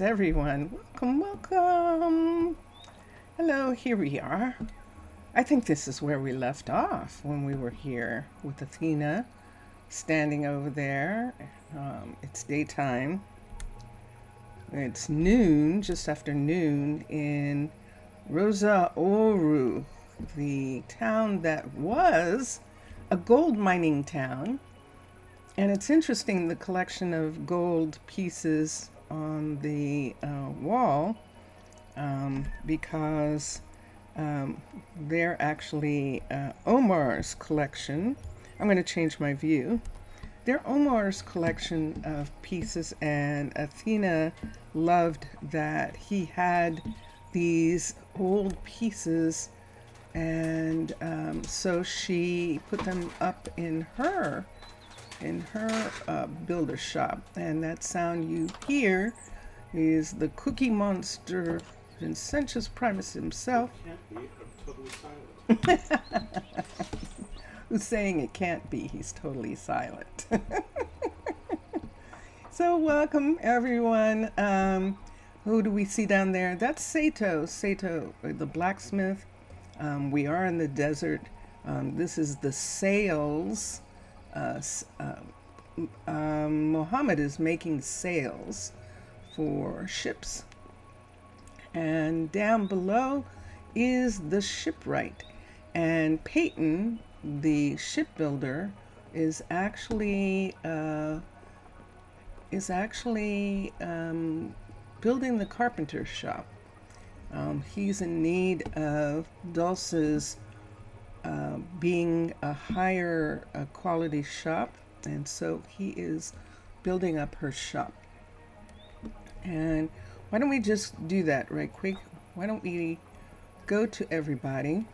Greetings, everyone. Welcome, welcome. Hello, here we are. I think this is where we left off when we were here with Athena standing over there. It's daytime. It's noon, just after noon, in Rosa Ouro, the town that was a gold mining town. And it's interesting, the collection of gold pieces on the wall, because they're actually Omar's collection. I'm going to change my view. They're Omar's collection of pieces, and Athena loved that he had these old pieces, and so she put them up in her builder shop. And that sound you hear is the Cookie Monster, Vincentius Primus himself. It can't be. I'm totally silent. Who's saying it can't be? He's totally silent. So welcome, everyone. Who do we see down there? That's Sato, the blacksmith. We are in the desert. This is the sails. Mohammed is making sails for ships. And down below is the shipwright. And Peyton, the shipbuilder, is actually building the carpenter shop. He's in need of Dulce's being a higher quality shop, and so he is building up her shop. And why don't we just do that right quick? Why don't we go to everybody?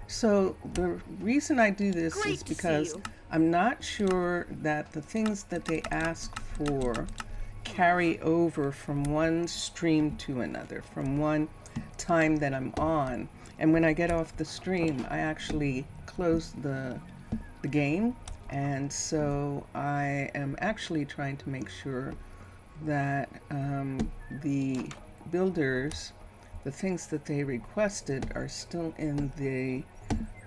So the reason I do this is because I'm not sure that the things that they ask for carry over from one stream to another, from one time that I'm on. And when I get off the stream, I actually close the game. And so I am actually trying to make sure that the builders, the things that they requested, are still in the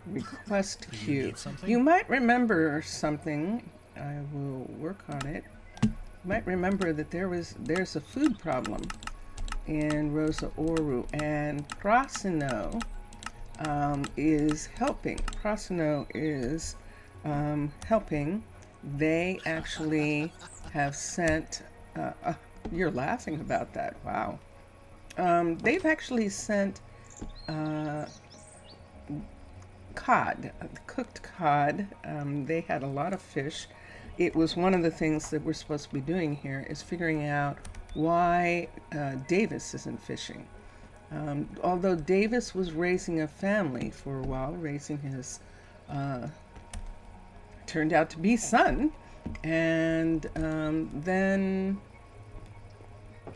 request queue. You might remember something. I will work on it. You might remember that there's a food problem in Rosa Ouro, and Prasino is helping. Prasino is helping. They actually have sent, you're laughing about that, wow. They've actually sent cod, cooked cod. They had a lot of fish. It was one of the things that we're supposed to be doing here, is figuring out why Davis isn't fishing. Although Davis was raising a family for a while, raising his turned out to be son, and then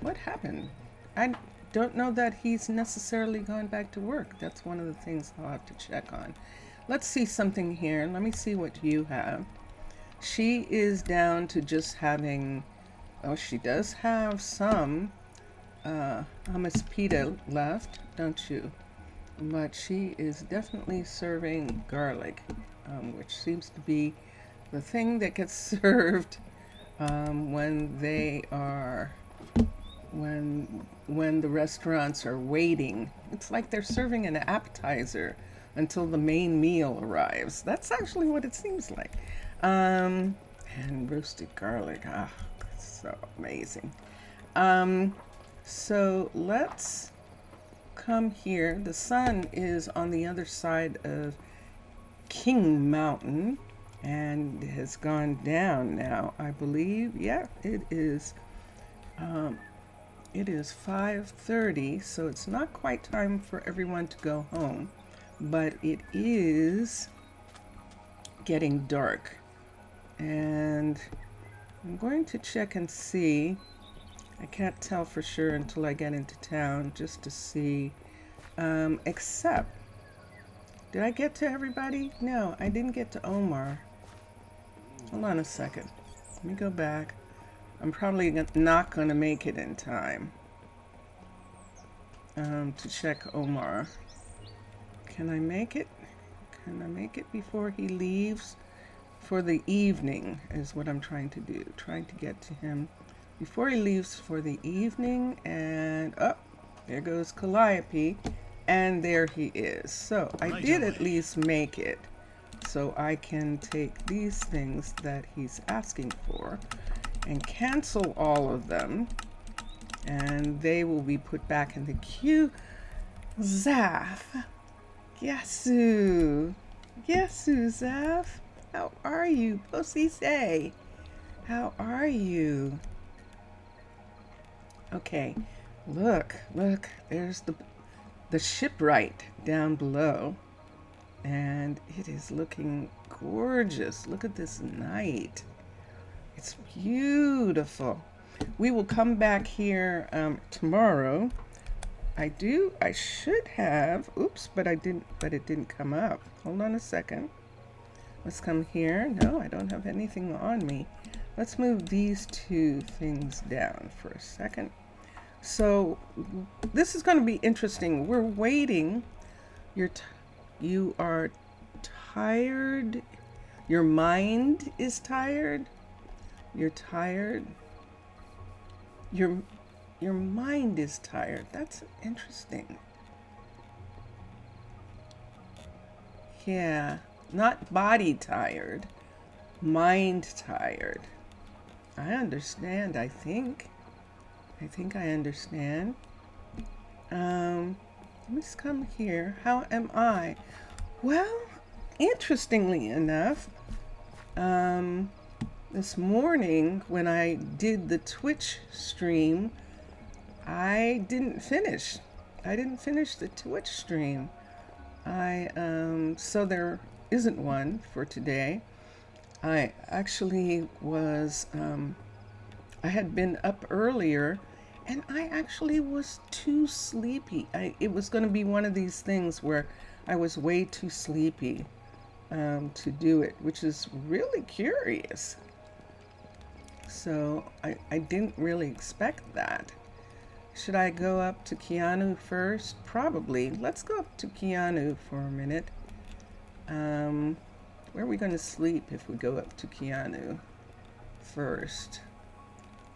what happened? I don't know that he's necessarily gone back to work. That's one of the things I'll have to check on. Let's see something here. Let me see what you have. She is down to just having, oh, she does have some hummus pita left, don't you? But she is definitely serving garlic, which seems to be the thing that gets served when they are, when the restaurants are waiting. It's like they're serving an appetizer until the main meal arrives. That's actually what it seems like. And roasted garlic, that's so amazing. So let's come here. The sun is on the other side of King Mountain and has gone down now, I believe. Yeah, it is. It is 5:30, so it's not quite time for everyone to go home, but it is getting dark. And I'm going to check and see. I can't tell for sure until I get into town, just to see. Except, did I get to everybody? No, I didn't get to Omar. Hold on a second. Let me go back. I'm probably not going to make it in time to check Omar. Can I make it? Can I make it before he leaves for the evening is what I'm trying to do. Trying to get to him before he leaves for the evening. And there goes Calliope. And there he is. So I did at least make it. So I can take these things that he's asking for and cancel all of them. And they will be put back in the queue. Zaf. Yasu. Yasu, Zaf. How are you? Pussy say. How are you? Okay. Look. There's the shipwright down below. And it is looking gorgeous. Look at this night. It's beautiful. We will come back here tomorrow. I should have, oops, but it didn't come up. Hold on a second. Let's come here. No, I don't have anything on me. Let's move these two things down for a second. So this is going to be interesting. We're waiting. You are tired. Your mind is tired. You're tired. Your mind is tired. That's interesting. Yeah, not body tired, mind tired. I understand, I think. I understand. Let me just come here. How am I? Well, interestingly enough, this morning when I did the Twitch stream, I didn't finish. The Twitch stream. So there isn't one for today. I actually was, I had been up earlier and I actually was too sleepy. It was going to be one of these things where I was way too sleepy to do it, which is really curious. So I didn't really expect that. Should I go up to Keanu first? Probably. Let's go up to Keanu for a minute. Where are we going to sleep if we go up to Keanu first?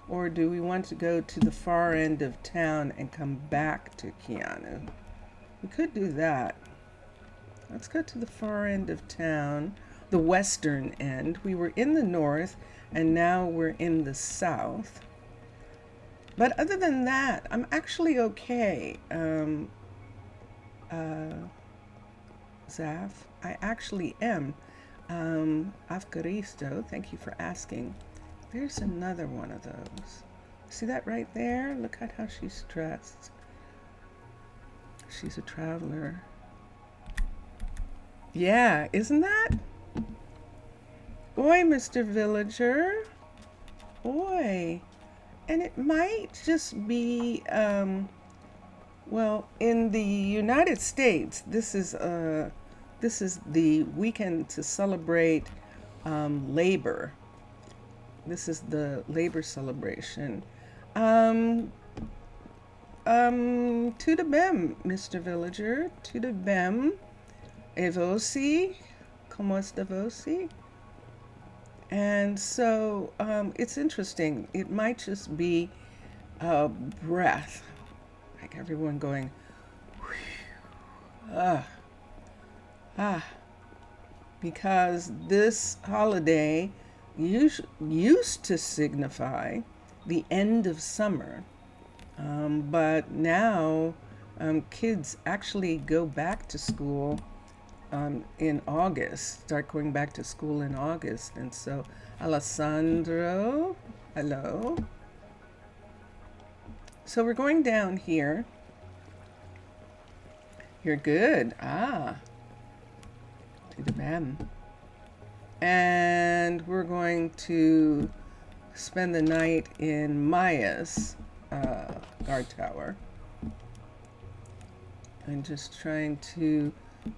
Or do we want to go to the far end of town and come back to Keanu? We could do that. Let's go to the far end of town, the western end. We were in the north and now we're in the south. But other than that, I'm actually okay. Zaf, I actually am. Afgaristo, thank you for asking. There's another one of those. See that right there? Look at how she's dressed. She's a traveler. Yeah, isn't that? Oi, Mr. Villager. Oi. And it might just be, well, in the United States, this is the weekend to celebrate labor. This is the labor celebration. To the bem, Mr. Villager. To the bem. Evosi. Como está vosi? And so it's interesting. It might just be a breath, like everyone going, because this holiday used to signify the end of summer, but now kids actually go back to school in August, start going back to school in August. And so, Alessandro, hello. So we're going down here. You're good. To the bam. And we're going to spend the night in Maya's guard tower. I'm just trying to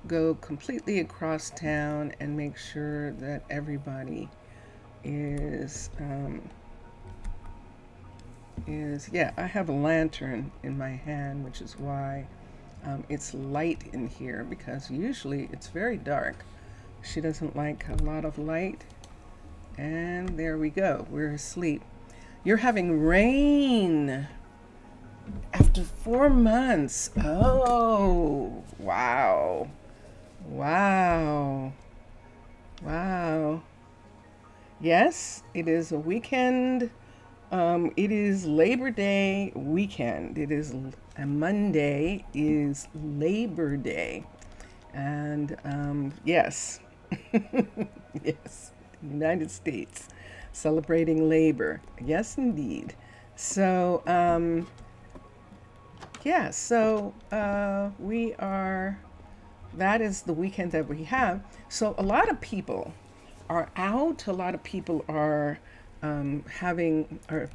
go completely across town and make sure that everybody is is, yeah, I have a lantern in my hand, which is why it's light in here, because usually it's very dark. She doesn't like a lot of light. And there we go. We're asleep. You're having rain after 4 months. Oh, wow. Wow. Wow. Yes, it is a weekend. It is Labor Day weekend. It is a Monday is Labor Day. And yes, yes, United States celebrating labor. Yes, indeed. So, yeah, so we are, that is the weekend that we have. So a lot of people are out. A lot of people are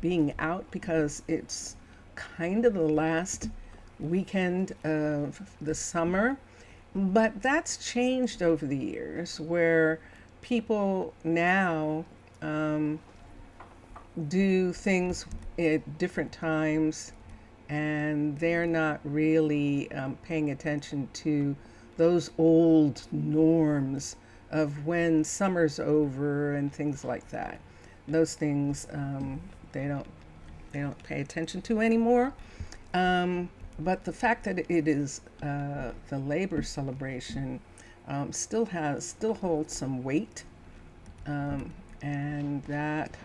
being out because it's kind of the last weekend of the summer. But that's changed over the years, where people now do things at different times, and they're not really paying attention to those old norms of when summer's over and things like that. Those things they don't pay attention to anymore. But the fact that it is the labor celebration still holds some weight, and that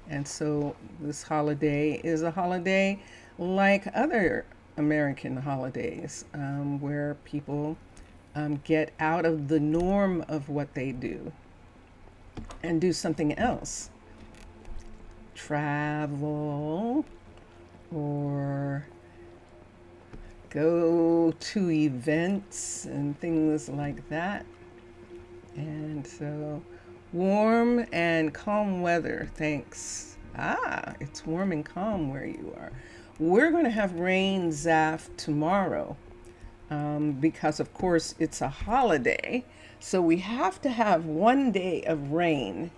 and so this holiday is a holiday like other American holidays, where people get out of the norm of what they do and do something else. Travel, or go to events and things like that. And so, warm and calm weather, thanks. Ah, it's warm and calm where you are. We're going to have rain, Zaf, tomorrow, because of course it's a holiday. So we have to have one day of rain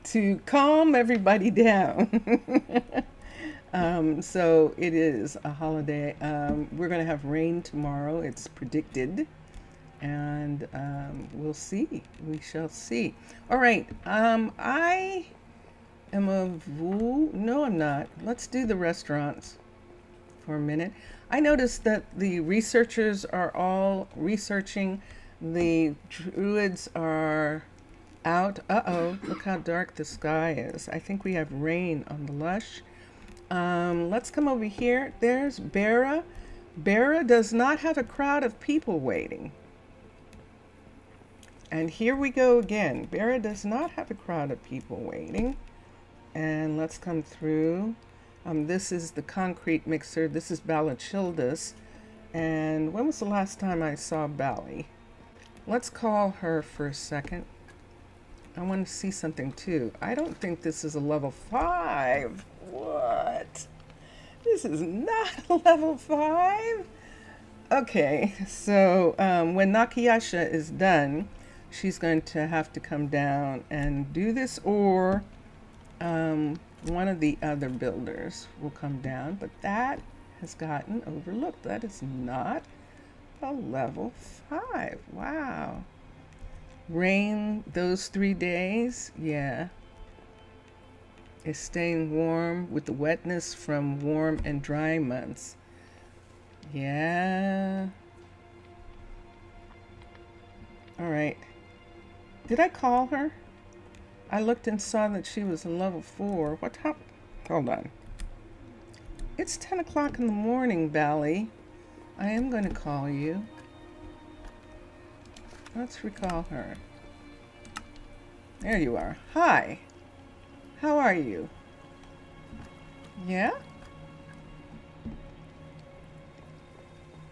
to calm everybody down. So it is a holiday. We're going to have rain tomorrow. It's predicted. And we'll see. We shall see. All right. I am no, I'm not. Let's do the restaurants for a minute. I noticed that the researchers are all researching. The Druids are out. Uh-oh, look how dark the sky is. I think we have rain on the lush. Let's come over here. There's Bera. Bera does not have a crowd of people waiting. And here we go again. Bera does not have a crowd of people waiting. And let's come through. This is the concrete mixer. This is Balachildas. And when was the last time I saw Bally? Let's call her for a second. I want to see something too. I don't think this is a level 5. What? This is not a level 5? Okay, so when Nakayasha is done, she's going to have to come down and do this, or one of the other builders will come down, but that has gotten overlooked. That is not a level 5. Wow. Rain those 3 days, yeah. It's staying warm with the wetness from warm and dry months. Yeah. All right. Did I call her? I looked and saw that she was a level 4. What time? Hold on. It's 10 o'clock in the morning, Bally. I am going to call you. Let's recall her. There you are. Hi. How are you? Yeah?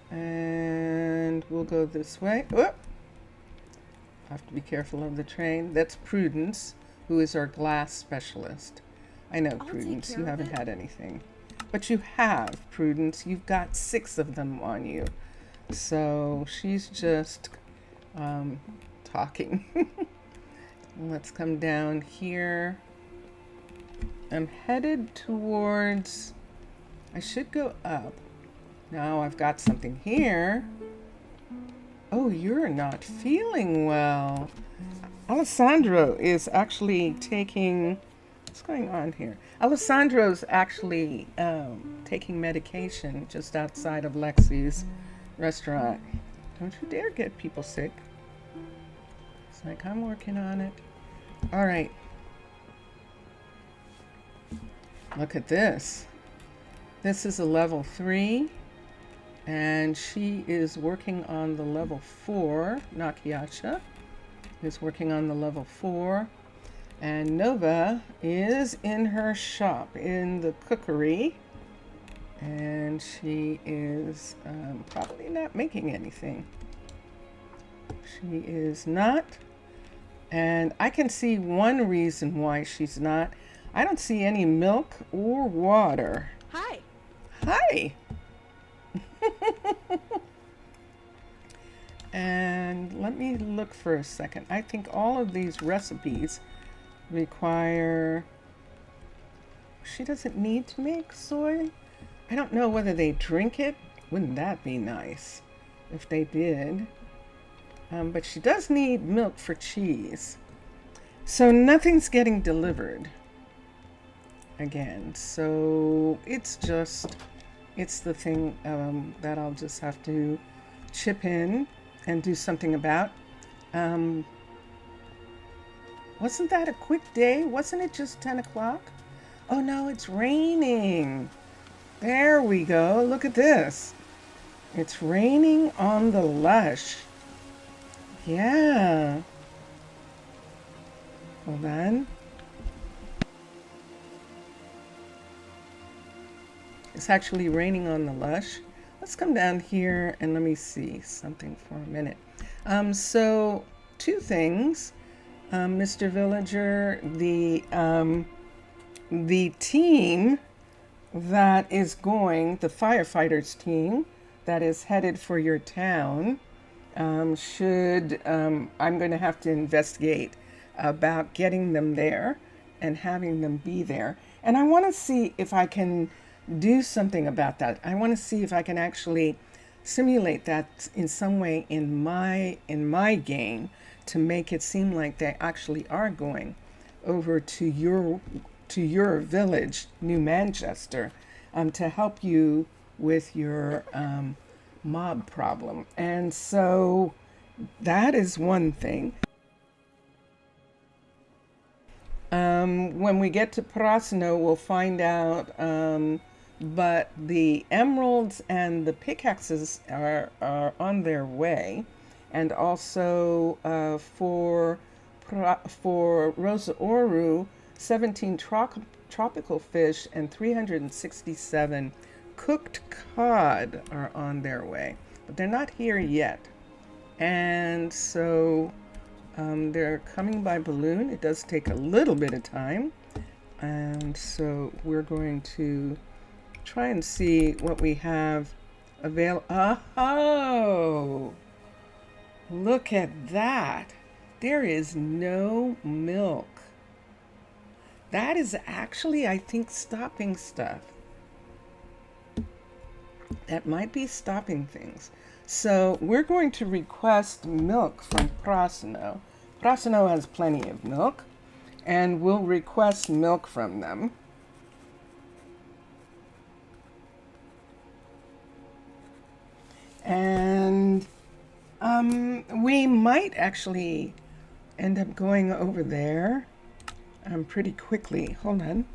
And we'll go this way. Whoop. I have to be careful of the train. That's Prudence, who is our glass specialist. I know, Prudence, you haven't had anything. But you have, Prudence. You've got 6 of them on you. So she's just talking. Let's come down here. I'm headed towards, I should go up. Now I've got something here. Oh, you're not feeling well. Alessandro is actually taking, what's going on here? Alessandro's actually taking medication just outside of Lexi's restaurant. Don't you dare get people sick. It's like, I'm working on it. All right. Look at this. This is a level 3. And she is working on the level 4. Nakiasha is working on the level 4. And Nova is in her shop in the cookery. And she is probably not making anything. She is not. And I can see one reason why she's not. I don't see any milk or water. Hi. Hi. And let me look for a second. I think all of these recipes require, she doesn't need to make soy. I don't know whether they drink it. Wouldn't that be nice if they did? But she does need milk for cheese. So nothing's getting delivered again. So it's the thing that I'll just have to chip in and do something about. Wasn't that a quick day? Wasn't it just 10 o'clock? Oh no, it's raining. There we go. Look at this. It's raining on the lush. Yeah. Hold on. It's actually raining on the lush. Let's come down here and let me see something for a minute. So two things, Mr. Villager, the team that is going, the firefighters team that is headed for your town, I'm going to have to investigate about getting them there and having them be there. And I want to see if I can do something about that. I want to see if I can actually simulate that in some way in my game to make it seem like they actually are going over to your village, New Manchester, to help you with your mob problem. And so that is one thing. When we get to Prasino, we'll find out. But the emeralds and the pickaxes are on their way. And also for Rosa Ouro, 17 tropical fish and 367 cooked cod are on their way. But they're not here yet. And so they're coming by balloon. It does take a little bit of time. And so we're going to try and see what we have available. Oh, look at that. There is no milk. That is actually, I think, stopping stuff. That might be stopping things. So we're going to request milk from Prasino. Prasino has plenty of milk, and we'll request milk from them. And we might actually end up going over there pretty quickly. Hold on.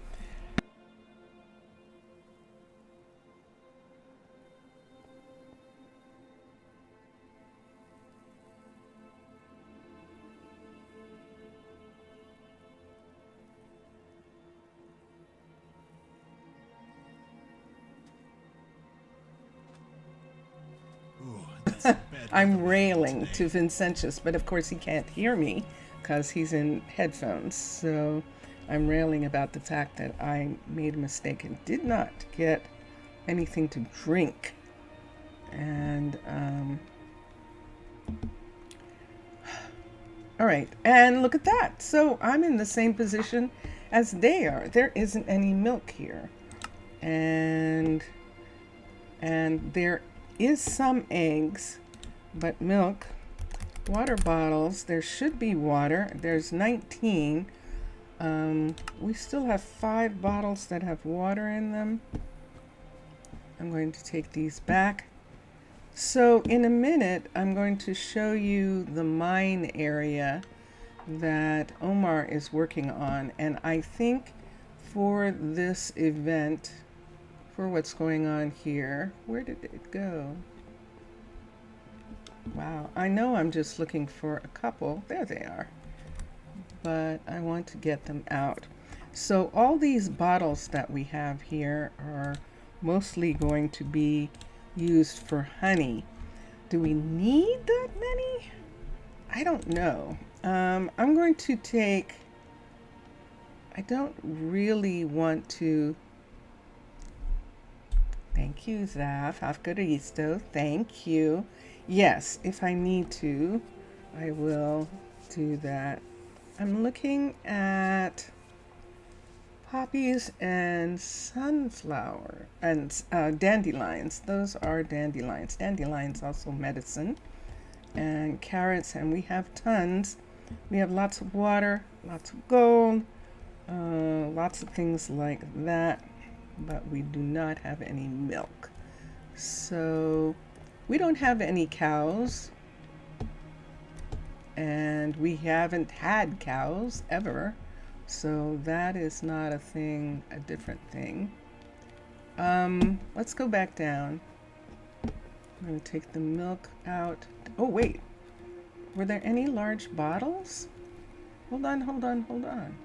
I'm railing to Vincentius, but of course he can't hear me because he's in headphones. So I'm railing about the fact that I made a mistake and did not get anything to drink. And, all right. And look at that. So I'm in the same position as they are. There isn't any milk here. And there is some eggs, but milk, water bottles, there should be water. There's 19. We still have 5 bottles that have water in them. I'm going to take these back. So in a minute, I'm going to show you the mine area that Omar is working on. And I think for this event, for what's going on here, where did it go? Wow, I know I'm just looking for a couple. There they are. But I want to get them out. So all these bottles that we have here are mostly going to be used for honey. Do we need that many? I don't know. I'm going to take, I don't really want to, thank you, Zaf, Afgaristo, thank you. Yes, if I need to, I will do that. I'm looking at poppies and sunflower and dandelions. Those are dandelions. Dandelions also medicine. And carrots, and we have tons. We have lots of water, lots of gold, lots of things like that, but we do not have any milk. So we don't have any cows, and we haven't had cows ever. So that is not a thing, a different thing. Let's go back down. I'm going to take the milk out. Oh, wait. Were there any large bottles? Hold on, hold on, hold on.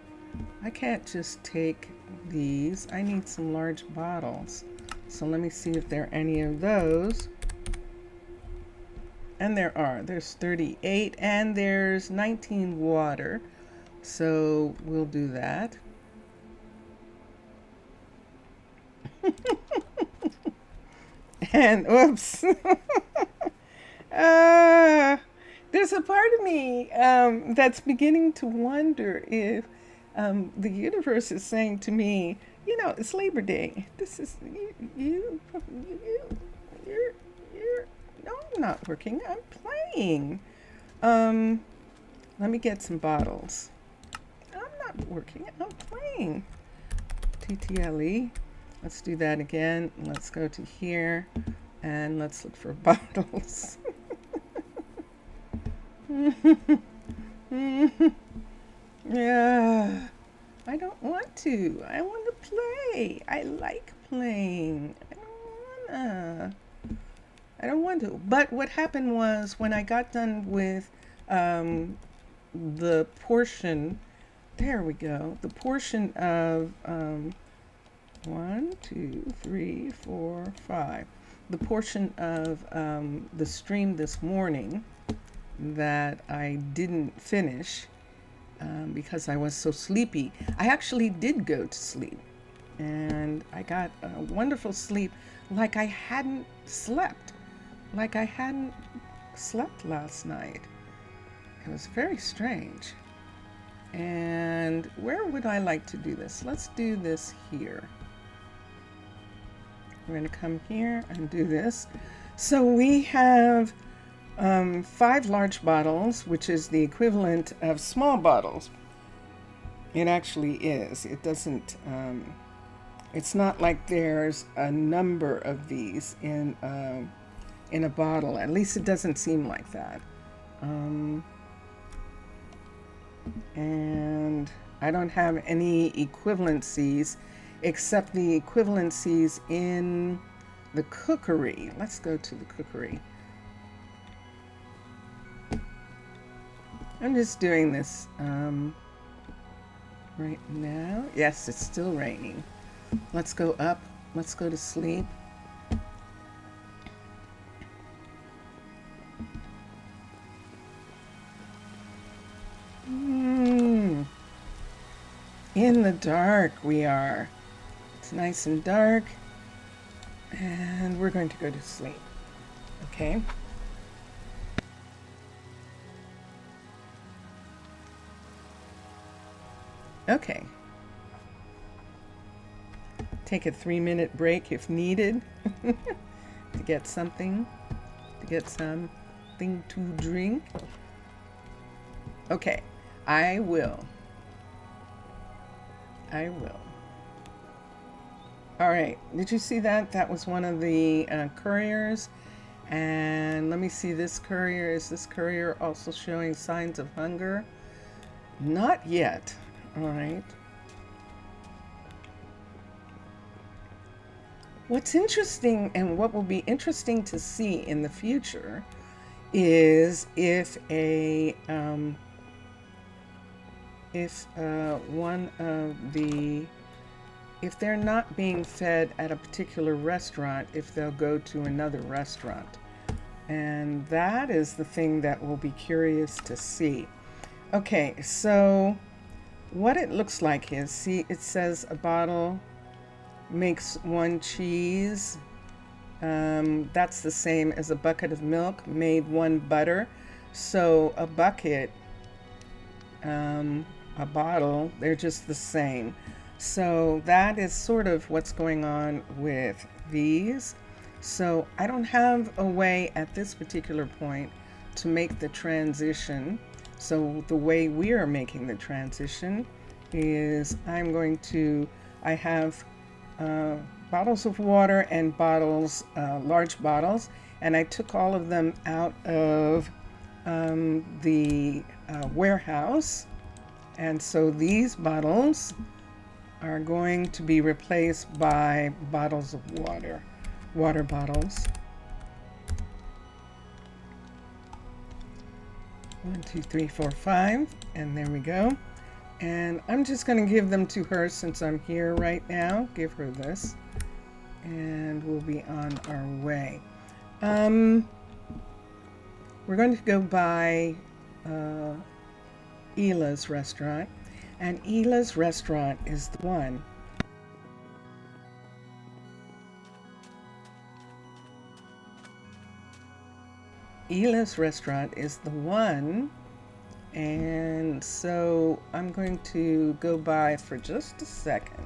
I can't just take these. I need some large bottles. So let me see if there are any of those. And there are. There's 38 and there's 19 water. So we'll do that. And oops. There's a part of me that's beginning to wonder if the universe is saying to me, you know, it's Labor Day. This is you're no, I'm not working. I'm playing. Let me get some bottles. I'm not working. I'm playing. TTLE. Let's do that again. Let's go to here and let's look for bottles. Yeah, I don't want to. I want to play. I like playing. I don't want to. But what happened was when I got done with the portion, there we go, the portion of 1, 2, 3, 4, 5, the portion of the stream this morning that I didn't finish because I was so sleepy. I actually did go to sleep and I got a wonderful sleep like I hadn't slept last night. It was very strange. And where would I like to do this? Let's do this here. We're going to come here and do this. So we have 5 large bottles, which is the equivalent of small bottles. It actually is. It doesn't, it's not like there's a number of these in a bottle. At least it doesn't seem like that. And I don't have any equivalencies except the equivalencies in the cookery. Let's go to the cookery. I'm just doing this right now. Yes, it's still raining. Let's go up. Let's go to sleep. In the dark we are. It's nice and dark. And we're going to go to sleep. Okay? Okay. take a 3-minute break if needed to get something to drink. Okay, I will. All right, did you see that? That was one of the couriers. And let me see, this courier, is this courier also showing signs of hunger? Not yet. All right. What's interesting, and what will be interesting to see in the future, is if if they're not being fed at a particular restaurant, if they'll go to another restaurant. And that is the thing that we'll be curious to see. Okay, so what it looks like is, see, it says a bottle makes 1 cheese. That's the same as a bucket of milk made 1 butter. So a bucket, a bottle, they're just the same. So that is sort of what's going on with these. So I don't have a way at this particular point to make the transition. So the way we are making the transition is I have bottles of water and bottles, large bottles, and I took all of them out of the warehouse. And so these bottles are going to be replaced by bottles of water bottles. 1, 2, 3, 4, 5, and there we go. And I'm just going to give them to her since I'm here right now. Give her this, and we'll be on our way. We're going to go by Ila's restaurant, and Ila's restaurant is the one. Ila's restaurant is the one, and so I'm going to go by for just a second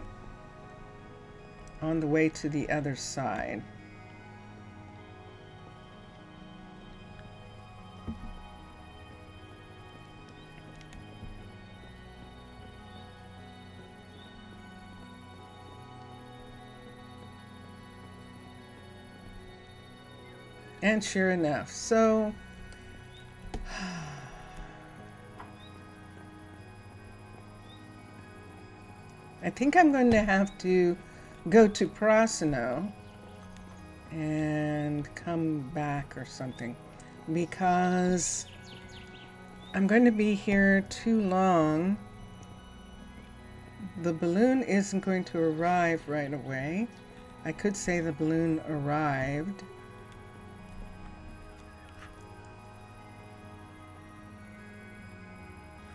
on the way to the other side. And sure enough, so I think I'm going to have to go to Prasino and come back or something, because I'm going to be here too long. The balloon isn't going to arrive right away. I could say the balloon arrived.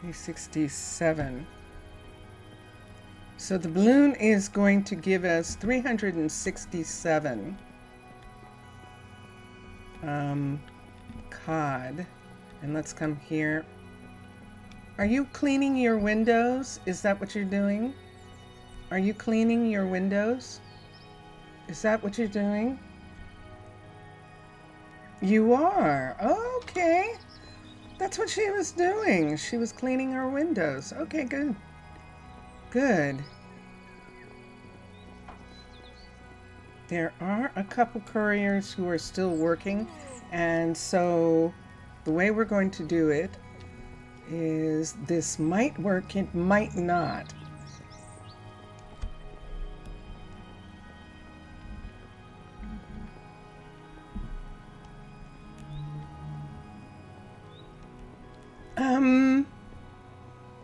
$367. So the balloon is going to give us 367 cod. And let's come here. Are you cleaning your windows? Is that what you're doing? Are you cleaning your windows? Is that what you're doing? You are. Okay. That's what she was doing. She was cleaning her windows. Okay, good. Good. There are a couple couriers who are still working, and so the way we're going to do it is this might work, it might not.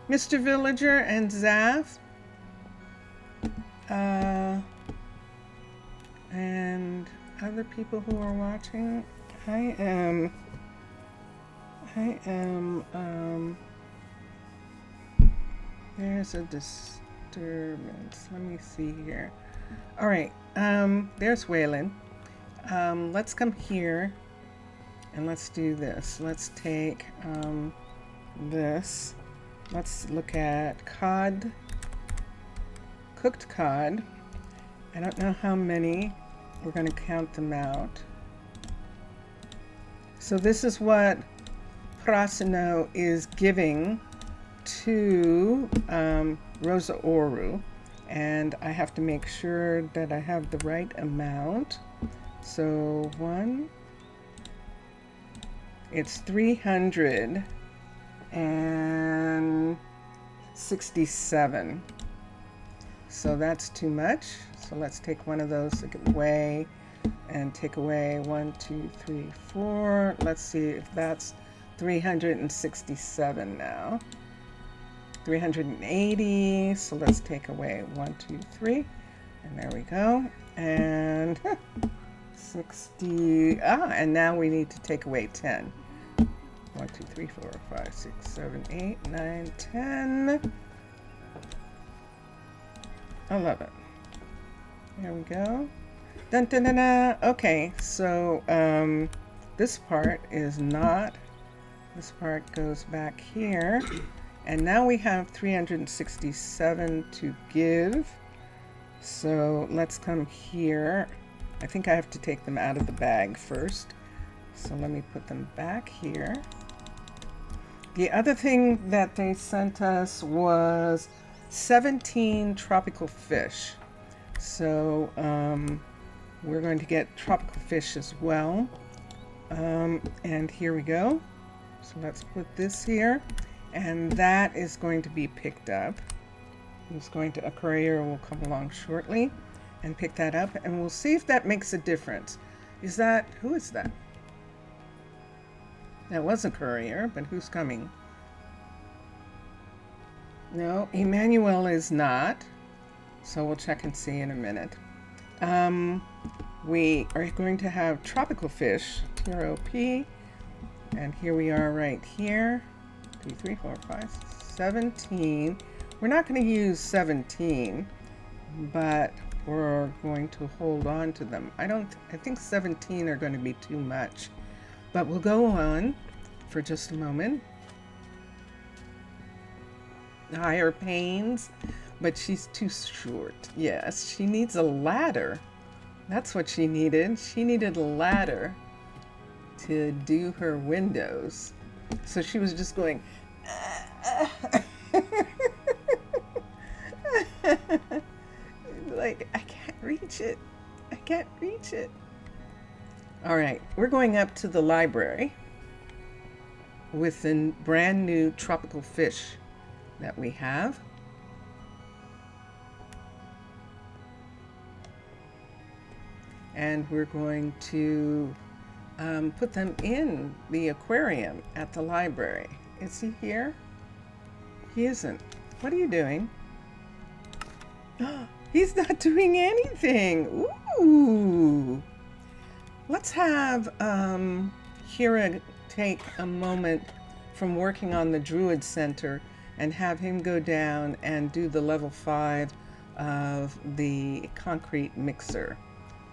Mr. Villager and Zaf, and other people who are watching, I am, there's a disturbance. Let me see here. All right, there's Waylon. Let's come here and let's do this. Let's take this. Let's look at cod, cooked cod, I don't know how many. We're going to count them out. So this is what Prasino is giving to Rosa Ouro, and I have to make sure that I have the right amount. So it's 367. So that's too much. So let's take one of those away and take away 1, 2, 3, 4. Let's see if that's 367 now. 380. So let's take away 1, 2, 3. And there we go. And 60. And now we need to take away 10. 1, 2, 3, 4, 5, 6, 7, 8, 9, 10. 11. There we go. Dun, dun, dun, dun. Okay, so this part is not. This part goes back here. And now we have 367 to give. So let's come here. I think I have to take them out of the bag first. So let me put them back here. The other thing that they sent us was 17 tropical fish. So we're going to get tropical fish as well. And here we go. So let's put this here. And that is going to be picked up. A courier will come along shortly and pick that up. And we'll see if that makes a difference. Who is that? That was a courier, but who's coming? No, Emmanuel is not. So we'll check and see in a minute. We are going to have tropical fish, TROP. And here we are right here. 2, 3, 4, 5, 17. We're not going to use 17, but we're going to hold on to them. I think 17 are going to be too much, but we'll go on for just a moment. Higher pains, but she's too short. Yes, she needs a ladder. That's what she needed. She needed a ladder to do her windows. So she was just going, like, I can't reach it. I can't reach it. All right, we're going up to the library with the brand new tropical fish that we have. And we're going to put them in the aquarium at the library. Is he here? He isn't. What are you doing? He's not doing anything. Ooh. Let's have Hira take a moment from working on the Druid Center and have him go down and do the level 5 of the concrete mixer.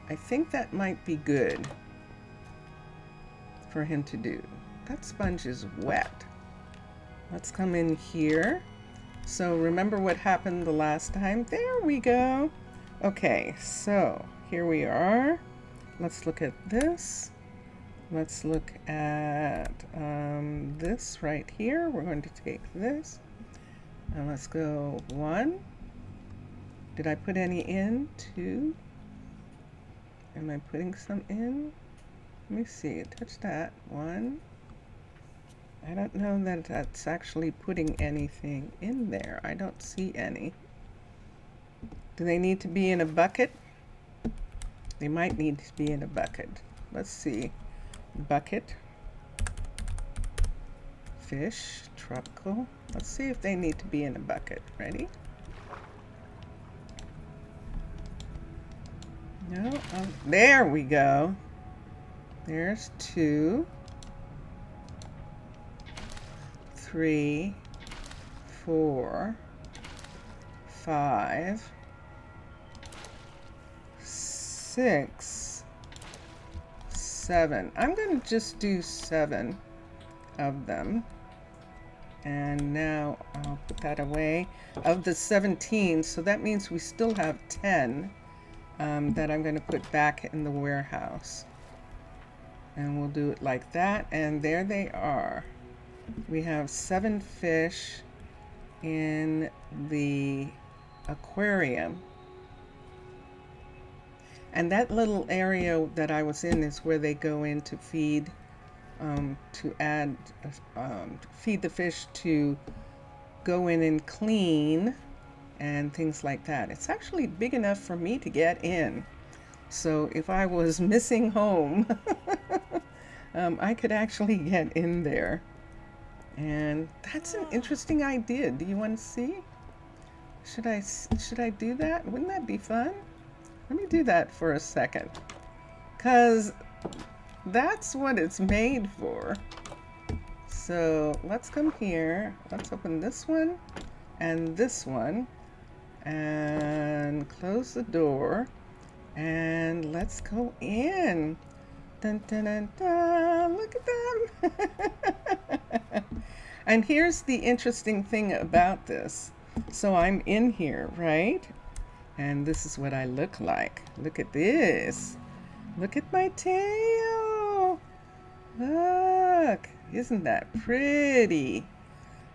I think that might be good for him to do. That sponge is wet. Let's come in here. So remember what happened the last time? There we go. Okay, so here we are. Let's look at this. Let's look at this right here. We're going to take this and let's go 1. Did I put any in? 2. Am I putting some in? Let me see. Touch that. 1. I don't know that that's actually putting anything in there. I don't see any. Do they need to be in a bucket? They might need to be in a bucket. Let's see. Bucket. Fish. Tropical. Let's see if they need to be in a bucket. Ready? No. Oh, there we go. There's 2. 3, 4, 5, 6, 7. I'm going to just do 7 of them. And now I'll put that away. Of the 17, so that means we still have 10. that I'm going to put back in the warehouse. And we'll do it like that. And there they are. We have 7 fish in the aquarium. And that little area that I was in is where they go in to feed, feed the fish, to go in and clean and things like that. It's actually big enough for me to get in. So if I was missing home, I could actually get in there. And that's an interesting idea. Do you want to see? Should I do that? Wouldn't that be fun? Let me do that for a second, because that's what it's made for. So let's come here. Let's open this one and this one and close the door, and let's go in. Dun, dun, dun, dun. Look at them. And here's the interesting thing about this. So I'm in here, right? And this is what I look like. Look at this. Look at my tail. Look. Isn't that pretty?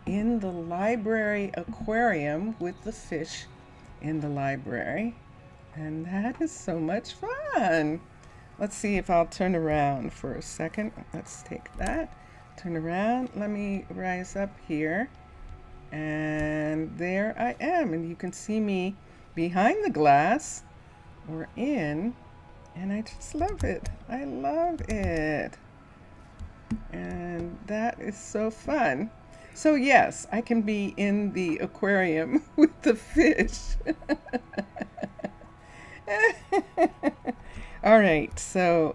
In the library aquarium with the fish in the library. And that is so much fun. Let's see if I'll turn around for a second. Let's take that. Turn around. Let me rise up here. And there I am. And you can see me behind the glass or in, and I just love it. I love it. And that is so fun. So yes, I can be in the aquarium with the fish. All right, so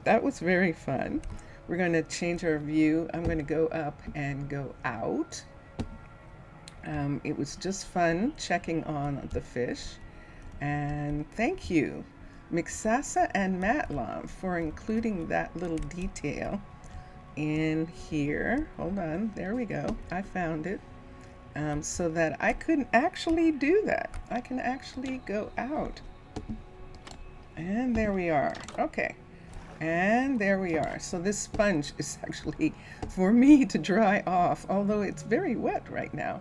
that was very fun. We're going to change our view. I'm going to go up and go out. It was just fun checking on the fish. And thank you, Mixasa and Matlam, for including that little detail in here. Hold on, there we go. I found it. So that I could actually do that. I can actually go out. And there we are. Okay. And there we are. So this sponge is actually for me to dry off, although it's very wet right now.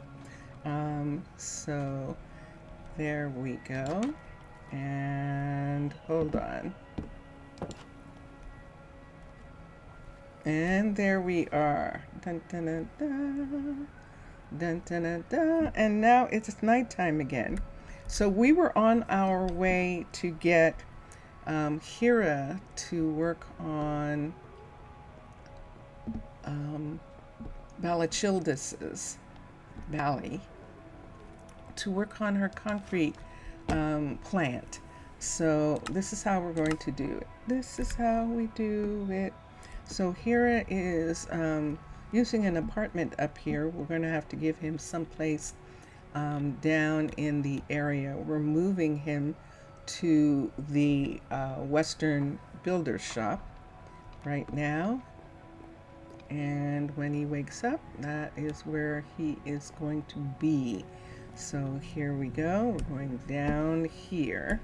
So there we go. And hold on. And there we are. Dun, dun, dun, dun. Dun, dun, dun, dun. And now it's nighttime again. So we were on our way to get Hira to work on Balachildis's valley, to work on her concrete plant. So this is how we're going to do it. This is how we do it. So Hira is using an apartment up here. We're going to have to give him someplace down in the area. We're moving him to the Western Builder Shop right now. And when he wakes up, that is where he is going to be. So here we go. We're going down here.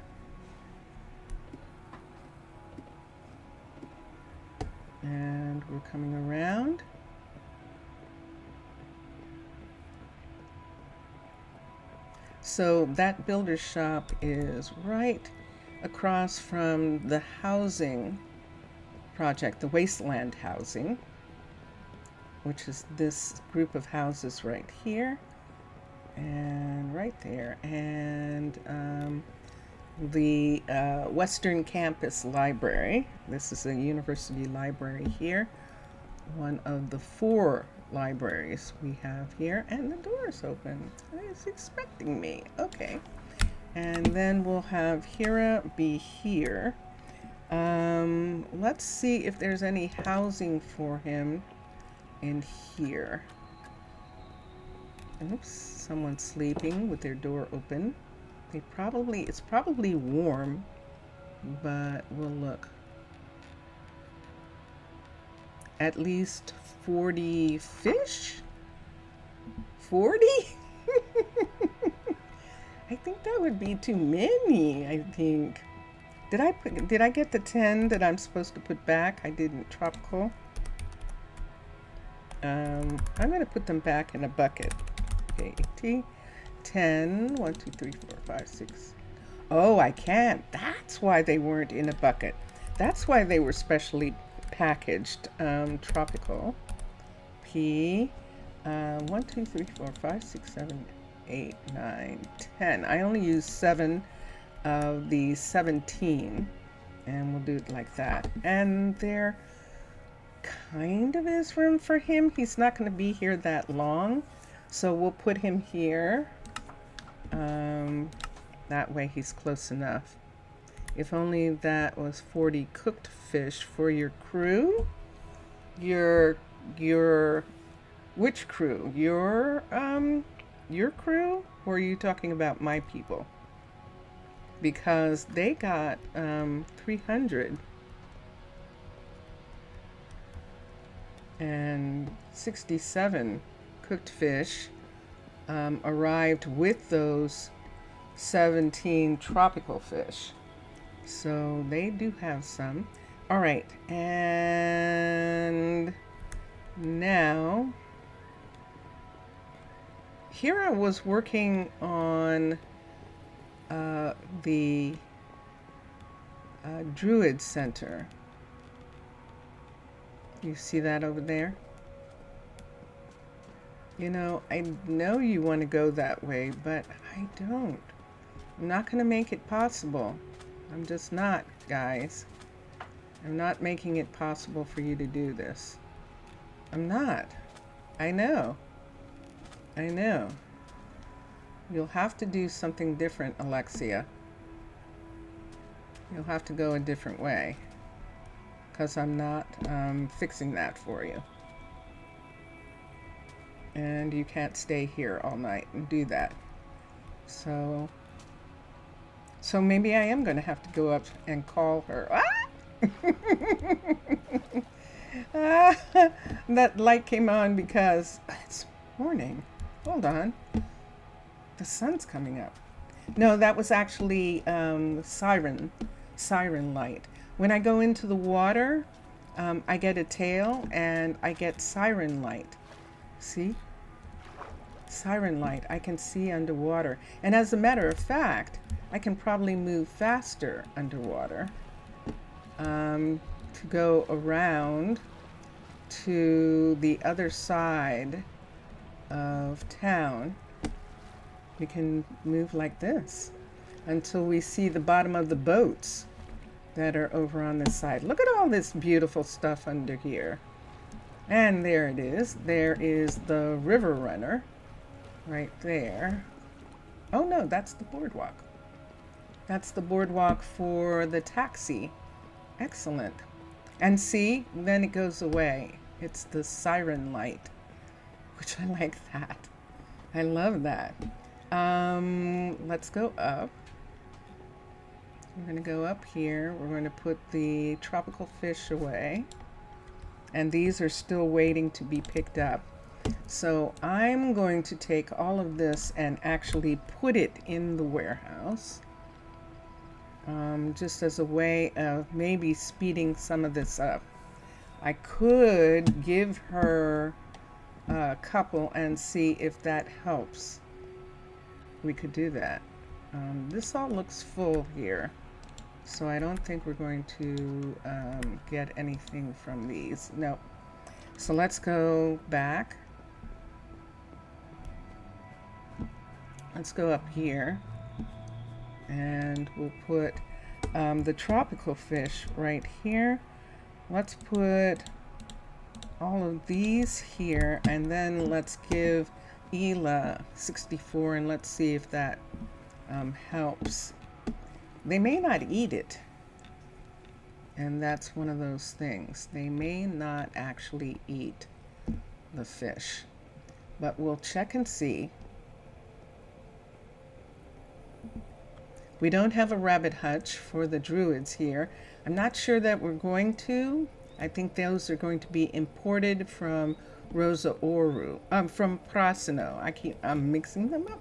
And we're coming around. So that builder shop is right across from the housing project, the Wasteland Housing, which is this group of houses right here and right there. And the Western Campus Library. This is a university library here. One of the 4 libraries we have here, and the door is open. It's expecting me. Okay. And then we'll have Hira be here. Let's see if there's any housing for him in here. Oops, someone's sleeping with their door open. It's probably warm, but we'll look. At least 40 fish? 40? I think that would be too many, I think. Did I get the 10 that I'm supposed to put back? I didn't. Tropical. I'm going to put them back in a bucket. Okay, 10. 1, 2, 3, 4, 5, 6. Oh, I can't. That's why they weren't in a bucket. That's why they were specially packaged. Tropical. P. 1, 2, 3, 4, 5, 6, 7, 8, 9, 10. I only used 7 of the 17. And we'll do it like that. And there kind of is room for him. He's not going to be here that long. So we'll put him here. That way he's close enough. If only that was 40 cooked fish for your crew. Which crew? Your crew? Or are you talking about my people? Because they got 300 and 67 cooked fish arrived with those 17 tropical fish. So they do have some. All right, and now here I was working on the Druid Center. You see that over there? You know, I know you want to go that way, but I don't. I'm not going to make it possible. I'm just not, guys. I'm not making it possible for you to do this. I'm not. I know. I know. You'll have to do something different, Alexia. You'll have to go a different way. Because I'm not fixing that for you. And you can't stay here all night and do that. So maybe I am going to have to go up and call her. Ah! That light came on because it's morning. Hold on. The sun's coming up. No, that was actually siren light. When I go into the water, I get a tail and I get siren light. See? Siren light. I can see underwater. And as a matter of fact, I can probably move faster underwater to go around to the other side of town. We can move like this until we see the bottom of the boats that are over on this side. Look at all this beautiful stuff under here. And there it is. There is the river runner right there. Oh no, that's the boardwalk. That's the boardwalk for the taxi. Excellent. And see, then it goes away. It's the siren light, which I like that. I love that. Let's go up. We're going to go up here. We're going to put the tropical fish away. And these are still waiting to be picked up. So I'm going to take all of this and actually put it in the warehouse. Just as a way of maybe speeding some of this up. I could give her a couple and see if that helps. We could do that. This all looks full here. So I don't think we're going to get anything from these. No. So let's go back. Let's go up here. And we'll put the tropical fish right here. Let's put all of these here. And then let's give Ela 64 and let's see if that helps. They may not eat it, and that's one of those things. They may not actually eat the fish, but we'll check and see. We don't have a rabbit hutch for the Druids here. I'm not sure that we're going to. I think those are going to be imported from Rosa Ouro, from Prasino. I'm mixing them up.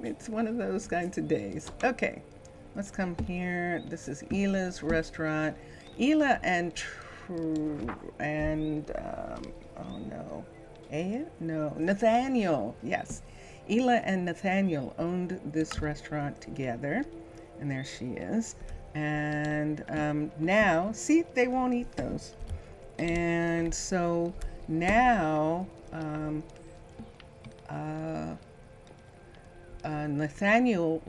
It's one of those kinds of days. Okay, let's come here. This is Ela's restaurant. Ela and oh no, Aya? No, Nathaniel. Yes, Ela and Nathaniel owned this restaurant together, and there she is. And now, see, they won't eat those. And so now Nathaniel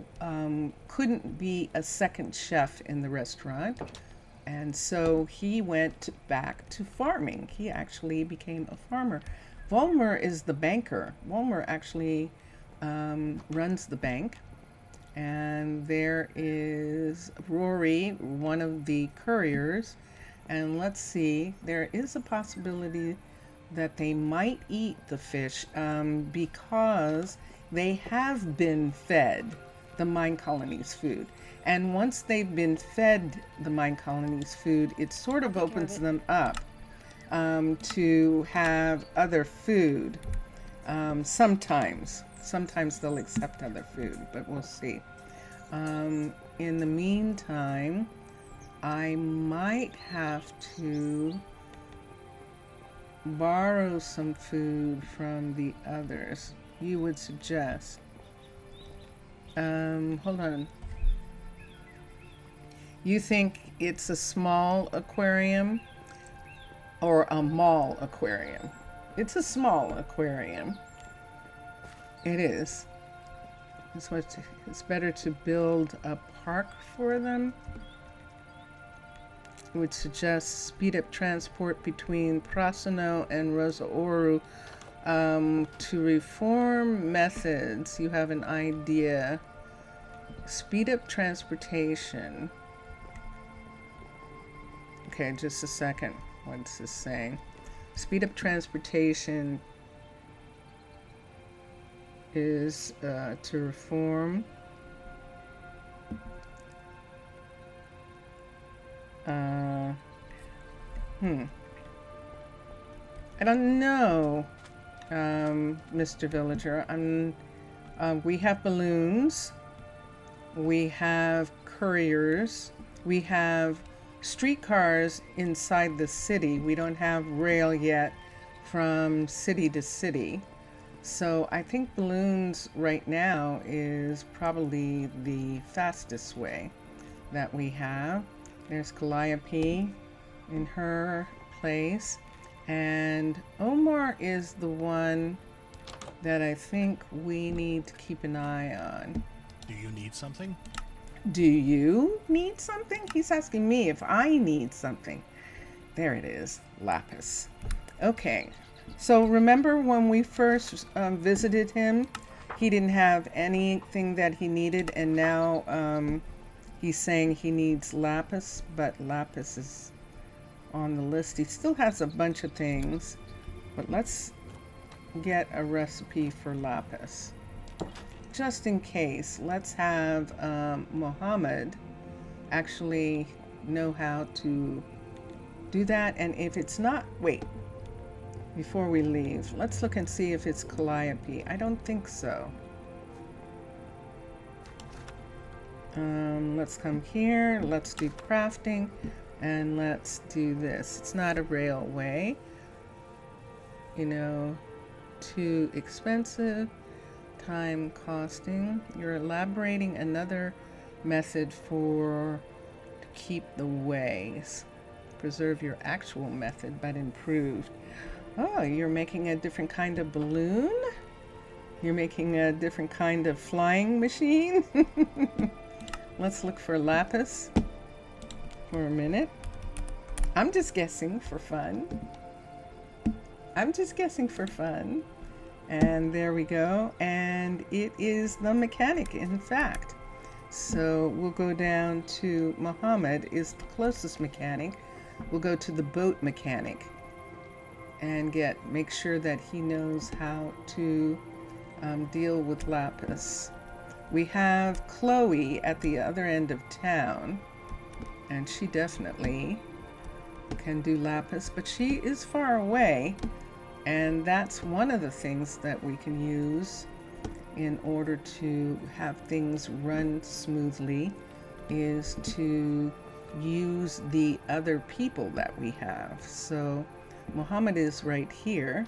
couldn't be a second chef in the restaurant, and so he went back to farming. He actually became a farmer. Volmer is the banker. Volmer actually runs the bank. And there is Rory, one of the couriers. And let's see, there is a possibility that they might eat the fish because they have been fed the Minecolonies food. And once they've been fed the Minecolonies food, it sort of opens them up to have other food. Sometimes they'll accept other food, but we'll see. In the meantime, I might have to borrow some food from the others. You would suggest. Hold on. You think it's a small aquarium or a mall aquarium? It's a small aquarium. It is. It's better to build a park for them. I would suggest speed up transport between Prasino and Rosa Ouro. To reform methods, you have an idea. Speed up transportation. Okay, just a second. What's this saying? Speed up transportation is to reform I don't know, Mr. Villager. We have balloons, we have couriers, we have streetcars inside the city. We don't have rail yet from city to city. So I think balloons right now is probably the fastest way that we have. There's Calliope in her place. And Omar is the one that I think we need to keep an eye on. Do you need something? Do you need something? He's asking me if I need something. There it is, lapis. Okay, so remember when we first visited him, he didn't have anything that he needed, and now he's saying he needs lapis, but lapis is on the list. He still has a bunch of things, but let's get a recipe for lapis. Just in case, let's have Mohammed actually know how to do that. And if it's not, wait, before we leave, let's look and see if it's Calliope. I don't think so. Let's come here, let's do crafting, and let's do this. It's not a railway, you know, too expensive. Time costing. You're elaborating another method for to keep the ways. Preserve your actual method, but improved. Oh, you're making a different kind of balloon? You're making a different kind of flying machine? Let's look for lapis for a minute. I'm just guessing for fun. I'm just guessing for fun. And there we go. And it is the mechanic, in fact. So we'll go down to Muhammad is the closest mechanic. We'll go to the boat mechanic and make sure that he knows how to deal with lapis. We have Chloe at the other end of town, and she definitely can do lapis, but she is far away. And that's one of the things that we can use in order to have things run smoothly is to use the other people that we have. So Muhammad is right here.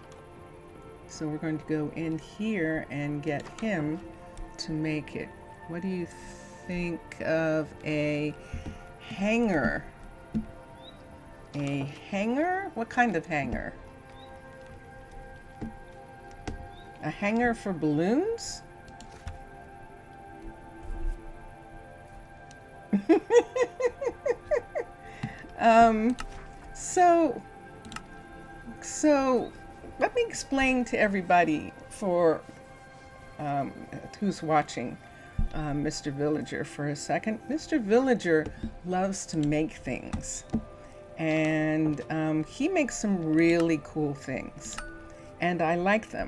So we're going to go in here and get him to make it. What do you think of a hanger? A hanger? What kind of hanger? A hanger for balloons? So let me explain to everybody for who's watching Mr. Villager for a second. Mr. Villager loves to make things, and he makes some really cool things, and I like them.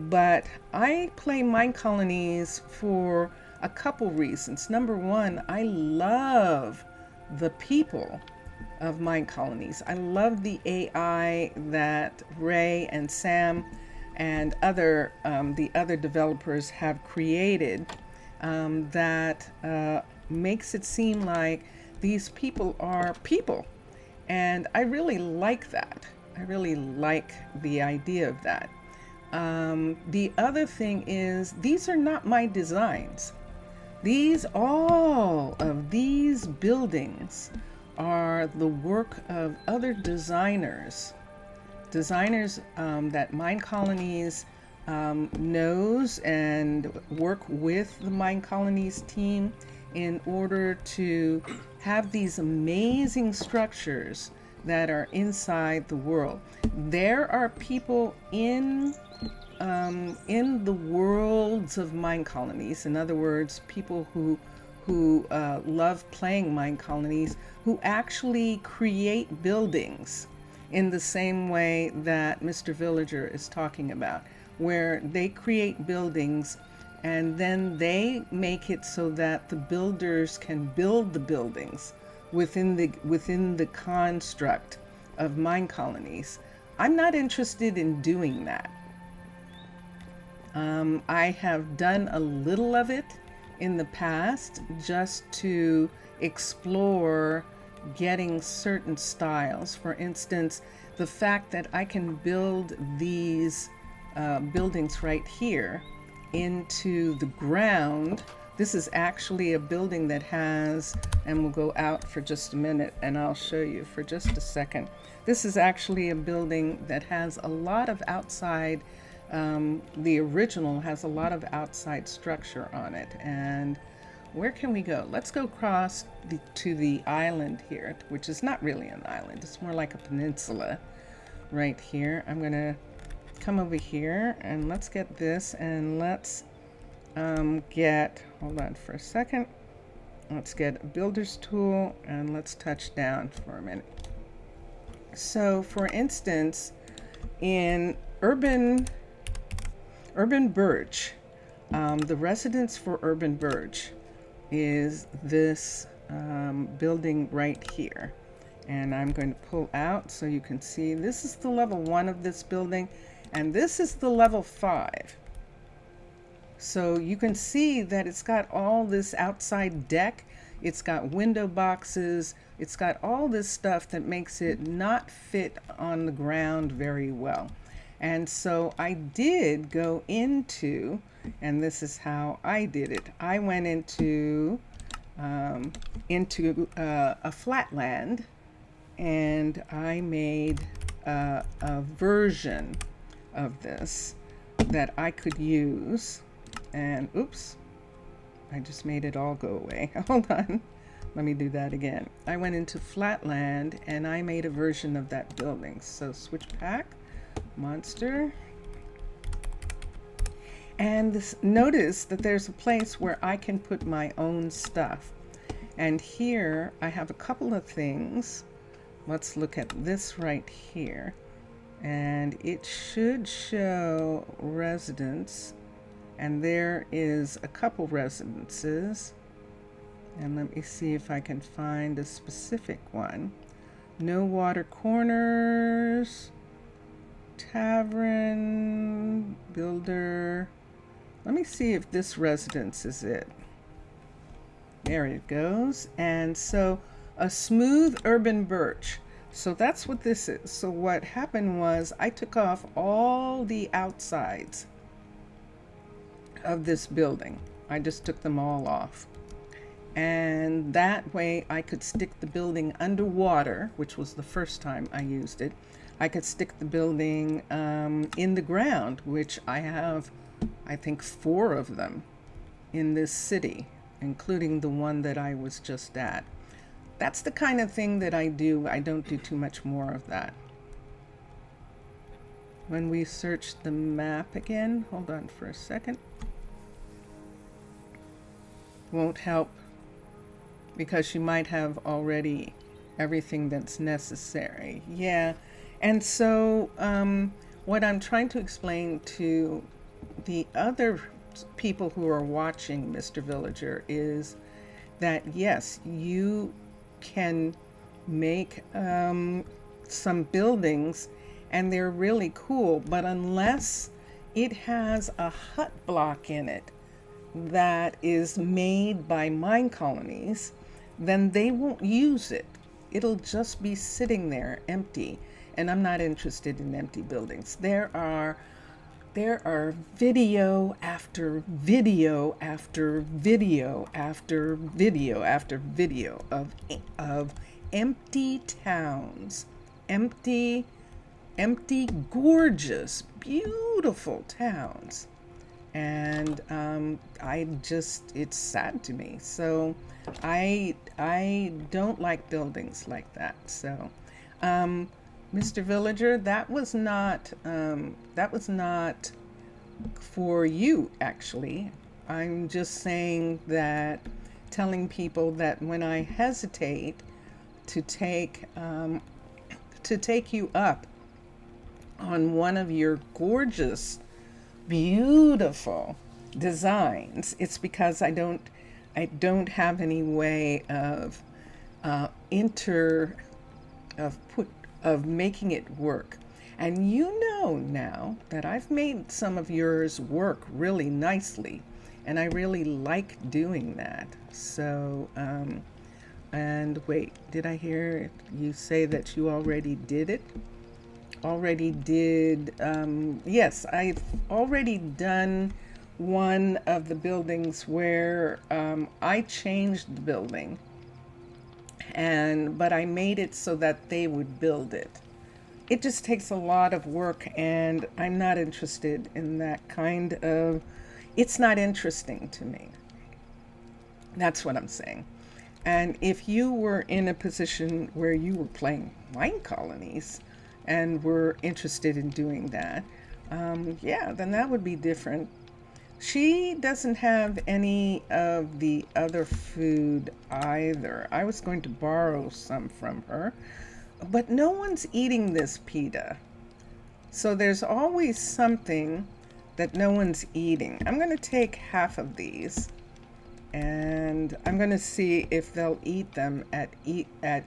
But I play Minecolonies for a couple reasons. Number one, I love the people of Minecolonies. I love the AI that Ray and Sam and the other developers have created, that makes it seem like these people are people. And I really like that. I really like the idea of that. The other thing is, these are not my designs. All of these buildings are the work of other designers. Designers that Minecolonies knows and work with the Minecolonies team in order to have these amazing structures that are inside the world. There are people in the worlds of Minecolonies. In other words, people who love playing Minecolonies, who actually create buildings in the same way that Mr. Villager is talking about, where they create buildings and then they make it so that the builders can build the buildings within the construct of Minecolonies. I'm not interested in doing that. I have done a little of it in the past just to explore getting certain styles. For instance, the fact that I can build these buildings right here into the ground. This is actually a building that has, and we'll go out for just a minute and I'll show you for just a second. This is actually a building that has a lot of outside, the original has a lot of outside structure on it. And where can we go? Let's go across to the island here, which is not really an island. It's more like a peninsula right here. I'm going to come over here and let's get this, and let's hold on for a second. Let's get a builder's tool and let's touch down for a minute. So for instance, in Urban Birch, the residence for Urban Birch is this building right here. And I'm going to pull out so you can see this is the level 1 of this building, and this is the level 5. So you can see that it's got all this outside deck, it's got window boxes, it's got all this stuff that makes it not fit on the ground very well. And so I did go into, and this is how I did it. I went into a flatland, and I made a version of this that I could use. And oops, I just made it all go away. Hold on, let me do that again. I went into flatland and I made a version of that building. So switch pack, monster, and notice that there's a place where I can put my own stuff. And here I have a couple of things. Let's look at this right here, and it should show residence, and there is a couple residences, and let me see if I can find a specific one. No water corners, tavern, builder, Let me see if this residence is it. There it goes. And so a smooth urban birch. So that's what this is. So what happened was I took off all the outsides of this building. I just took them all off. And that way I could stick the building underwater, which was the first time I used it. I could stick the building in the ground, which I have, I think, 4 of them in this city, including the one that I was just at. That's the kind of thing that I do. I don't do too much more of that. When we search the map again, hold on for a second. Won't help because you might have already everything that's necessary. Yeah. And so what I'm trying to explain to the other people who are watching Mr. Villager is that yes, you can make some buildings and they're really cool, but unless it has a hut block in it that is made by Minecolonies, then they won't use it. It'll just be sitting there empty. And I'm not interested in empty buildings. There are video after video after video after video after video of empty towns, empty, gorgeous, beautiful towns. And it's sad to me. So I don't like buildings like that. So Mr. Villager, that was not for you, actually. I'm just saying that, telling people that when I hesitate to take you up on one of your gorgeous, beautiful designs, it's because I don't have any way of of making it work. And you know now that I've made some of yours work really nicely, and I really like doing that. So, and wait, did I hear you say that you already did it? Already did, yes, I've already done one of the buildings where I changed the building. But I made it so that they would build it. It just takes a lot of work, and I'm not interested in that kind of, it's not interesting to me. That's what I'm saying. And if you were in a position where you were playing Minecolonies and were interested in doing that, yeah, then that would be different. She doesn't have any of the other food either. I was going to borrow some from her, but no one's eating this pita. So there's always something that no one's eating. I'm going to take half of these, and I'm going to see if they'll eat them at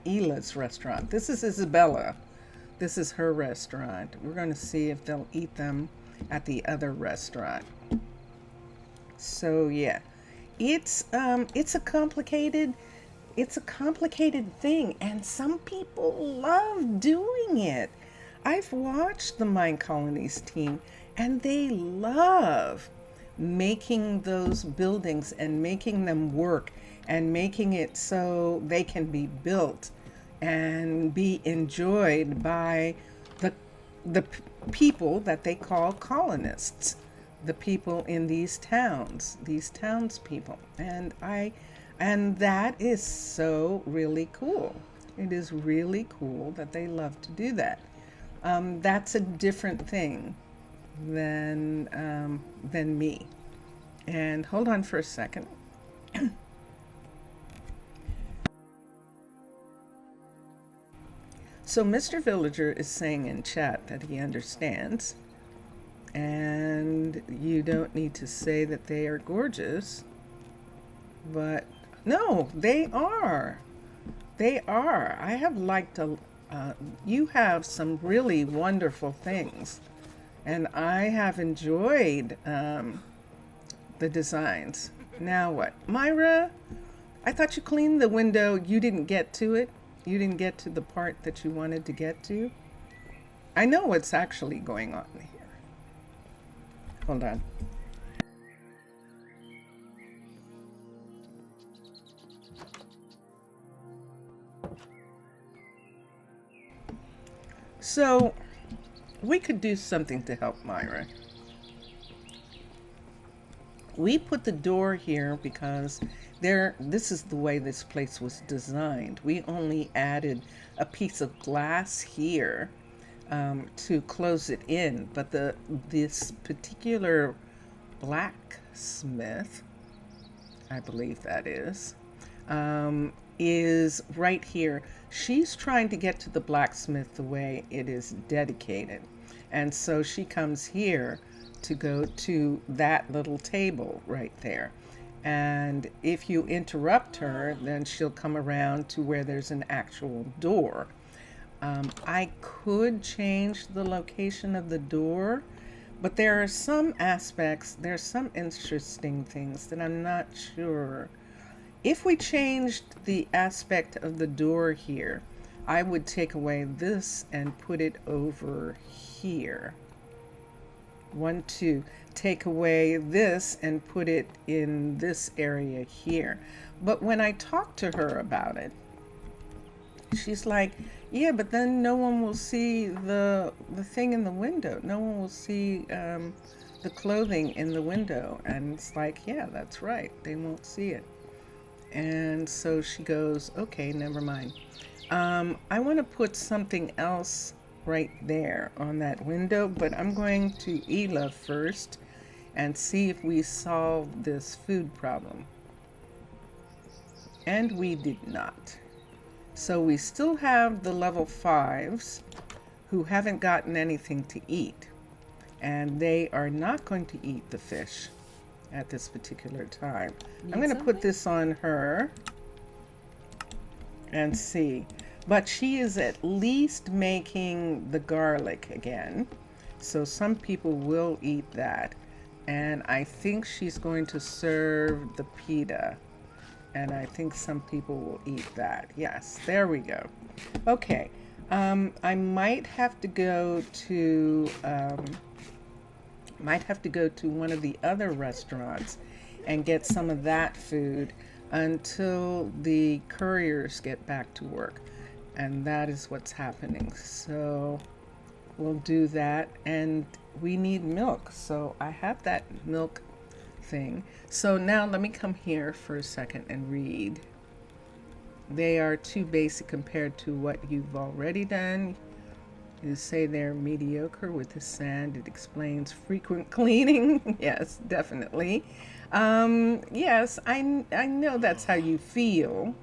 Ila's restaurant. This is Isabella. This is her restaurant. We're going to see if they'll eat them at the other restaurant. So yeah, it's a complicated thing, and some people love doing it. I've watched the Minecolonies team, and they love making those buildings and making them work and making it so they can be built and be enjoyed by the people that they call colonists. The people in these townspeople, and that is so really cool. It is really cool that they love to do that. That's a different thing than me. And hold on for a second. So Mr. Villager is saying in chat that he understands. And you don't need to say that they are gorgeous, but no, they are. They are. I have liked you have some really wonderful things, and I have enjoyed the designs. Now what? Myra, I thought you cleaned the window. You didn't get to it. You didn't get to the part that you wanted to get to. I know what's actually going on here. Hold on. So we could do something to help Myra. We put the door here because this is the way this place was designed. We only added a piece of glass here to close it in, but this particular blacksmith, I believe that is right here. She's trying to get to the blacksmith the way it is dedicated. And so she comes here to go to that little table right there. And if you interrupt her, then she'll come around to where there's an actual door. I could change the location of the door, but there are some aspects, there's some interesting things that I'm not sure. If we changed the aspect of the door here, I would take away this and put it over here. 1, 2. Take away this and put it in this area here. But when I talk to her about it, she's like, yeah, but then no one will see the thing in the window. No one will see the clothing in the window. And it's like, yeah, that's right. They won't see it. And so she goes, okay, never mind. I want to put something else right there on that window, but I'm going to Ela first and see if we solve this food problem. And we did not. So we still have the level 5s who haven't gotten anything to eat, and they are not going to eat the fish at this particular time. I'm going to put this on her and see. But she is at least making the garlic again. So some people will eat that. And I think she's going to serve the pita. And I think some people will eat that. Yes, there we go. Okay. I might have to go to one of the other restaurants and get some of that food until the couriers get back to work. And that is what's happening. So we'll do that. And we need milk. So I have that milk thing. So now let me come here for a second and read. They are too basic compared to what you've already done. You say they're mediocre with the sand. It explains frequent cleaning. Yes, definitely. Yes, I know that's how you feel,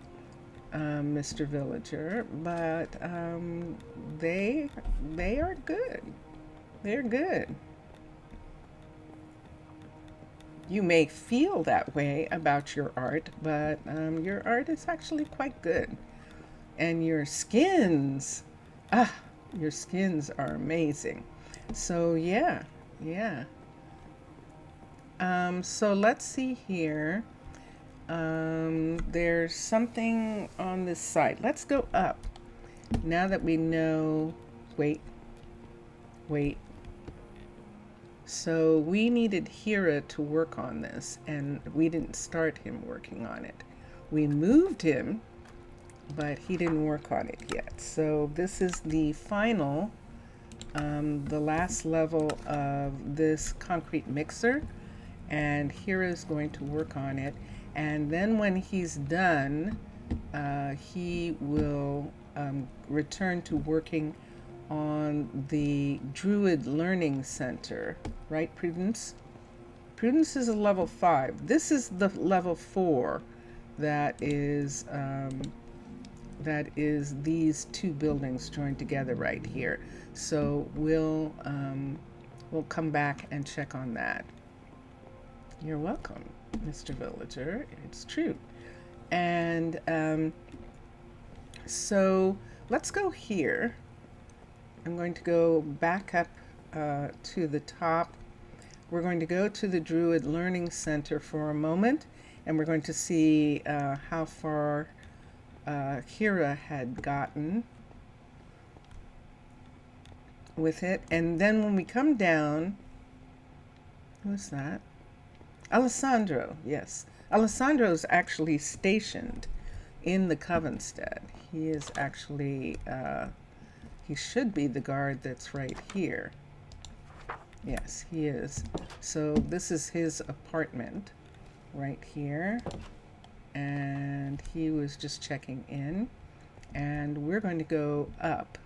Mr. Villager, but they are good. They're good. You may feel that way about your art, but your art is actually quite good. And your skins, your skins are amazing. So yeah. So let's see here. There's something on this side. Let's go up. Now that we know, wait. So we needed Hira to work on this, and we didn't start him working on it. We moved him, but he didn't work on it yet. So this is the final, the last level of this concrete mixer, and Hira is going to work on it. And then when he's done, he will return to working on the Druid Learning Center, right, Prudence? Prudence is a level 5. This is the level 4 that is these two buildings joined together right here. So we'll come back and check on that. You're welcome, Mr. Villager. It's true. And so let's go here. I'm going to go back up to the top. we're going to go to the Druid Learning Center for a moment, and we're going to see how far Kira had gotten with it. And then when we come down, who's that? Alessandro, yes. Alessandro's actually stationed in the Covenstead. He is actually, he should be the guard that's right here. Yes, he is. So this is his apartment right here. And he was just checking in. And we're going to go up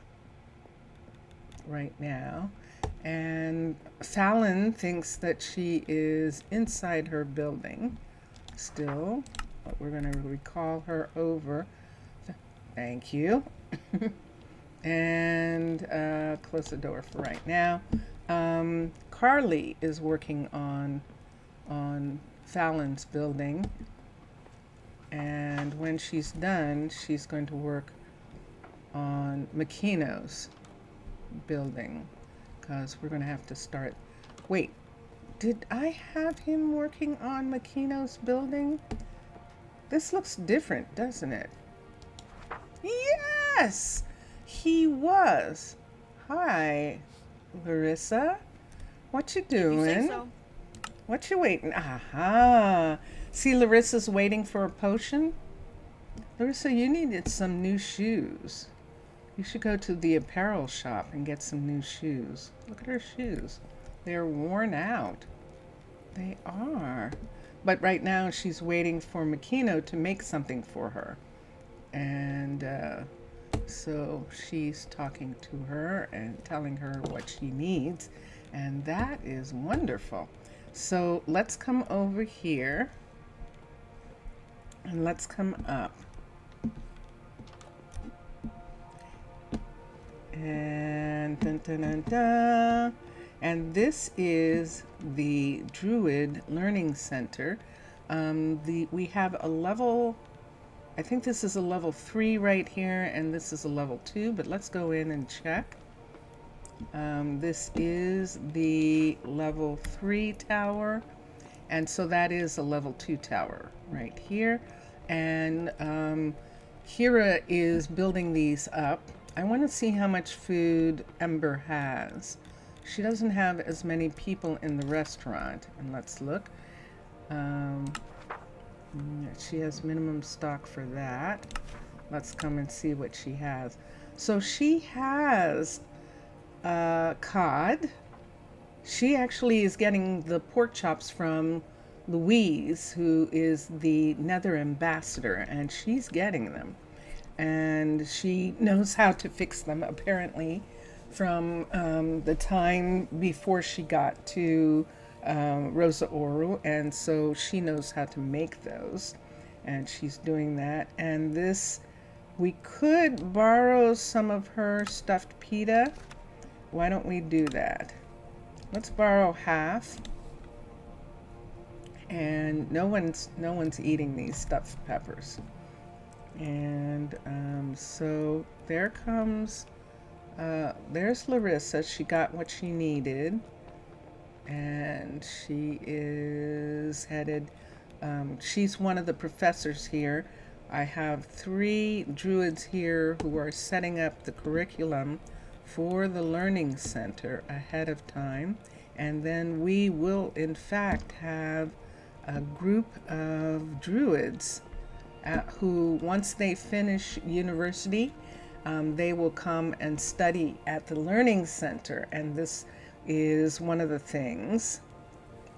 right now. And Fallon thinks that she is inside her building still, but we're going to recall her over. Thank you. And close the door for right now. Carly is working on Fallon's building, and when she's done, she's going to work on Makino's building, because we're going to have to start. Wait, did I have him working on Makino's building? This looks different, doesn't it? Yes, he was. Hi, Larissa. What you doing? You say so. What you waiting? Aha. See, Larissa's waiting for a potion. Larissa, you needed some new shoes. You should go to the apparel shop and get some new shoes. Look at her shoes. They're worn out. They are. But right now she's waiting for Makino to make something for her. And so she's talking to her and telling her what she needs. And that is wonderful. So let's come over here. And let's come up. And dun, dun, dun, dun. And this is the Druid Learning Center. We have a level, I think this is a level 3 right here, and this is a level 2, but let's go in and check. This is the level 3 tower, and so that is a level 2 tower right here. And Kira is building these up. I want to see how much food Ember has. She doesn't have as many people in the restaurant. And let's look. She has minimum stock for that. Let's come and see what she has. So she has cod. She actually is getting the pork chops from Louise, who is the Nether ambassador, and she's getting them. And she knows how to fix them, apparently, from the time before she got to Rosa Ouro, and so she knows how to make those, and she's doing that. And this, we could borrow some of her stuffed pita. Why don't we do that? Let's borrow half. And no one's eating these stuffed peppers. And so there comes, there's Larissa. She got what she needed, and she is headed, she's one of the professors here. I have 3 druids here who are setting up the curriculum for the learning center ahead of time, and then we will in fact have a group of druids who, once they finish university, they will come and study at the learning center. And this is one of the things.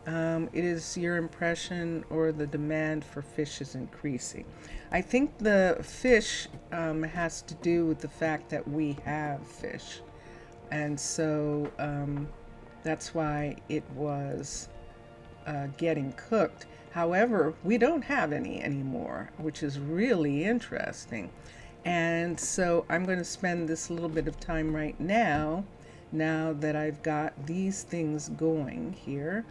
It is your impression or the demand for fish is increasing. I think the fish has to do with the fact that we have fish. And so that's why it was getting cooked. However, we don't have any anymore, which is really interesting. And so I'm going to spend this little bit of time right now that I've got these things going here,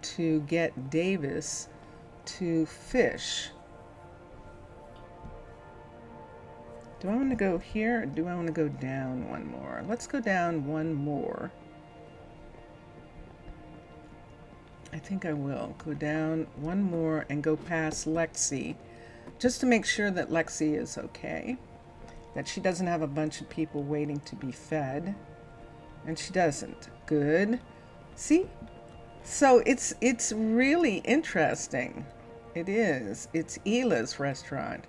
to get Davis to fish. Do I want to go here, or do I want to go down one more? Let's go down one more. think I will go down one more and go past Lexi, just to make sure that Lexi is okay, that she doesn't have a bunch of people waiting to be fed. And she doesn't. Good. See? So it's really interesting. It is. It's Hila's restaurant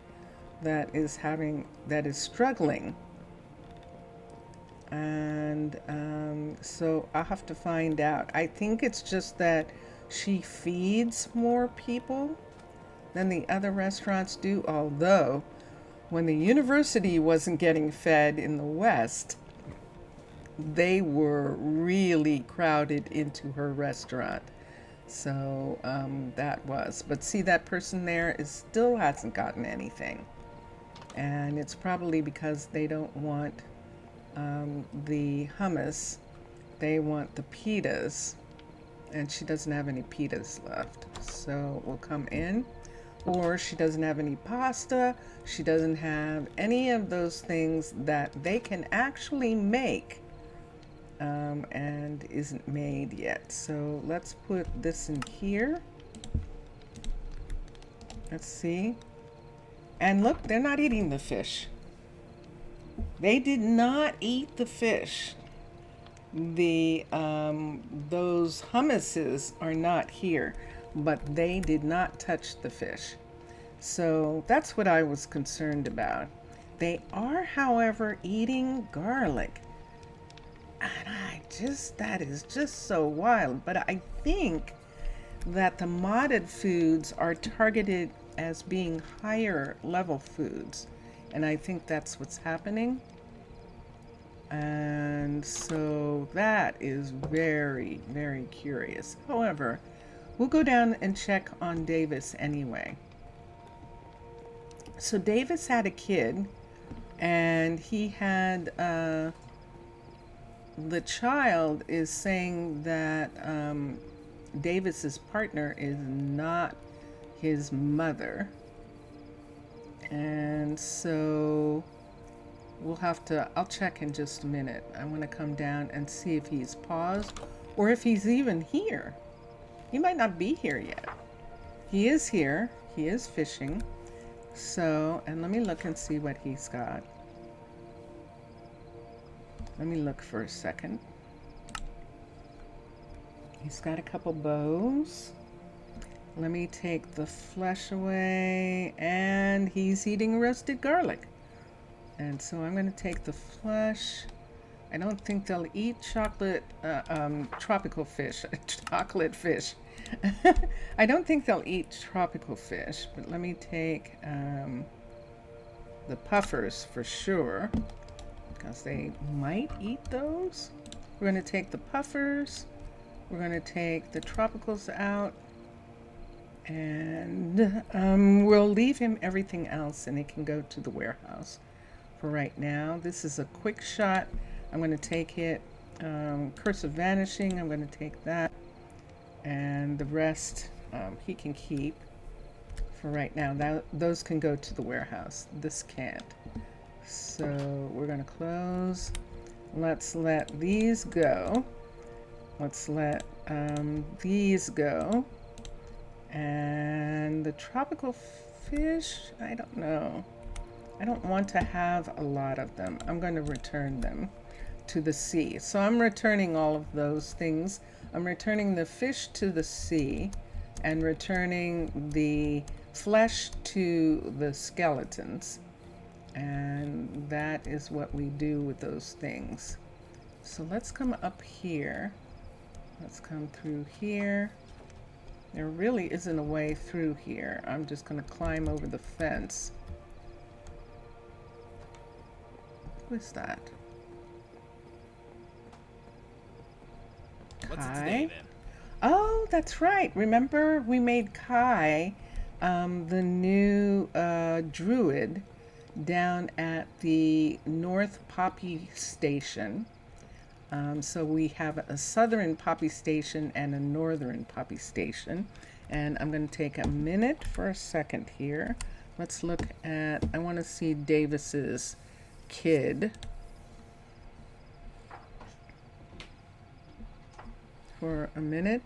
that is struggling. And so I'll have to find out. I think it's just that she feeds more people than the other restaurants do, although when the university wasn't getting fed in the West, they were really crowded into her restaurant. So that was. But see, that person there still hasn't gotten anything. And it's probably because they don't want the hummus. They want the pitas. And she doesn't have any pitas left. So we'll come in. Or she doesn't have any pasta. She doesn't have any of those things that they can actually make. And isn't made yet. So let's put this in here. Let's see. And look, they're not eating the fish. They did not eat the fish. The those hummuses are not here, but they did not touch the fish. So that's what I was concerned about. They are, however, eating garlic. And that is just so wild. But I think that the modded foods are targeted as being higher level foods. And I think that's what's happening. And so that is very, very curious. However, we'll go down and check on Davis anyway. So Davis had a kid, and he had the child is saying that Davis's partner is not his mother. And so I'll check in just a minute. I want to come down and see if he's paused or if he's even here. He might not be here yet. He is here. He is fishing. So, and let me look and see what he's got. Let me look for a second. He's got a couple bows. Let me take the flesh away, and he's eating roasted garlic. And so I'm going to take the flesh. I don't think they'll eat tropical fish, chocolate fish. I don't think they'll eat tropical fish, but let me take the puffers for sure, because they might eat those. We're going to take the puffers. We're going to take the tropicals out. And we'll leave him everything else, and it can go to the warehouse for right now. This is a quick shot. I'm going to take it. Curse of Vanishing, I'm going to take that. And the rest he can keep for right now. Those can go to the warehouse. This can't. So we're going to close. Let's let these go. Let's let these go. And the tropical fish, I don't know. I don't want to have a lot of them. I'm going to return them to the sea. So I'm returning all of those things. I'm returning the fish to the sea and returning the flesh to the skeletons. And that is what we do with those things. So let's come up here. Let's come through here. There really isn't a way through here. I'm just going to climb over the fence. What's that? What's it Kai? today, then? Oh, that's right. Remember we made Kai the new druid down at the North Poppy Station. So we have a southern poppy station and a northern poppy station. And I'm going to take a minute for a second here. Let's look at, I want to see Davis's kid. For a minute.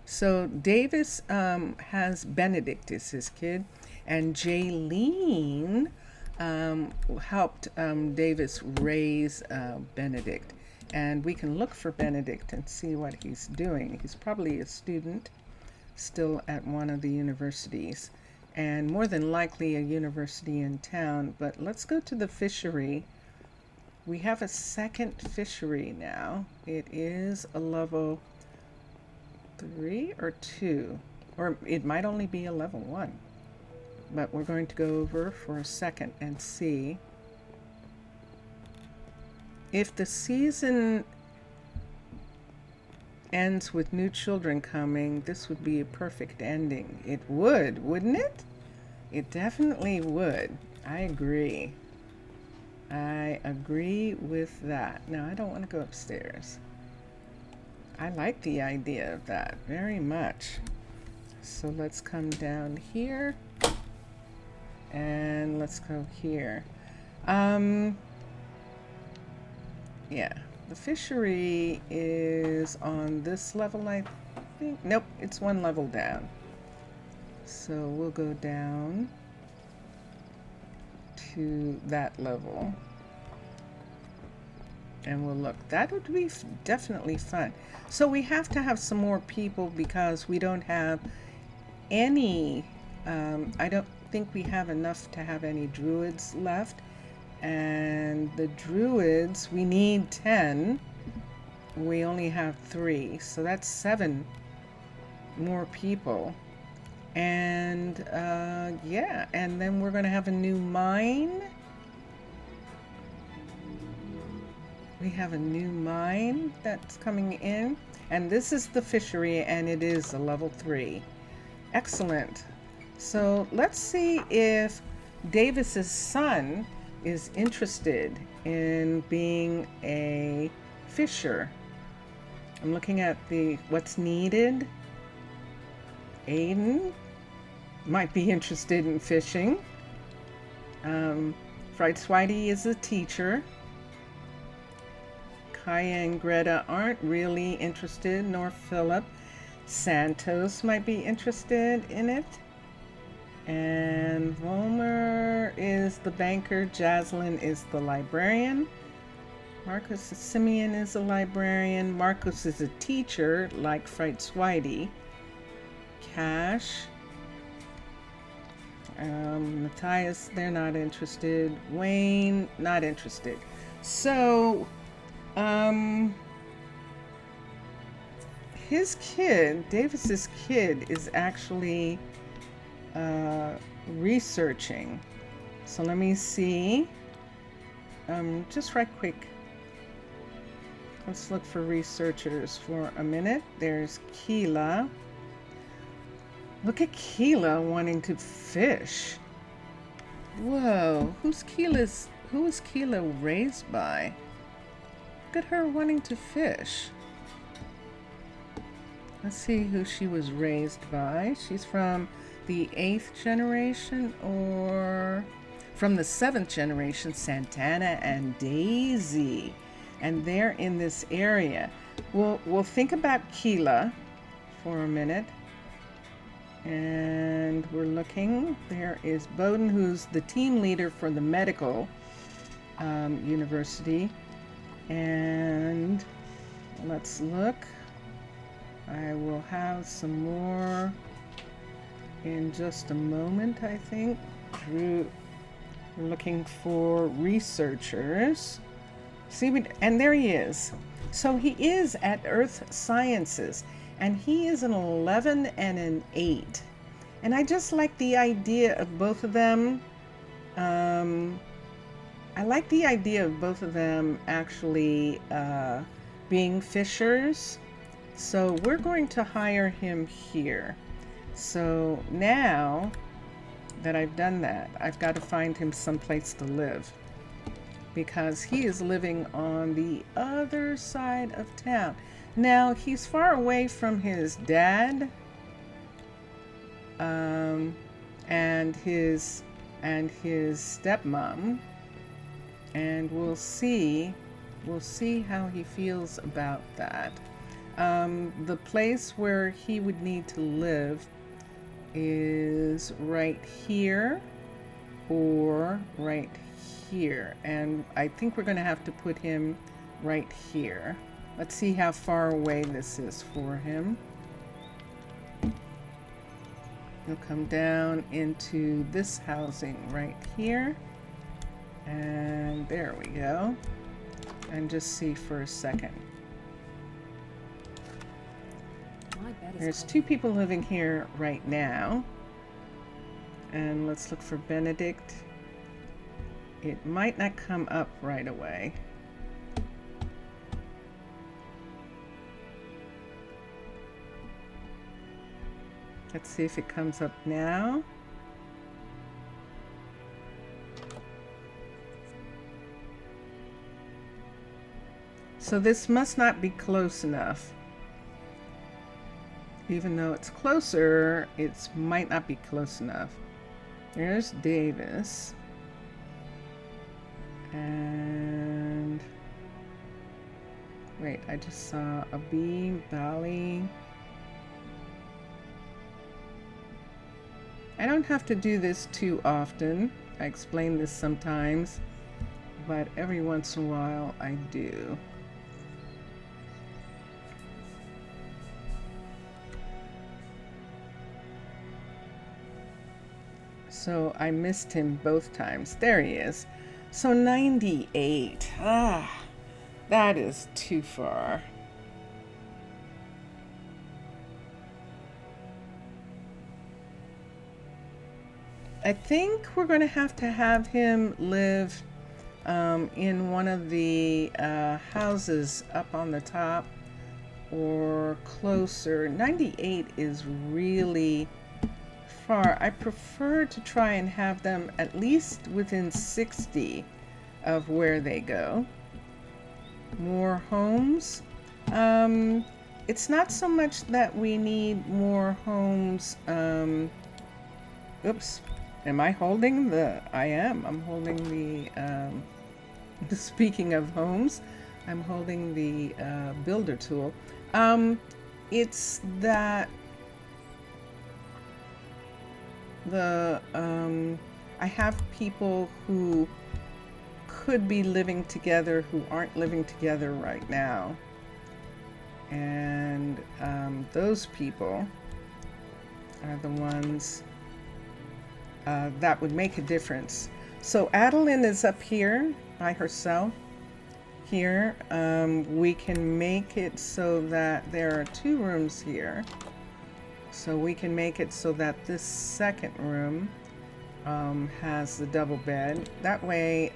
So Davis has Benedict as his kid, and Jaylene helped Davis raise Benedict. And we can look for Benedict and see what he's doing. He's probably a student still at one of the universities, and more than likely a university in town. But let's go to the fishery. We have a second fishery now. It is a level 3 or 2, or it might only be a level 1. But we're going to go over for a second and see. If the season ends with new children coming, this would be a perfect ending. It would, wouldn't it? It definitely would. I agree. I agree with that. Now, I don't want to go upstairs. I like the idea of that very much. So let's come down here. And let's go here. Yeah, the fishery is on this level, I think. Nope, it's one level down. So we'll go down to that level. And we'll look. That would be definitely fun. So we have to have some more people because we don't have any, I don't think we have enough to have any druids left. And the druids, we need 10. We only have 3. So that's 7 more people. And yeah, and then we're going to have a new mine. We have a new mine that's coming in. And this is the fishery, and it is a level 3. Excellent. So let's see if Davis's son is interested in being a fisher. I'm looking at the what's needed. Aiden might be interested in fishing. Fried Swidey is a teacher. Kaya and Greta aren't really interested, nor Philip. Santos might be interested in it. And Volmer is the banker. Jaslyn is the librarian. Marcus Simeon is a librarian. Marcus is a teacher, like Fright Swidey. Cash. Matthias, they're not interested. Wayne, not interested. So, his kid, Davis's kid, is actually researching. So let me see. Just right quick. Let's look for researchers for a minute. There's Keela. Look at Keela wanting to fish. Whoa, who is Keela raised by? Look at her wanting to fish. Let's see who she was raised by. She's from the 8th generation or from the 7th generation, Santana and Daisy. And they're in this area. We'll think about Keela for a minute. And we're looking. There is Bowden, who's the team leader for the medical university. And let's look. I will have some more in just a moment, I think. We're looking for researchers. See, and there he is. So he is at Earth Sciences, and he is an 11 and an 8. And I just like the idea of both of them. I like the idea of both of them actually being fishers. So we're going to hire him here. So now that I've done that, I've got to find him someplace to live, because he is living on the other side of town. Now, he's far away from his dad and his stepmom, and we'll see how he feels about that. The place where he would need to live is right here or right here. And I think we're going to have to put him right here. Let's see how far away this is for him. He'll come down into this housing right here. And there we go. And just see for a second. There's 2 people living here right now. And let's look for Benedict. It might not come up right away. Let's see if it comes up now. So this must not be close enough. Even though it's closer, it might not be close enough. There's Davis. And wait, I just saw a B, Bali. I don't have to do this too often. I explain this sometimes, but every once in a while I do. So I missed him both times. There he is. So 98. That is too far. I think we're going to have him live in one of the houses up on the top or closer. 98 is really far. I prefer to try and have them at least within 60 of where they go. More homes. It's not so much that we need more homes. Oops. Am I holding the... I am. I'm holding the... Speaking of homes, I'm holding the builder tool. It's that I have people who could be living together who aren't living together right now. And those people are the ones that would make a difference. So Adeline is up here by herself. Here, we can make it so that there are 2 rooms here. So we can make it so that this second room has the double bed. That way,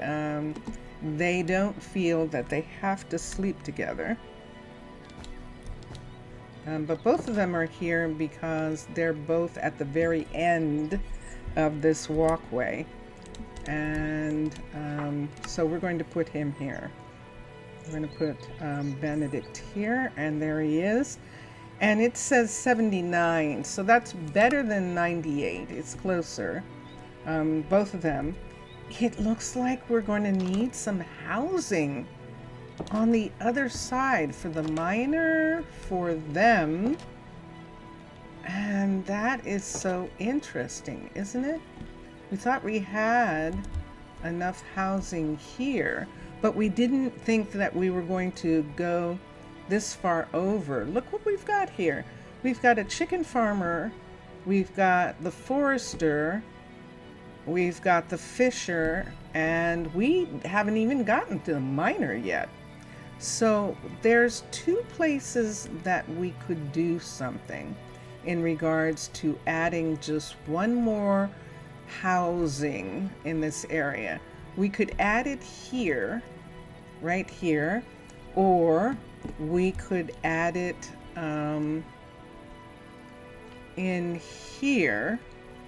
they don't feel that they have to sleep together. But both of them are here because they're both at the very end of this walkway. And so we're going to put him here. We're going to put Benedict here, and there he is. And it says 79, so that's better than 98. It's closer. Both of them. It looks like we're going to need some housing on the other side for the miner, for them. And that is so interesting, isn't it? We thought we had enough housing here, but we didn't think that we were going to go this far over. Look what we've got here. We've got a chicken farmer, we've got the forester, we've got the fisher, and we haven't even gotten to the miner yet. So there's 2 places that we could do something in regards to adding just one more housing in this area. We could add it here, right here, or we could add it in here.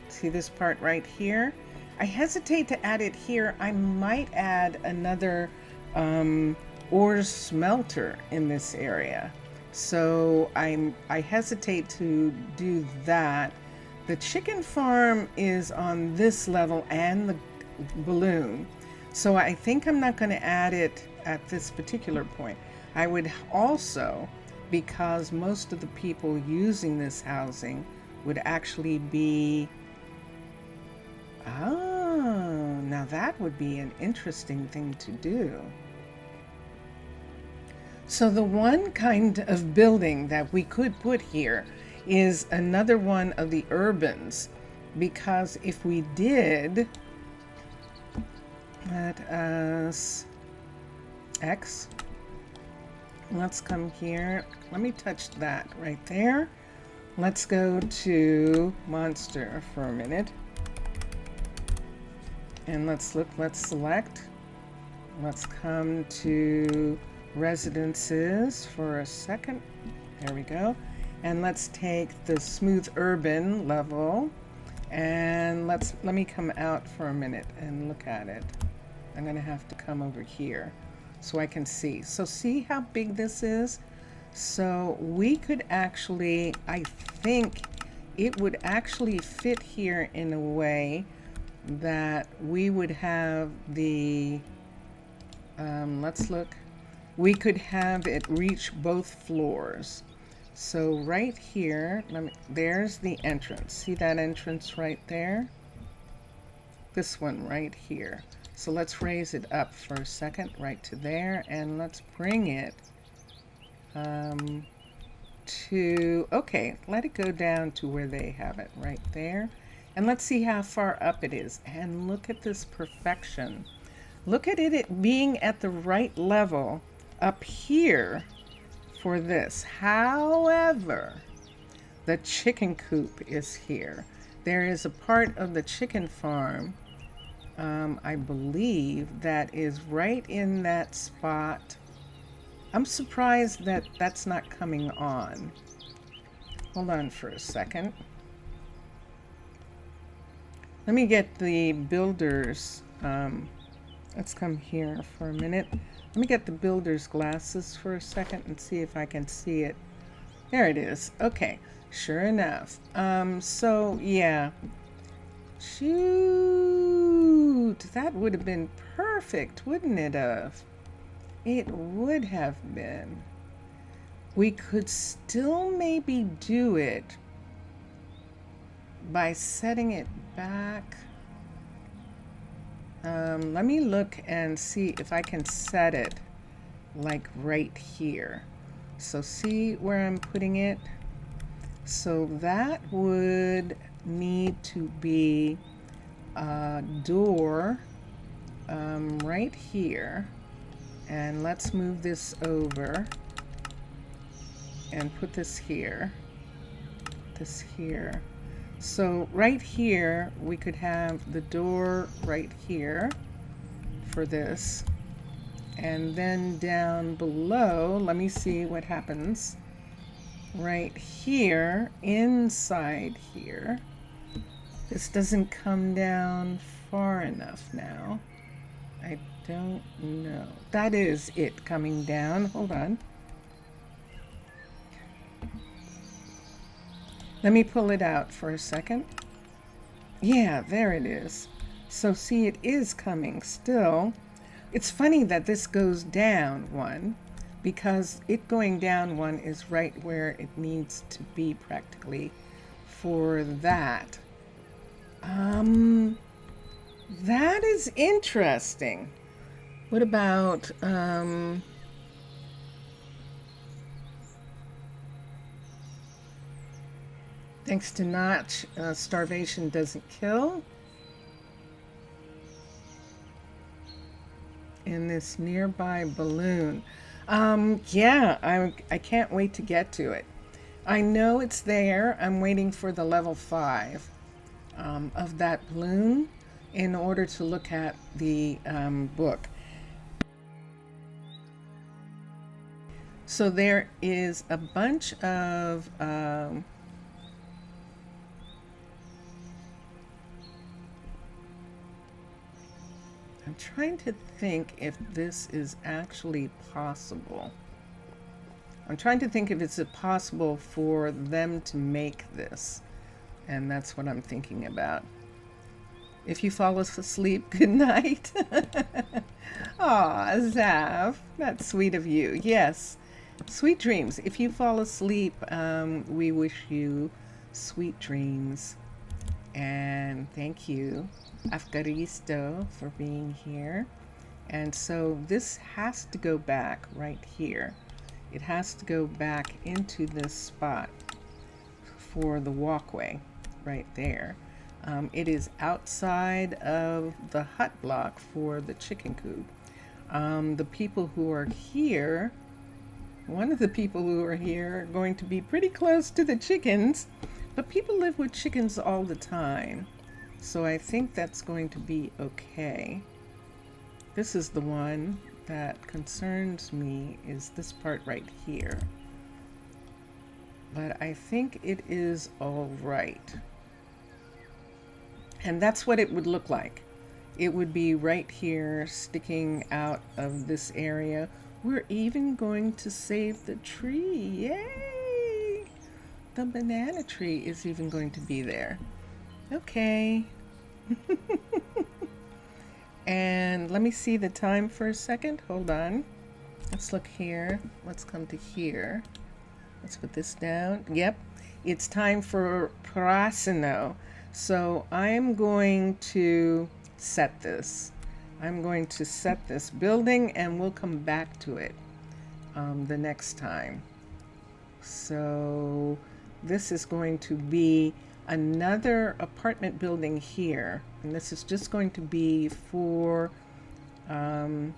See this part right here? I hesitate to add it here. I might add another ore smelter in this area. So I hesitate to do that. The chicken farm is on this level and the balloon. So I think I'm not going to add it at this particular point. I would also because most of the people using this housing would actually be, oh, now that would be an interesting thing to do. So the one kind of building that we could put here is another one of the urbans, because if we did, let us X, let's come here, let me touch that right there. Let's go to monster for a minute, and let's look, let's select, let's come to residences for a second. There we go. And let's take the smooth urban level, and let me come out for a minute and look at it. I'm gonna have to come over here so I can see. So see how big this is? So we could actually, I think it would actually fit here in a way that we would have the, let's look. We could have it reach both floors. So right here, there's the entrance. See that entrance right there? This one right here. So let's raise it up for a second, right to there, and let's bring it to, okay, let it go down to where they have it, right there. And let's see how far up it is. And look at this perfection. Look at it being at the right level up here for this. However, the chicken coop is here. There is a part of the chicken farm, I believe, that is right in that spot. I'm surprised that that's not coming on. Hold on for a second. Let me get the builders. Let's come here for a minute. Let me get the builder's glasses for a second and see if I can see it. There it is. Okay, sure enough. So yeah. Shoot, that would have been perfect, wouldn't it have? It would have been. We could still maybe do it by setting it back. Let me look and see if I can set it like right here. So see where I'm putting it? So that would need to be a door right here. And let's move this over and put this here. This here. So right here, we could have the door right here for this. And then down below, let me see what happens. Right here, inside here. This doesn't come down far enough now. I don't know. That is it coming down. Hold on. Let me pull it out for a second. Yeah, there it is. So see, it is coming still. It's funny that this goes down one, because it going down one is right where it needs to be practically for that. That is interesting. What about, thanks to Notch, starvation doesn't kill. In this nearby balloon. Yeah, I can't wait to get to it. I know it's there. I'm waiting for the level 5 of that balloon in order to look at the book. So there is a bunch of I'm trying to think if this is actually possible. I'm trying to think if it's possible for them to make this. And that's what I'm thinking about. If you fall asleep, good night. Aw, Zav, that's sweet of you. Yes, Sweet dreams. If you fall asleep, we wish you sweet dreams. And thank you, Afgaristo, for being here. And so this has to go back right here. It has to go back into this spot for the walkway right there. It is outside of the hut block for the chicken coop. The people who are here, one of the people who are here are going to be pretty close to the chickens, but people live with chickens all the time. So I think that's going to be okay. This is the one that concerns me, is this part right here. But I think it is all right. And that's what it would look like. It would be right here, sticking out of this area. We're even going to save the tree. Yay! The banana tree is even going to be there. Okay. And let me see the time for a second. Hold on. Let's look here. Let's come to here. Let's put this down. Yep. It's time for Prasino. So I'm going to set this. I'm going to set this building and we'll come back to it the next time. So this is going to be another apartment building here. And this is just going to be for, no,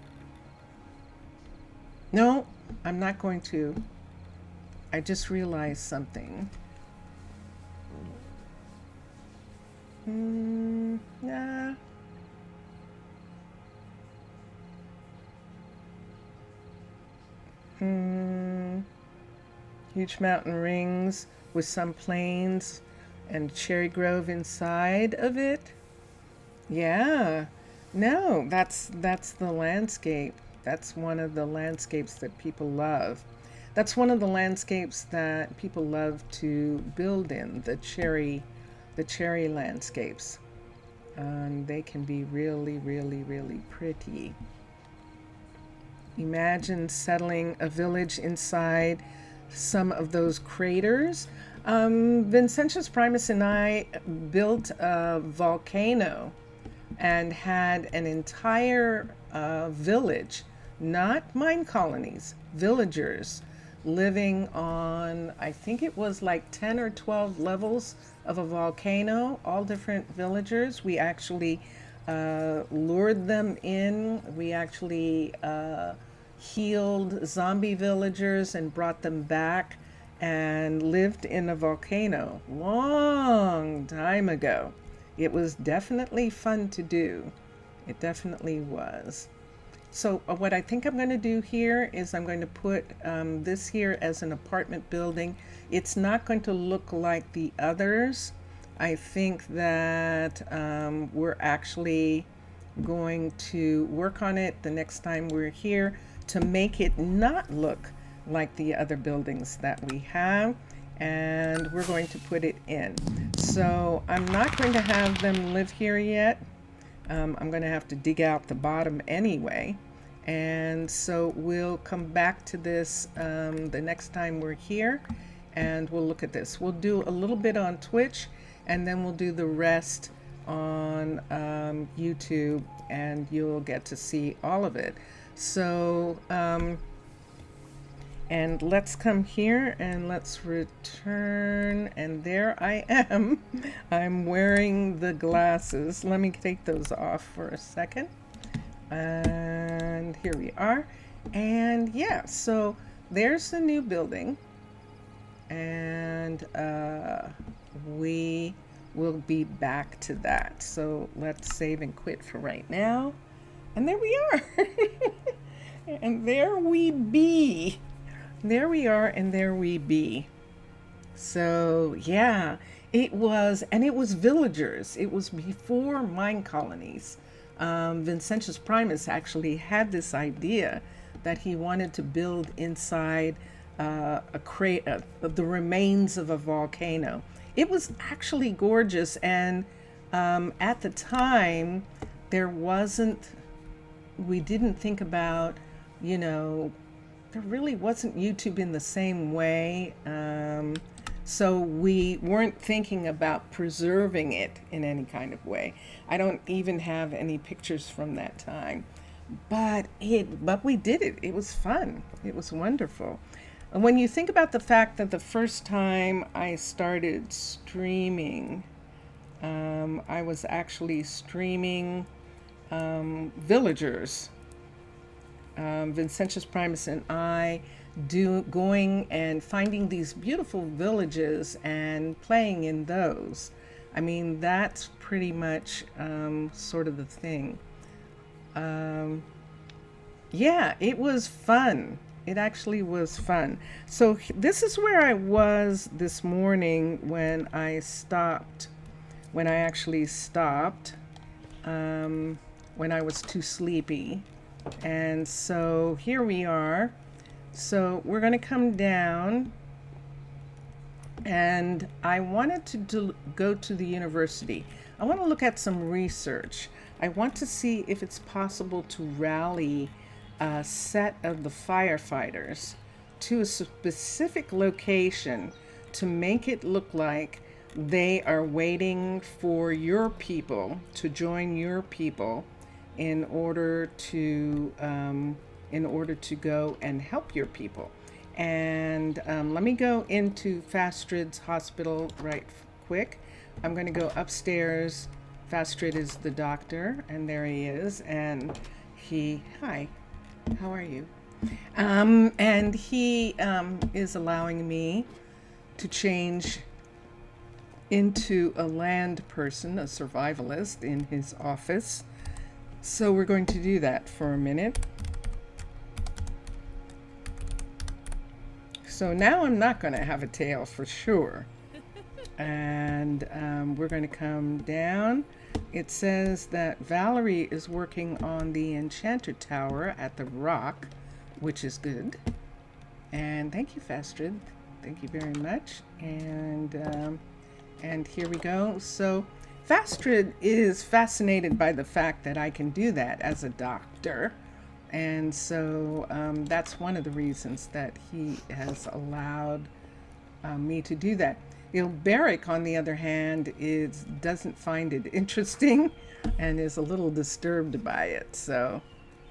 I'm not going to. I just realized something. Nah. Huge mountain rings with some plains and cherry grove inside of it. Yeah. No, that's the landscape. That's one of the landscapes that people love. That's one of the landscapes that people love to build in, the cherry landscapes. They can be really, really, really pretty. Imagine settling a village inside some of those craters. Vincentius Primus and I built a volcano and had an entire village, not mine colonies, villagers living on, I think it was like 10 or 12 levels of a volcano, all different villagers. We actually lured them in. We actually healed zombie villagers and brought them back and lived in a volcano long time ago. It was definitely fun to do. It definitely was. So what I think I'm going to do here is I'm going to put this here as an apartment building. It's not going to look like the others. I think that we're actually going to work on it the next time we're here to make it not look like the other buildings that we have, and we're going to put it in. So I'm not going to have them live here yet. I'm going to have to dig out the bottom anyway, and so we'll come back to this the next time we're here, and we'll look at this. We'll do a little bit on Twitch, and then we'll do the rest on YouTube, and you'll get to see all of it. So and let's come here and let's return, and there I am. I'm wearing the glasses. Let me take those off for a second. And here we are. And yeah, so there's the new building, and we will be back to that. So let's save and quit for right now. And there we are. And there we be. There we are, and there we be. So yeah, it was villagers. It was before mine colonies. Vincentius Primus actually had this idea that he wanted to build inside the remains of a volcano. It was actually gorgeous, and at the time, we didn't think about, there really wasn't YouTube in the same way. So we weren't thinking about preserving it in any kind of way. I don't even have any pictures from that time. But we did it. It was fun. It was wonderful. And when you think about the fact that the first time I started streaming, I was actually streaming villagers. Vincentius Primus and I going and finding these beautiful villages and playing in those. I mean, that's pretty much sort of the thing. Yeah, it was fun. It actually was fun. So this is where I was this morning when I stopped, when I actually stopped, when I was too sleepy. And so here we are. So we're going to come down, and I wanted to go to the university. I want to look at some research. I want to see if it's possible to rally a set of the firefighters to a specific location to make it look like they are waiting for your people to join your people in order to go and help your people. And let me go into Fastrid's hospital right quick. I'm going to go upstairs. Fastrid is the doctor, and there he is. And hi, how are you? And he is allowing me to change into a land person, a survivalist, in his office. So we're going to do that for a minute. So now I'm not going to have a tail for sure. And we're going to come down. It says that Valerie is working on the Enchanter Tower at the Rock, which is good. And thank you, Fastrid. Thank you very much. And here we go. So Fastrid is fascinated by the fact that I can do that as a doctor. And so that's one of the reasons that he has allowed me to do that. Ilberic, on the other hand, doesn't find it interesting and is a little disturbed by it. So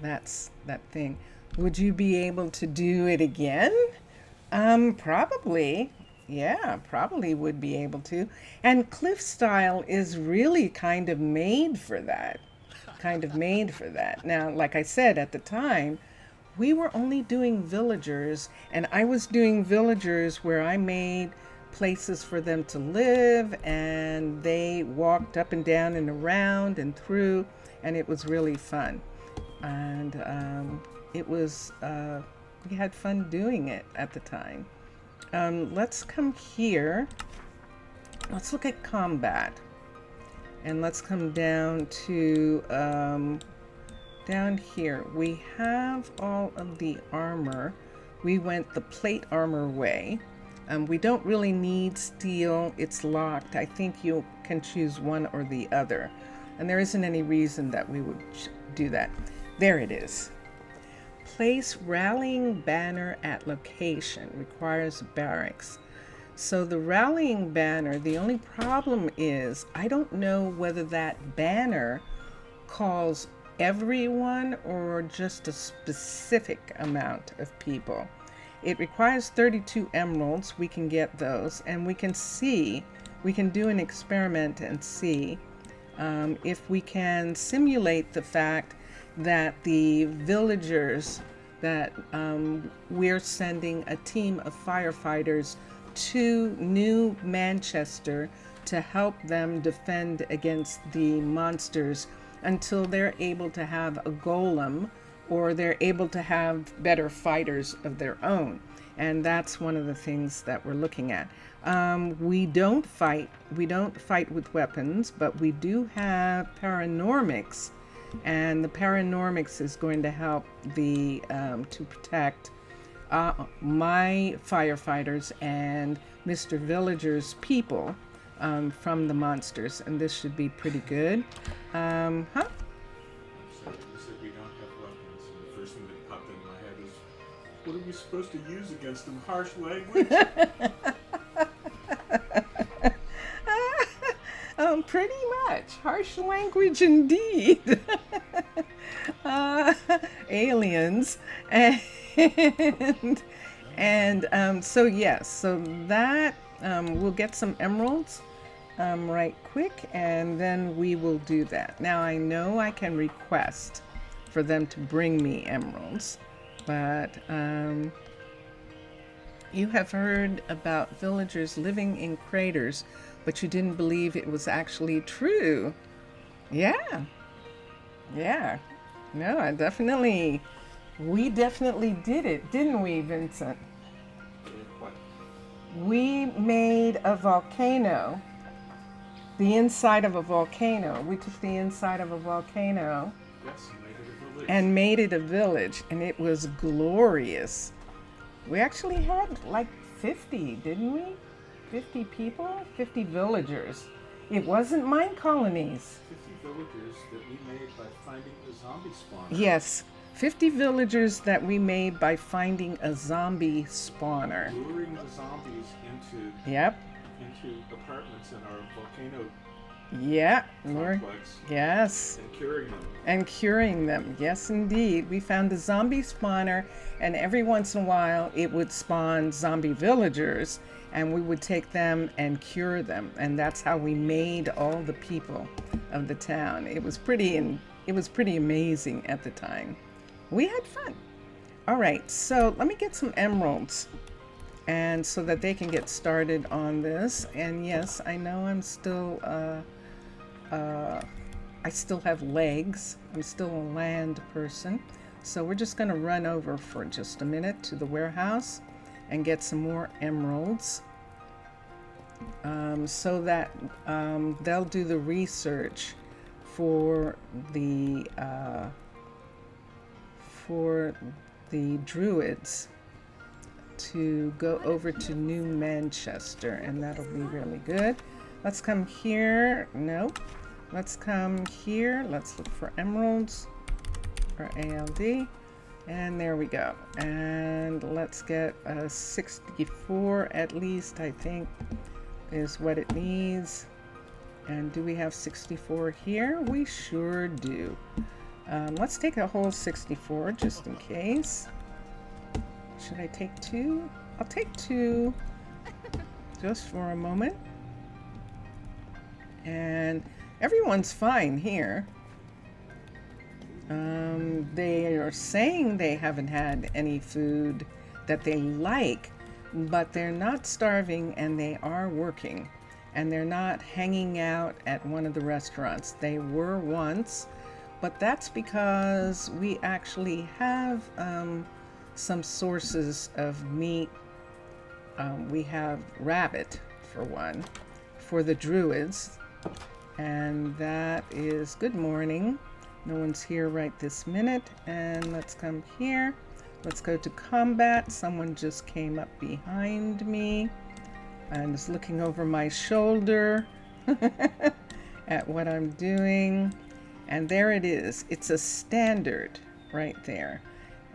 that's that thing. Would you be able to do it again? Probably. Yeah, probably would be able to. And Cliff Style is really kind of made for that. Now, like I said, at the time, we were only doing villagers, and I was doing villagers where I made places for them to live, and they walked up and down and around and through, and it was really fun. And it was, we had fun doing it at the time. Let's come here. Let's look at combat. And let's come down to, down here. We have all of the armor. We went the plate armor way. We don't really need steel. It's locked. I think you can choose one or the other. And there isn't any reason that we would do that. There it is. Place rallying banner at location. Requires barracks. So the rallying banner, the only problem is I don't know whether that banner calls everyone or just a specific amount of people. It requires 32 emeralds. We can get those, and we can do an experiment and see if we can simulate the fact that the villagers that we're sending a team of firefighters to New Manchester to help them defend against the monsters until they're able to have a golem or they're able to have better fighters of their own. And that's one of the things that we're looking at. We don't fight with weapons, but we do have paranormics, and the paranormics is going to help to protect my firefighters and Mr. Villager's people from the monsters, and this should be pretty good. You said we don't have weapons, and the first thing that popped in my head is What are we supposed to use against them? Harsh language? Pretty much. Harsh language indeed. uh, Aliens. So yes, so that we'll get some emeralds right quick, and then we will do that. Now I know I can request for them to bring me emeralds, but you have heard about villagers living in craters, but you didn't believe it was actually true. Yeah. Yeah. No, we definitely did it, didn't we, Vincent? What? We made a volcano, the inside of a volcano. We took the inside of a volcano Yes, you made it a village. and made it a village, and it was glorious. We actually had like 50, didn't we? 50 people, 50 villagers. It wasn't Minecolonies. 50 villagers that we made by finding a zombie spawner. Yes, 50 villagers that we made by finding a zombie spawner. Luring the zombies Yep. into apartments in our volcano Yeah. complex Yes. and curing them. And curing them. Yes, indeed. We found the zombie spawner, and every once in a while it would spawn zombie villagers, and we would take them and cure them. And that's how we made all the people of the town. It was pretty amazing at the time. We had fun. All right, so let me get some emeralds, and so that they can get started on this. And yes, I know I'm still I still have legs. I'm still a land person. So we're just going to run over for just a minute to the warehouse and get some more emeralds, so that they'll do the research for the Druids to go over to New Manchester, and that'll be really good. Let's come here. Nope. Let's come here. Let's look for emeralds, or ALD, and there we go. And let's get a 64 at least, I think is what it needs. And do we have 64 here? We sure do. Let's take a whole 64 just in case. Should I take 2? I'll take 2 just for a moment. And everyone's fine here. They are saying they haven't had any food that they like, but they're not starving, and they are working, and they're not hanging out at one of the restaurants. They were once, but that's because we actually have some sources of meat. We have rabbit, for one, for the Druids, and that is good morning. No one's here right this minute. And let's come here. Let's go to combat. Someone just came up behind me and is looking over my shoulder at what I'm doing. And there it is. It's a standard right there.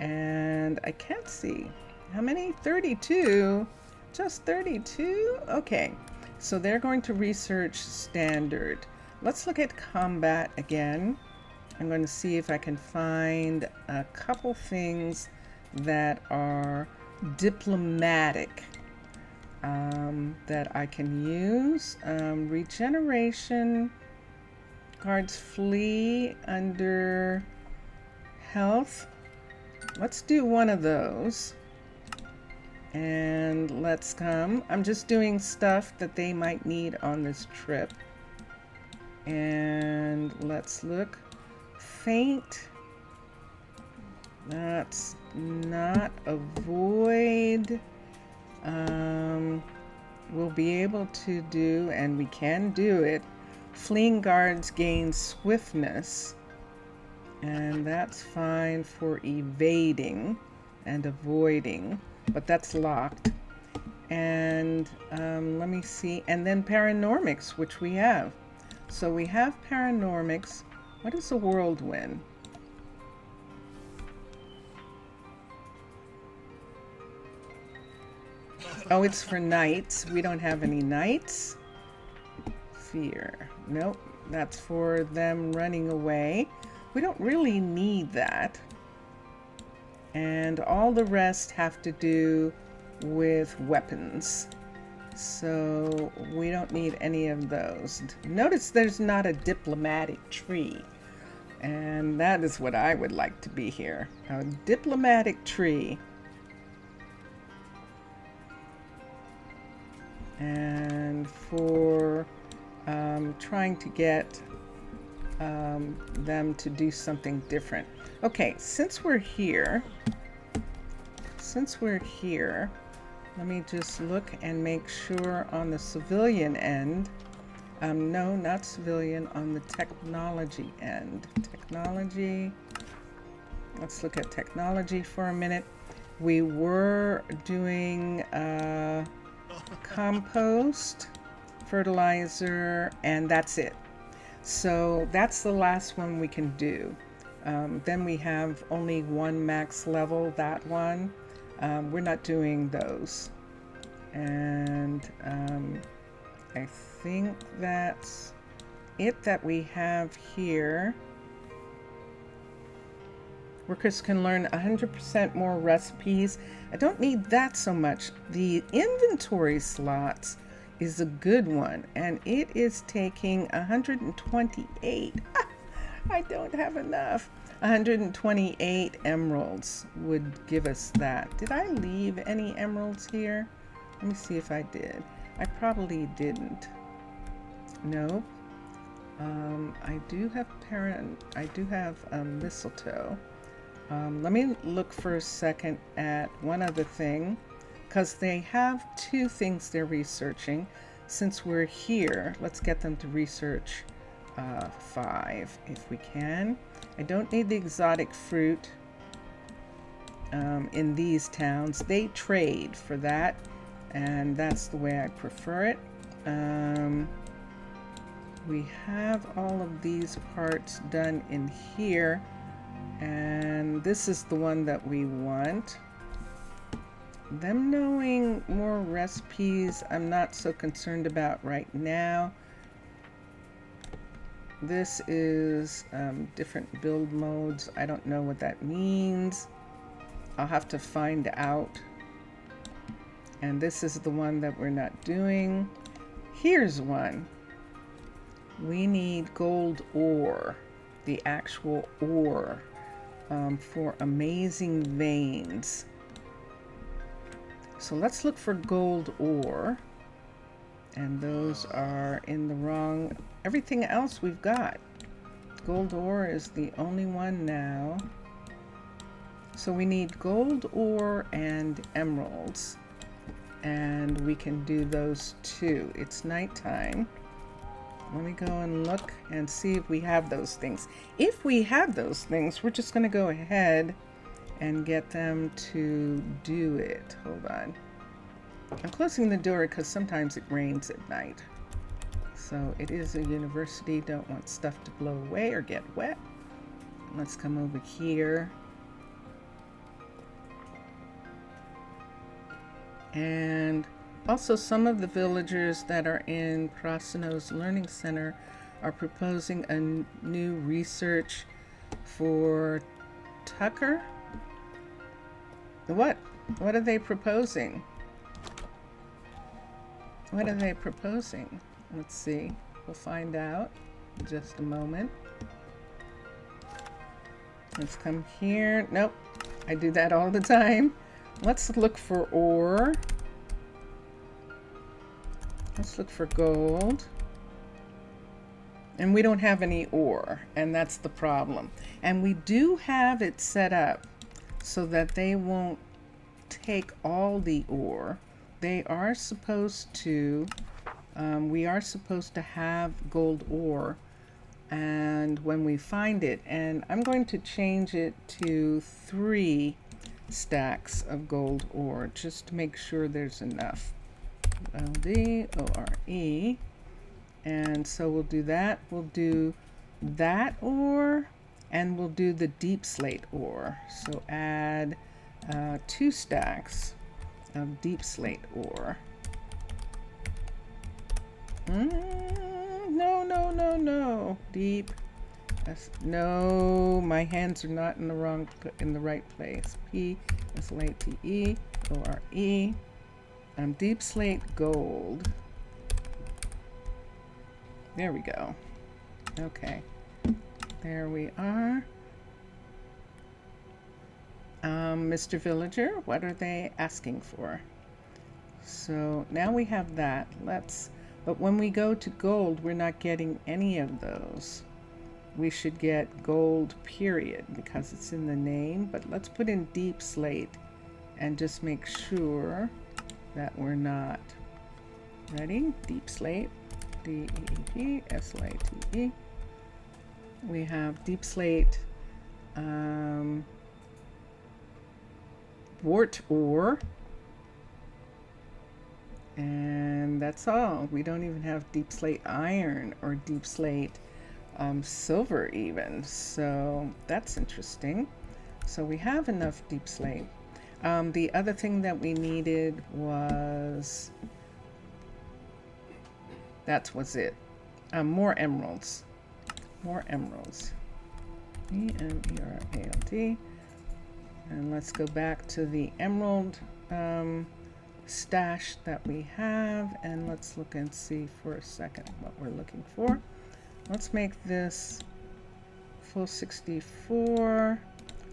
And I can't see. How many? 32? Just 32? Okay. So they're going to research standard. Let's look at combat again. I'm going to see if I can find a couple things that are diplomatic that I can use. Regeneration. Guards flee under health. Let's do one of those. And let's come. I'm just doing stuff that they might need on this trip. And let's look. Faint. That's not avoid. We'll be able to do, and we can do it. Fleeing guards gain swiftness, and that's fine for evading and avoiding, but that's locked. And let me see, and then paranormics, which we have. So we have paranormics. What is a whirlwind? Oh, it's for knights. We don't have any knights. Fear. Nope. That's for them running away. We don't really need that. And all the rest have to do with weapons. So we don't need any of those. Notice there's not a diplomatic tree. And that is what I would like to be here. A diplomatic tree. And for trying to get them to do something different. Okay, since we're here, let me just look and make sure on the civilian end, no, not civilian, on the technology end. Technology, let's look at technology for a minute. We were doing compost, fertilizer, and that's it. So that's the last one we can do. Then we have only one max level, that one. We're not doing those. And I think that's it that we have here. Workers can learn 100% more recipes. I don't need that so much. The inventory slots is a good one, and it is taking 128. I don't have enough. 128 emeralds would give us that. Did I leave any emeralds here? Let me see if I did. I probably didn't. No. I do have mistletoe. Let me look for a second at one other thing, because they have two things they're researching. Since we're here, let's get them to research 5 if we can. I don't need the exotic fruit in these towns. They trade for that, and that's the way I prefer it. We have all of these parts done in here, and this is the one that we want. Them knowing more recipes, I'm not so concerned about right now. This is different build modes. I don't know what that means. I'll have to find out. And this is the one that we're not doing. Here's one. We need gold ore, the actual ore, for amazing veins. So let's look for gold ore. And those are in the wrong. Everything else we've got. Gold ore is the only one now. So we need gold ore and emeralds. And we can do those too. It's nighttime. Let me go and look and see if we have those things. If we have those things, we're just going to go ahead and get them to do it. Hold on. I'm closing the door because sometimes it rains at night. So it is a university. Don't want stuff to blow away or get wet. Let's come over here. And also some of the villagers that are in Prasino's Learning Center are proposing a new research for Tucker. What? What are they proposing? What are they proposing? Let's see. We'll find out in just a moment. Let's come here. Nope. I do that all the time. Let's look for ore. Let's look for gold. And we don't have any ore, and that's the problem. And we do have it set up so that they won't take all the ore. They are supposed to, we are supposed to have gold ore, and when we find it, and I'm going to change it to 3 stacks of gold ore just to make sure there's enough. LDORE. And so we'll do that. We'll do that ore, and we'll do the deep slate ore. So add 2 stacks of deep slate ore. No. Deep. No, my hands are not in the right place. P S-L-A-T-E O-R-E. Deep slate gold. There we go. Okay. There we are. Mr. Villager, what are they asking for? So now we have that. But when we go to gold, we're not getting any of those. We should get gold period because it's in the name, but let's put in deep slate and just make sure that we're not. Ready? Deep slate, D-E-E-P S-L-A-T-E. We have deep slate, wart ore, and that's all. We don't even have deep slate iron or deep slate silver even, so that's interesting. So we have enough deep slate. The other thing that we needed was, that was it, more emeralds. E-M-E-R-A-L-D. And let's go back to the emerald stash that we have, and let's look and see for a second what we're looking for. Let's make this full 64.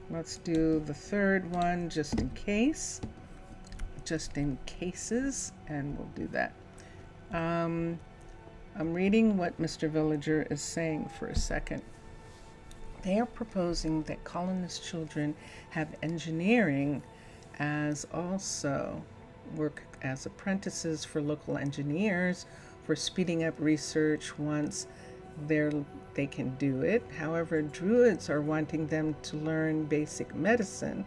Let's do the third one just in case, just in cases, and we'll do that. I'm reading what Mr. Villager is saying for a second. They are proposing that colonist children have engineering as also work as apprentices for local engineers for speeding up research once they can do it. However, Druids are wanting them to learn basic medicine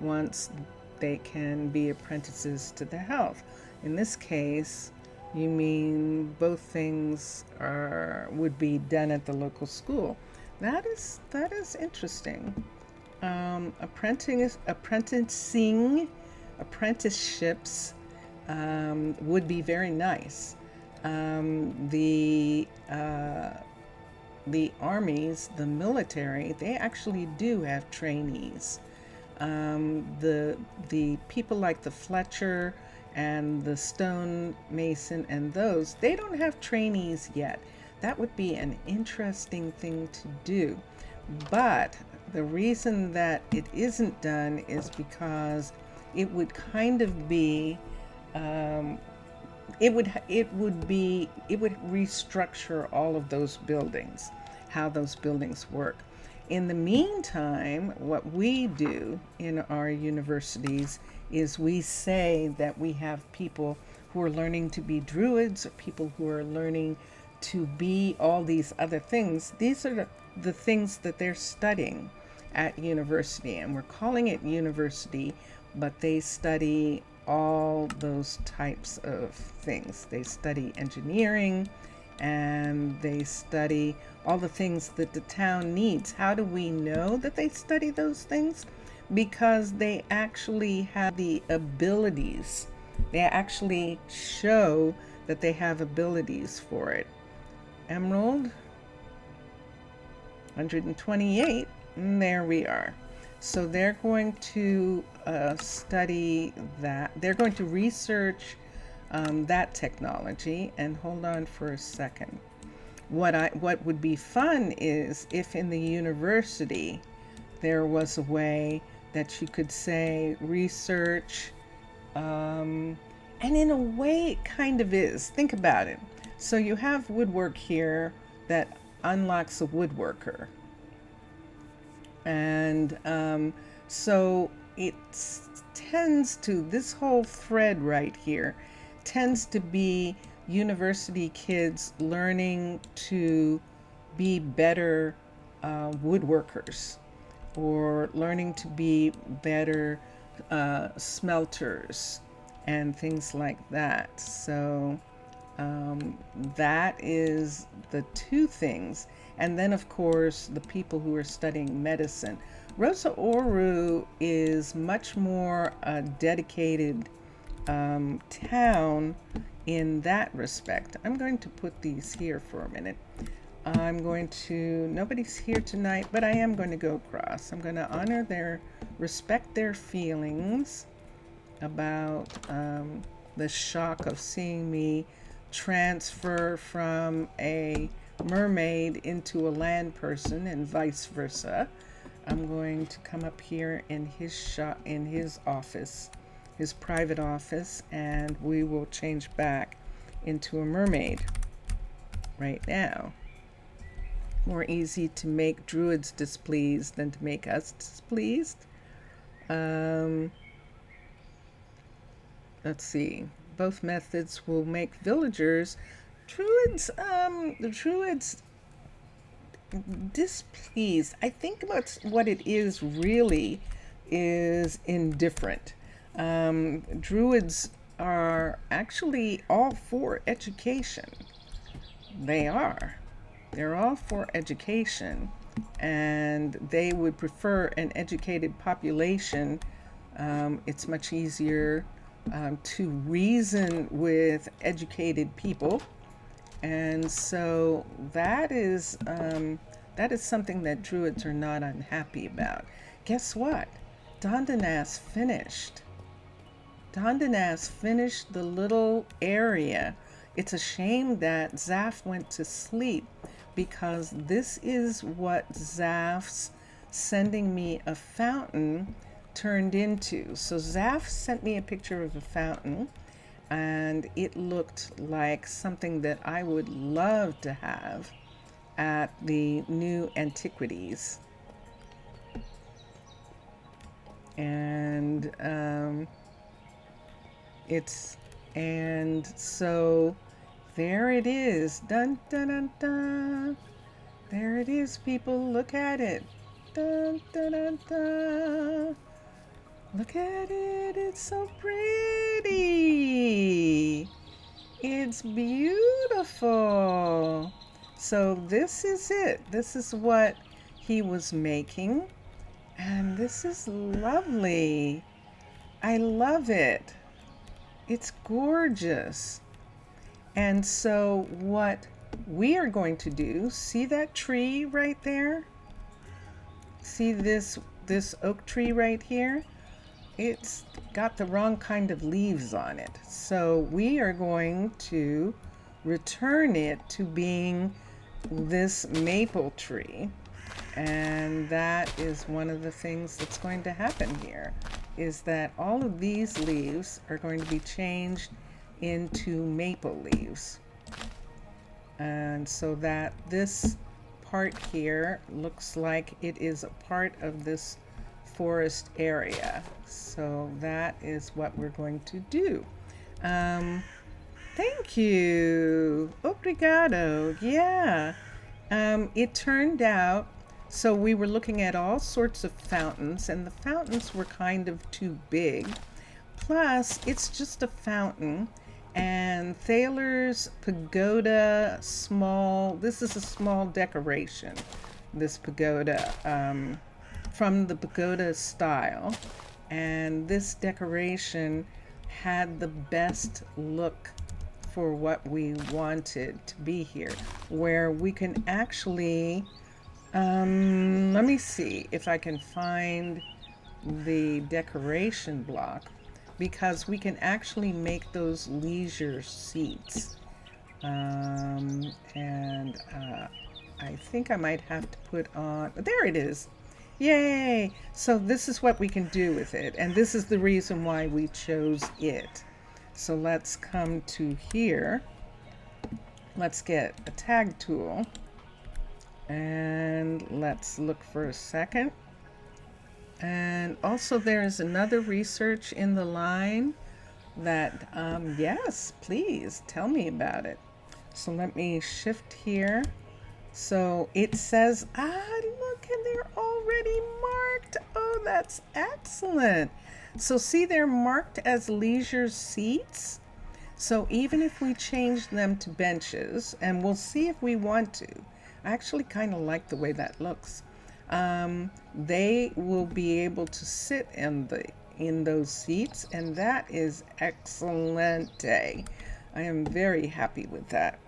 once they can be apprentices to the health. In this case, you mean both things would be done at the local school. That is interesting. Apprenticeships would be very nice. The armies, the military, they actually do have trainees. The people like the Fletcher and the stonemason and those, they don't have trainees yet. That would be an interesting thing to do. But the reason that it isn't done is because it would kind of be, it would restructure all of those buildings, how those buildings work. In the meantime, what we do in our universities is we say that we have people who are learning to be Druids, or people who are learning to be all these other things. These are the things that they're studying at university, and we're calling it university, but they study all those types of things. They study engineering, and they study all the things that the town needs. How do we know that they study those things? Because they actually have the abilities. They actually show that they have abilities for it. Emerald, 128, and there we are. So they're going to study that. They're going to research that technology. And hold on for a second. What would be fun is if in the university there was a way that you could say research, and in a way it kind of is. Think about it. So you have woodwork here that unlocks a woodworker. And so it tends to, this whole thread right here tends to be university kids learning to be better woodworkers, or learning to be better smelters and things like that. So that is the two things. And then, of course, the people who are studying medicine. Rosa Ouro is much more dedicated town in that respect. I'm going to put these here for a minute. I'm going to, nobody's here tonight, but I am going to go across. I'm going to honor their, respect their feelings about the shock of seeing me transfer from a mermaid into a land person and vice versa. I'm going to come up here in his shop, in his office, his private office, and we will change back into a mermaid right now. More easy to make druids displeased than to make us displeased. Let's see. Both methods will make villagers druids. The druids displeased. I think what it is really is indifferent. Druids are actually all for education. They are. They're all for education, and they would prefer an educated population. It's much easier to reason with educated people, and so that is something that druids are not unhappy about. Guess what? Dondanas finished. Dondanas finished the little area. It's a shame that Zaf went to sleep, because this is what Zaf's sending me a fountain turned into. So Zaf sent me a picture of a fountain, and it looked like something that I would love to have at the new antiquities. And so there it is. Dun dun dun dun. There it is, people. Look at it. Dun dun dun dun. Look at it. It's so pretty. It's beautiful. So this is it. This is what he was making. And this is lovely. I love it. It's gorgeous. And so what we are going to do, see that tree right there? See this oak tree right here? It's got the wrong kind of leaves on it. So we are going to return it to being this maple tree. And that is one of the things that's going to happen here, is that all of these leaves are going to be changed into maple leaves. And so that this part here looks like it is a part of this forest area. So that is what we're going to do. Thank you. Obrigado. Yeah. It turned out, so we were looking at all sorts of fountains, and the fountains were kind of too big. Plus, it's just a fountain, and Thaler's pagoda, small, this is a small decoration, this pagoda, from the pagoda style. And this decoration had the best look for what we wanted to be here, where we can actually, let me see if I can find the decoration block, because we can actually make those leisure seats. I think I might have to put on, there it is. Yay! So this is what we can do with it, and this is the reason why we chose it. So let's come to here. Let's get a tag tool, and let's look for a second. And also there is another research in the line that, yes, please tell me about it. So let me shift here. So it says, look, and they're already marked. Oh, that's excellent. So see, they're marked as leisure seats. So even if we change them to benches, and we'll see if we want to, I actually kind of like the way that looks. They will be able to sit in in those seats, and that is excellent. I am very happy with that.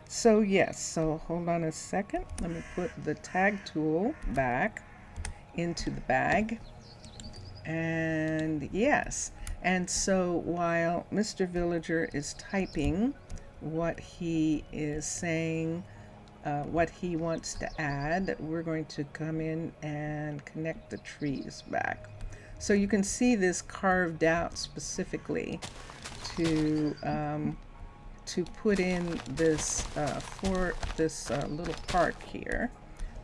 So yes, so hold on a second. Let me put the tag tool back into the bag. And yes, and so while Mr. Villager is typing what he is saying, what he wants to add, we're going to come in and connect the trees back. So you can see this carved out specifically to put in this for this little part here.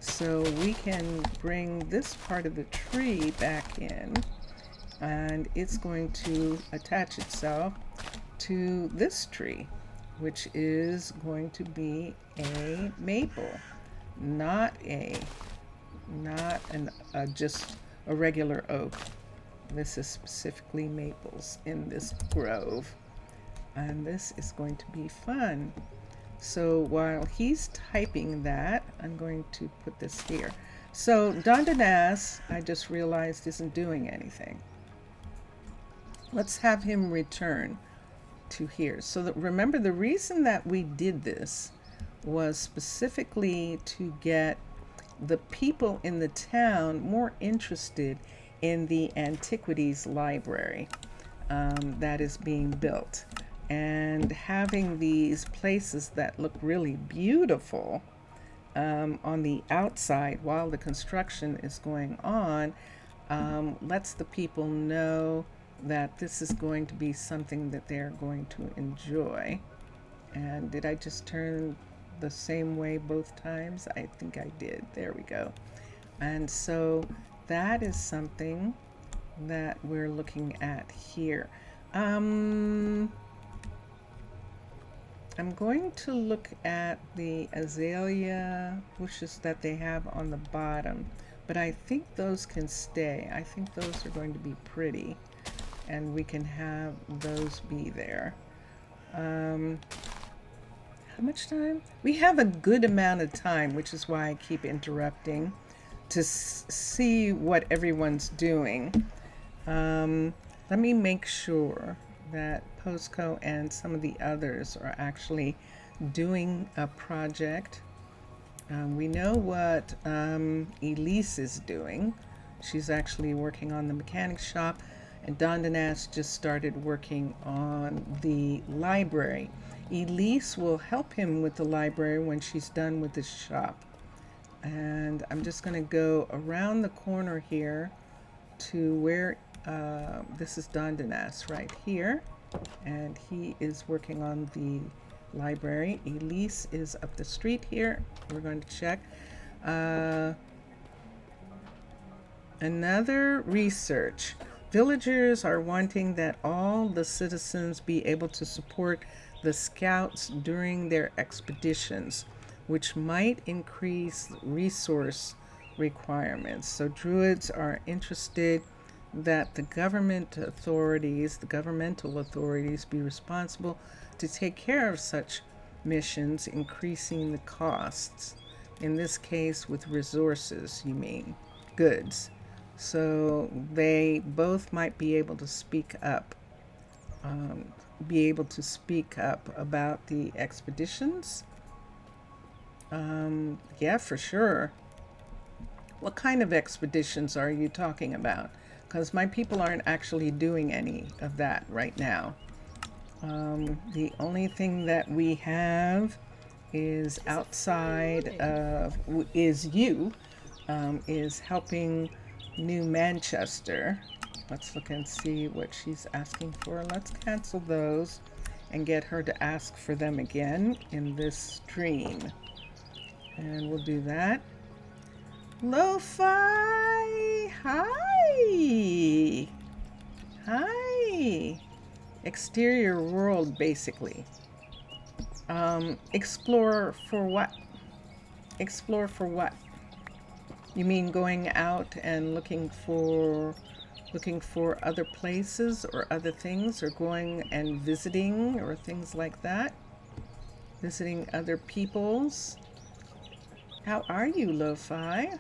So we can bring this part of the tree back in, and it's going to attach itself to this tree, which is going to be a maple, not just a regular oak. This is specifically maples in this grove, and this is going to be fun. So while he's typing that, I'm going to put this here. So Dondanas, I just realized, isn't doing anything. Let's have him return to here. So that, remember, the reason that we did this was specifically to get the people in the town more interested in the antiquities library that is being built. And having these places that look really beautiful on the outside while the construction is going on lets the people know that this is going to be something that they're going to enjoy. And did I just turn the same way both times? I think I did. There we go. And so that is something that we're looking at here. I'm going to look at the azalea bushes that they have on the bottom, but I think those can stay. I think those are going to be pretty, and we can have those be there. How much time? We have a good amount of time, which is why I keep interrupting to see what everyone's doing. Let me make sure that Postco and some of the others are actually doing a project. We know what Elise is doing. She's actually working on the mechanic shop, and Dondanas just started working on the library. Elise will help him with the library when she's done with the shop. And I'm just going to go around the corner here to where this is Dondanas right here, and he is working on the library. Elise is up the street here. We're going to check. Another research. Villagers are wanting that all the citizens be able to support the scouts during their expeditions, which might increase resource requirements. So Druids are interested that the governmental authorities be responsible to take care of such missions, increasing the costs. In this case, with resources, you mean goods. So they both might be able to speak up, about the expeditions. Yeah, for sure. What kind of expeditions are you talking about? Because my people aren't actually doing any of that right now. The only thing that we have is outside of, is helping New Manchester. Let's look and see what she's asking for. Let's cancel those and get her to ask for them again in this stream. And we'll do that. Lo-fi! Hi! Hi! Exterior world, basically. Explore for what? Explore for what? You mean going out and looking for other places or other things, or going and visiting or things like that? Visiting other peoples? How are you, Lo-fi?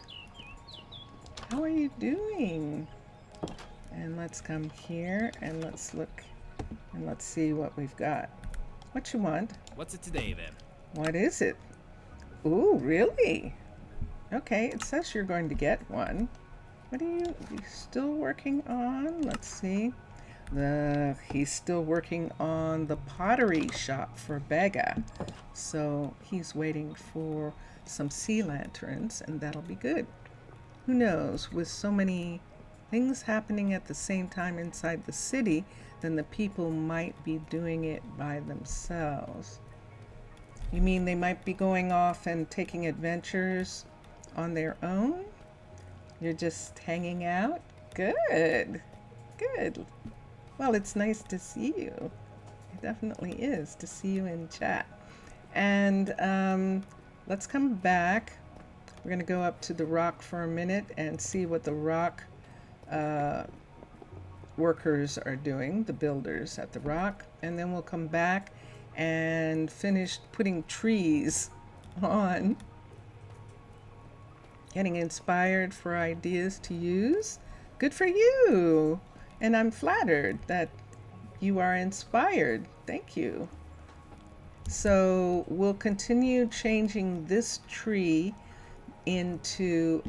How are you doing? And let's come here and let's look and let's see what we've got. What you want? What's it today, then? What is it? Ooh, really? Okay, it says you're going to get one. What are you still working on? Let's see. He's still working on the pottery shop for Bega. So he's waiting for some sea lanterns, and that'll be good. Who knows, with so many things happening at the same time inside the city, then the people might be doing it by themselves. You mean they might be going off and taking adventures on their own? You're just hanging out? Good. Good. Well, it's nice to see you. It definitely is to see you in chat. And let's come back. We're going to go up to the rock for a minute and see what the rock workers are doing, the builders at the rock. And then we'll come back and finish putting trees on. Getting inspired for ideas to use. Good for you. And I'm flattered that you are inspired. Thank you. So we'll continue changing this tree into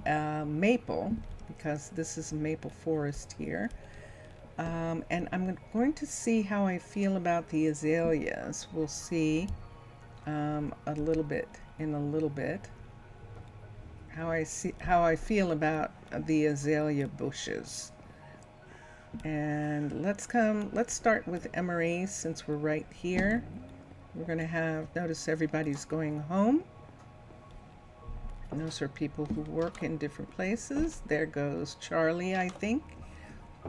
maple, because this is a maple forest here. And I'm going to see how I feel about the azaleas. We'll see in a little bit how I feel about the azalea bushes. And let's start with Emery, since we're right here. We're going to notice everybody's going home. And those are people who work in different places. There goes Charlie, I think,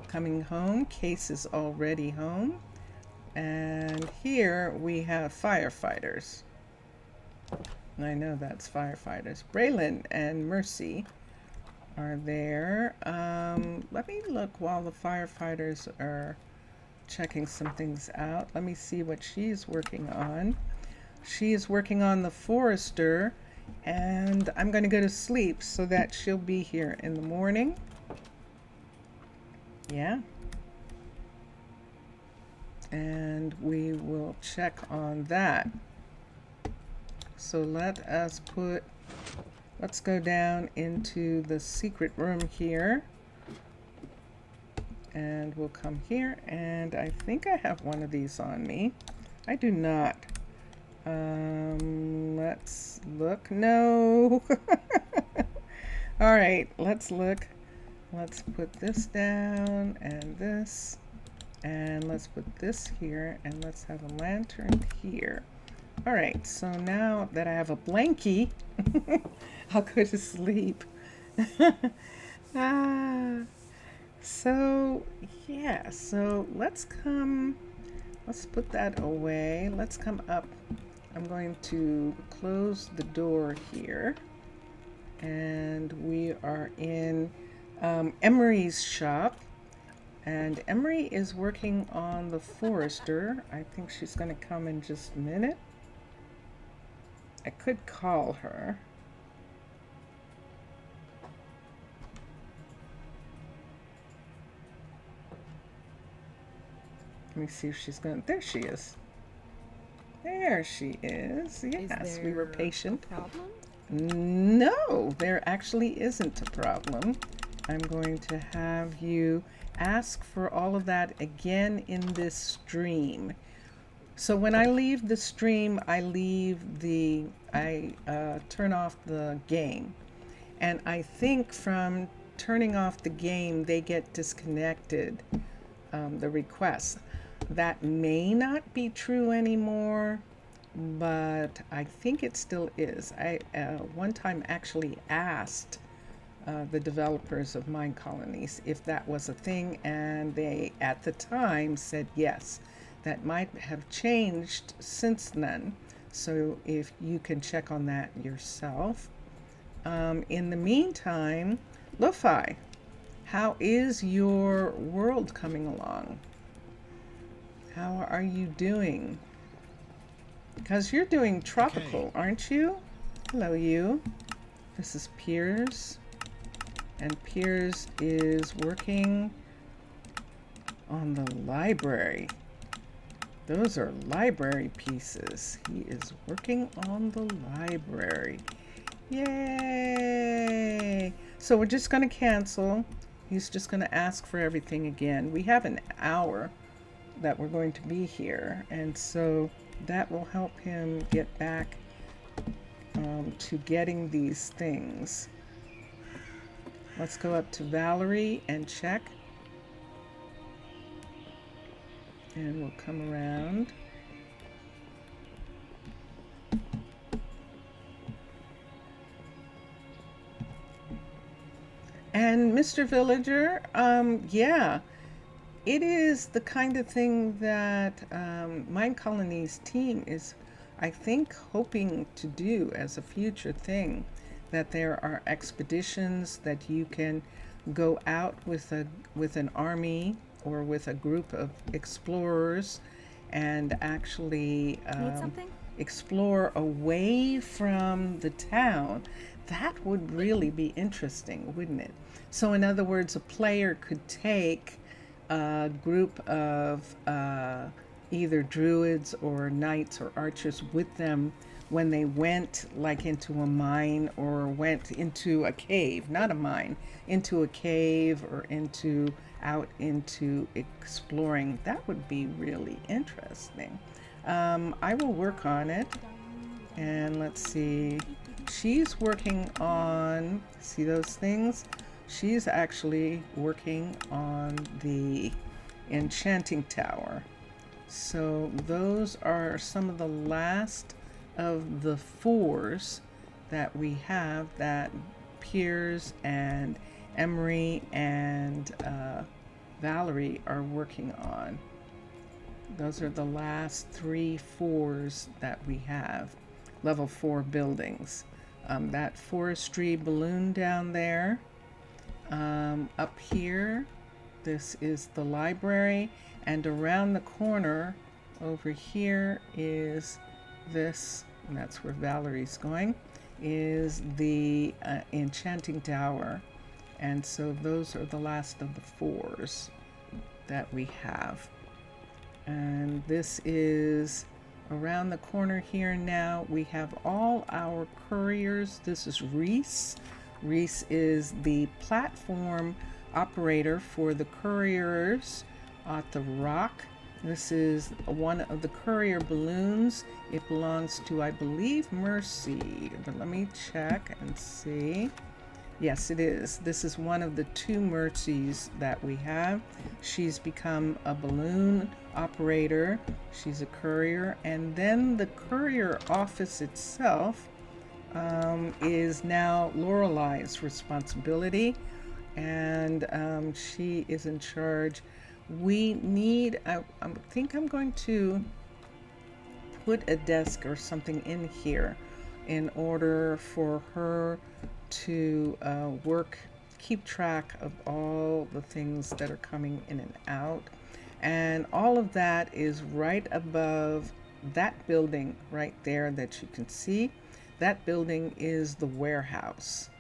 coming home. Case is already home. And here we have firefighters. I know that's firefighters. Braylon and Mercy are there. Let me look while the firefighters are checking some things out. Let me see what she's working on. She is working on the forester, and I'm going to go to sleep so that she'll be here in the morning. Yeah. And we will check on that. So let's go down into the secret room here. And we'll come here, and I think I have one of these on me. I do not. Let's look. No. All right, let's look. Let's put this down and this, and let's put this here, and let's have a lantern here. All right, so now that I have a blankie, I'll go to sleep. So yeah, so let's put that away. Let's come up. I'm going to close the door here, and we are in Emery's shop, and Emery is working on the forester. I think she's going to come in just a minute. I could call her. Let me see if she's going. There she is. There she is. Yes, we were patient. Problem? No, there actually isn't a problem. I'm going to have you ask for all of that again in this stream. So when I leave the stream, I turn off the game. And I think from turning off the game, they get disconnected, the requests. That may not be true anymore, but I think it still is. I one time actually asked the developers of Minecolonies if that was a thing, and they at the time said yes. That might have changed since then, so if you can check on that yourself. In the meantime, Lo-Fi, how is your world coming along? How are you doing? Because you're doing tropical, aren't you? Hello, you. This is Piers. And Piers is working on the library. Those are library pieces. He is working on the library. Yay! So we're just going to cancel. He's just going to ask for everything again. We have an hour that we're going to be here, and so that will help him get back to getting these things. Let's go up to Valerie and check. And we'll come around. And Mr. Villager, yeah, it is the kind of thing that Minecolonies team is, I think, hoping to do as a future thing, that there are expeditions that you can go out with an army or with a group of explorers and actually explore away from the town. That would really be interesting, wouldn't it? So in other words, a player could take a group of either druids or knights or archers with them when they went like into a mine or went into a cave, not a mine, into a cave or out into exploring. That would be really interesting. I will work on it. And let's see, she's working on, see those things? She's actually working on the enchanting tower. So those are some of the last of the 4s that we have that Piers and Emery and Valerie are working on. Those are the last 3 4s that we have, level 4 buildings. That forestry balloon down there. Up here, this is the library, and around the corner over here is this, and that's where Valerie's going, is the enchanting tower. And so those are the last of the 4s that we have. And this is around the corner here now. We have all our couriers. This is Reese. Reese is the platform operator for the couriers at the rock. This is one of the courier balloons. It belongs to, I believe, Mercy, but let me check and see. Yes, it is. This is one of the 2 Mercies that we have. She's become a balloon operator. She's a courier. And then the courier office itself is now Lorelei's responsibility. And she is in charge. We need, I think I'm going to put a desk or something in here in order for her to keep track of all the things that are coming in and out. And all of that is right above that building right there that you can see. That building is the warehouse.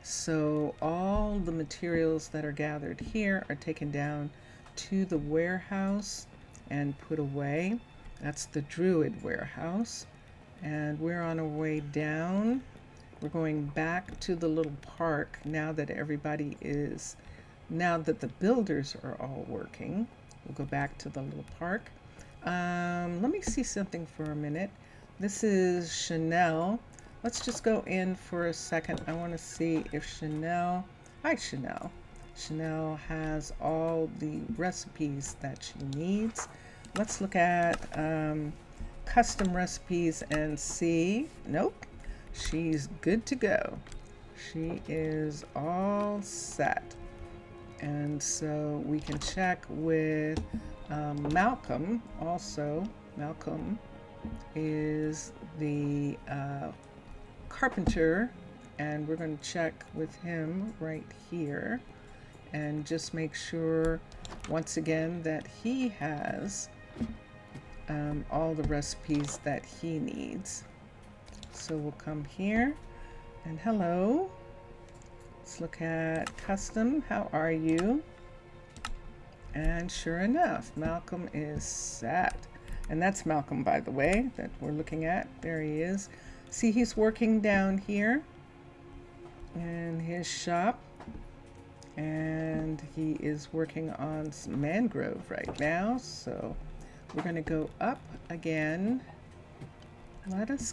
So all the materials that are gathered here are taken down to the warehouse and put away. That's the Druid warehouse. And we're on our way down. We're going back to the little park now that now that the builders are all working. We'll go back to the little park. Let me see something for a minute. This is Chanel. Let's just go in for a second. I want to see if Chanel, hi Chanel. Chanel has all the recipes that she needs. Let's look at custom recipes and see. Nope. She's good to go. She is all set. And so we can check with Malcolm also. Malcolm is the carpenter, and we're going to check with him right here and just make sure once again that he has all the recipes that he needs. So we'll come here and hello. Let's look at custom. How are you? And sure enough, Malcolm is set. And that's Malcolm, by the way, that we're looking at. There he is. See, he's working down here in his shop. And he is working on some mangrove right now. So we're going to go up again. Let's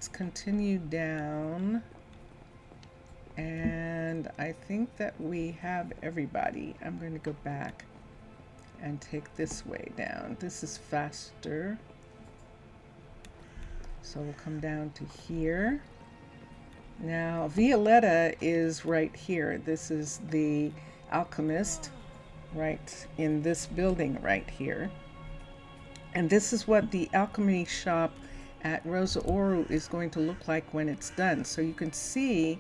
continue down. And I think that we have everybody. I'm going to go back and take this way down. This is faster. So we'll come down to here. Now, Violetta is right here. This is the alchemist right in this building right here. And this is what the alchemy shop at Rosa Ouro is going to look like when it's done. So you can see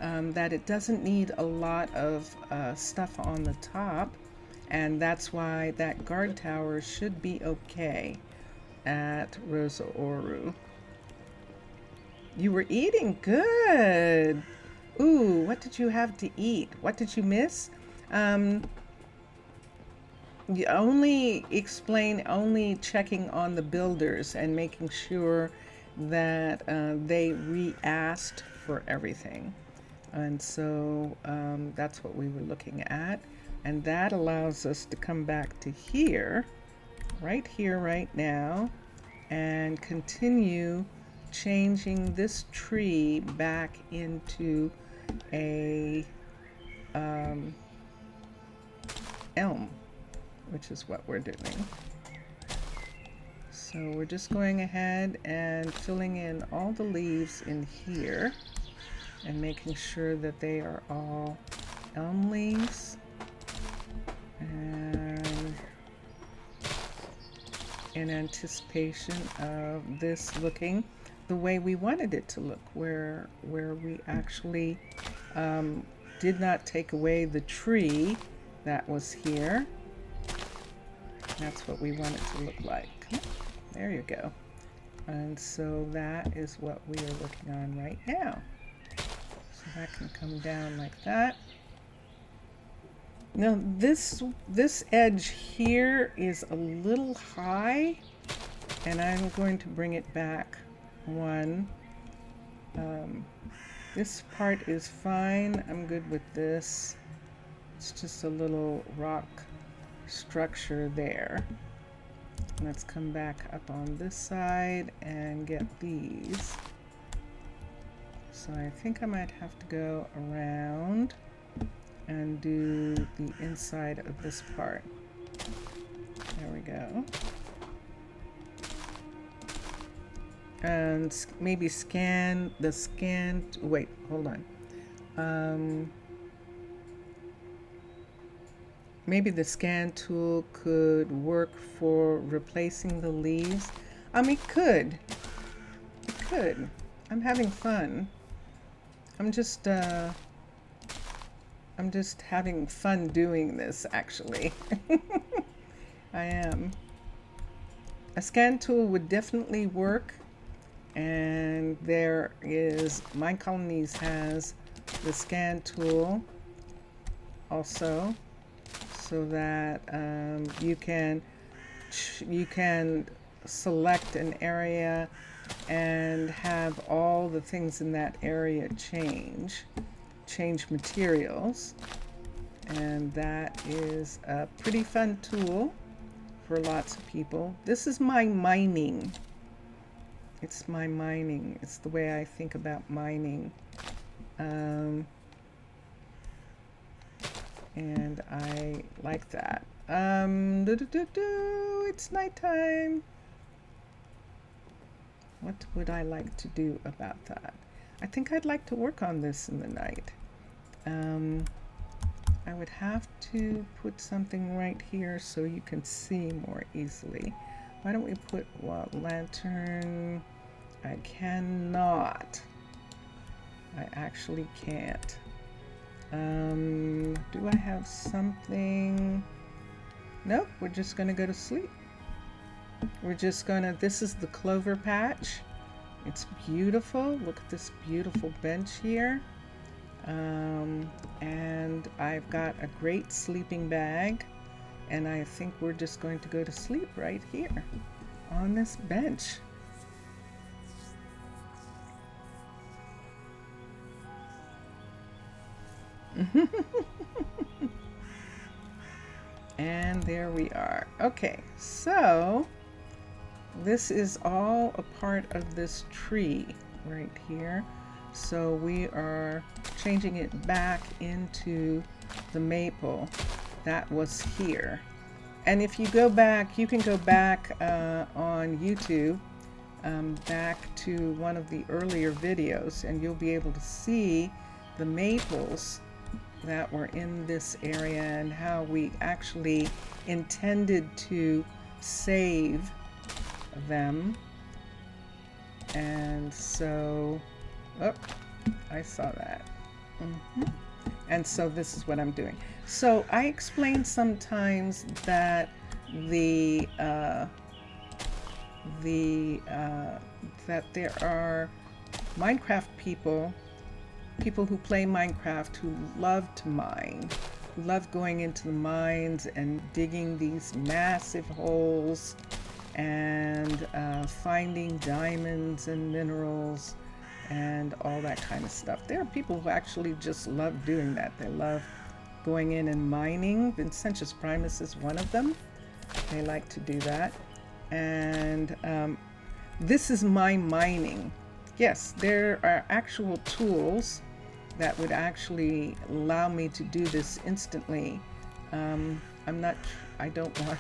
that it doesn't need a lot of stuff on the top, and that's why that guard tower should be okay at Rosa Ouro. You were eating good. Ooh, what did you have to eat? What did you miss? You only checking on the builders and making sure that they re-asked for everything. And so that's what we were looking at. And that allows us to come back to here right now, and continue changing this tree back into a elm, which is what we're doing. So we're just going ahead and filling in all the leaves in here and making sure that they are all elm leaves, and in anticipation of this looking the way we wanted it to look, where we actually did not take away the tree that was here. That's what we want it to look like. There you go. And so that is what we are working on right now. So that can come down like that. Now this edge here is a little high, and I'm going to bring it back one. This part is fine. I'm good with this. It's just a little rock structure there. Let's come back up on this side and get these. So I think I might have to go around and do the inside of this part. There we go. And maybe scan the wait, hold on. Maybe the scan tool could work for replacing the leaves. It could. It could. I'm having fun. I'm just having fun doing this, actually. I am. A scan tool would definitely work, and there is, Minecolonies has the scan tool also, so that you can select an area and have all the things in that area change materials, and that is a pretty fun tool for lots of people. This is my mining. It's my mining. It's the way I think about mining. And I like that. It's nighttime. What would I like to do about that? I think I'd like to work on this in the night. I would have to put something right here so you can see more easily. Why don't we put lantern? I cannot. I actually can't. Do I have something? Nope, we're just gonna go to sleep. We're just gonna, this is the clover patch. It's beautiful. Look at this beautiful bench here. And I've got a great sleeping bag, and I think we're just going to go to sleep right here on this bench. And there we are. Okay, so this is all a part of this tree right here. So we are changing it back into the maple that was here. And if you go back, you can go back on YouTube, back to one of the earlier videos, and you'll be able to see the maples that were in this area and how we actually intended to save them. And so, oh, I saw that. And so this is what I'm doing. So I explain sometimes that that there are Minecraft people who play Minecraft who love to mine, who love going into the mines and digging these massive holes and finding diamonds and minerals and all that kind of stuff. There are people who actually just love doing that. They love going in and mining. Vincentius Primus is one of them. They like to do that. And this is my mining. Yes, there are actual tools that would actually allow me to do this instantly. I don't want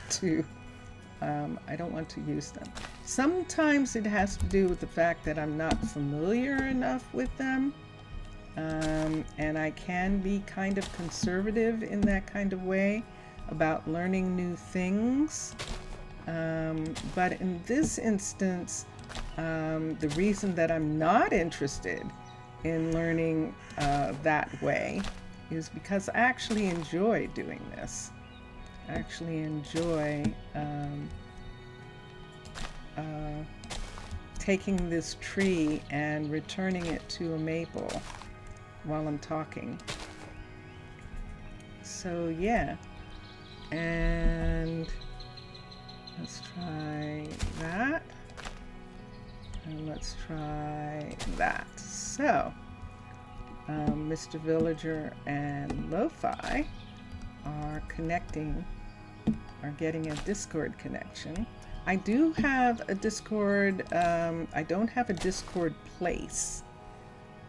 to use them. Sometimes it has to do with the fact that I'm not familiar enough with them. And I can be kind of conservative in that kind of way about learning new things. But in this instance, the reason that I'm not interested in learning that way is because I actually enjoy doing this. I actually enjoy taking this tree and returning it to a maple while I'm talking. So yeah, and let's try that, and let's try that. So Mr. Villager and Lo-Fi are connecting, are getting a Discord connection. I do have a Discord, I don't have a Discord place.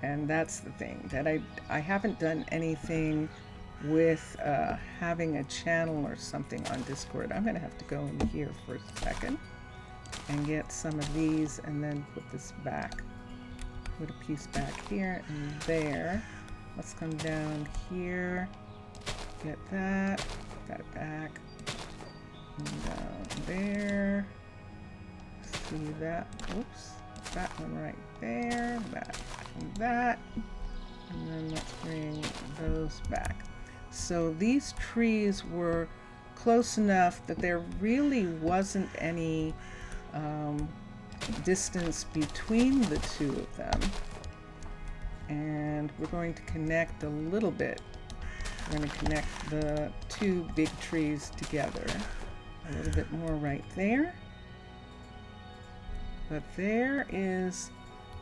And that's the thing, that I haven't done anything with having a channel or something on Discord. I'm gonna have to go in here for a second and get some of these and then put this back. Put a piece back here and there. Let's come down here, get that, got it back, and down there. See that, oops, that one right there, that and that, and then let's bring those back. So these trees were close enough that there really wasn't any distance between the two of them, and we're going to connect a little bit. We're going to connect the two big trees together a little bit more right there, but there is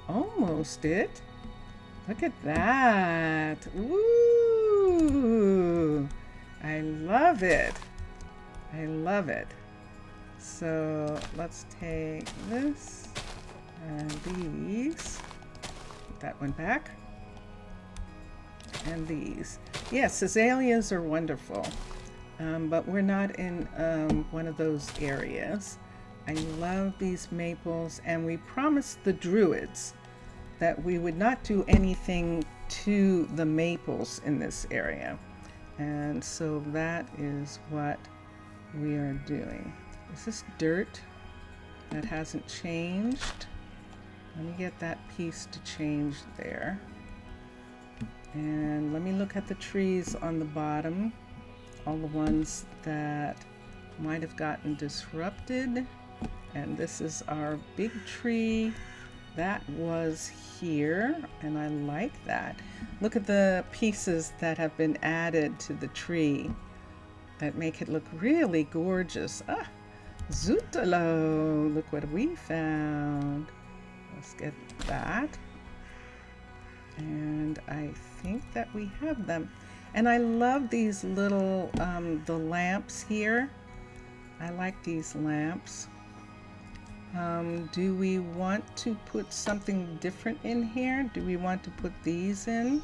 almost it. Look at that. Ooh, I love it. I love it. So let's take this and these, put that one back, and these. Yes, azaleas are wonderful, but we're not in one of those areas. I love these maples, and we promised the Druids that we would not do anything to the maples in this area. And so that is what we are doing. This is dirt that hasn't changed. Let me get that piece to change there. And let me look at the trees on the bottom, all the ones that might have gotten disrupted. And this is our big tree that was here, and I like that. Look at the pieces that have been added to the tree that make it look really gorgeous. Ah, Zootalo, look what we found. Let's get that. And I think that we have them. And I love these little, the lamps here. I like these lamps. Do we want to put something different in here? Do we want to put these in?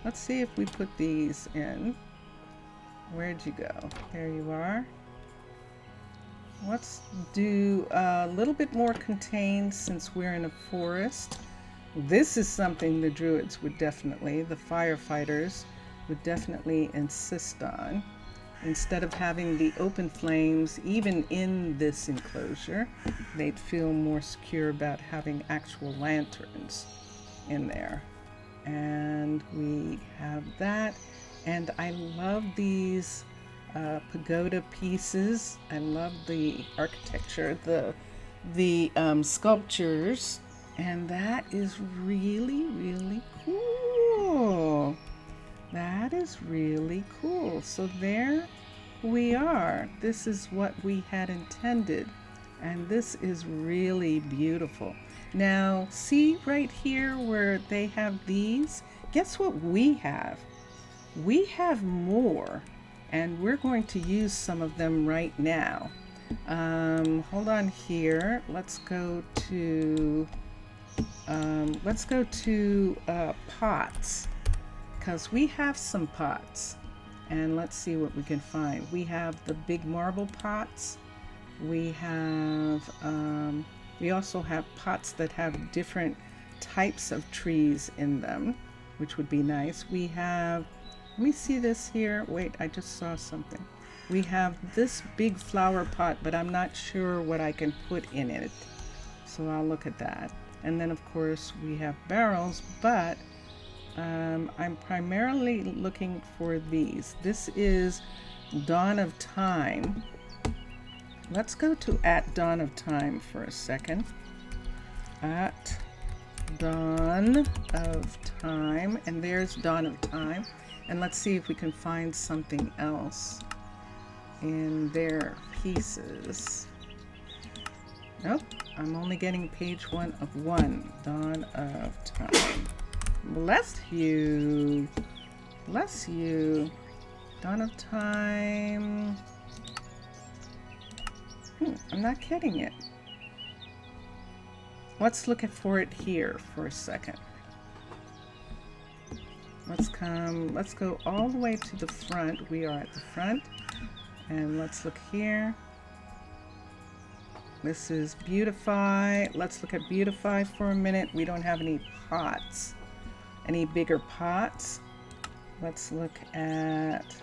Let's see if we put these in. Where'd you go? There you are. Let's do a little bit more contained since we're in a forest. This is something the Druids would definitely, the firefighters would definitely insist on. Instead of having the open flames, even in this enclosure, they'd feel more secure about having actual lanterns in there. And we have that. And I love these pagoda pieces. I love the architecture, the sculptures, and that is really, really cool. That is really cool. So there we are. This is what we had intended, and this is really beautiful. Now, see right here where they have these? Guess what we have? We have more, and we're going to use some of them right now. Hold on here. Let's go to pots, because we have some pots, and let's see what we can find. We have the big marble pots. We have we also have pots that have different types of trees in them, which would be nice. We have, let me see this here. Wait, I just saw something. We have this big flower pot, but I'm not sure what I can put in it. So I'll look at that. And then of course we have barrels, but I'm primarily looking for these. This is Dawn of Time. Let's go to at Dawn of Time for a second. At Dawn of Time, and there's Dawn of Time. And let's see if we can find something else in their pieces. Nope, I'm only getting page 1 of 1. Dawn of Time. Bless you. Bless you. Dawn of Time. I'm not getting it. Let's look for it here for a second. Let's go all the way to the front. We are at the front. And let's look here. This is beautify. Let's look at beautify for a minute. We don't have any pots. Any bigger pots. Let's look at,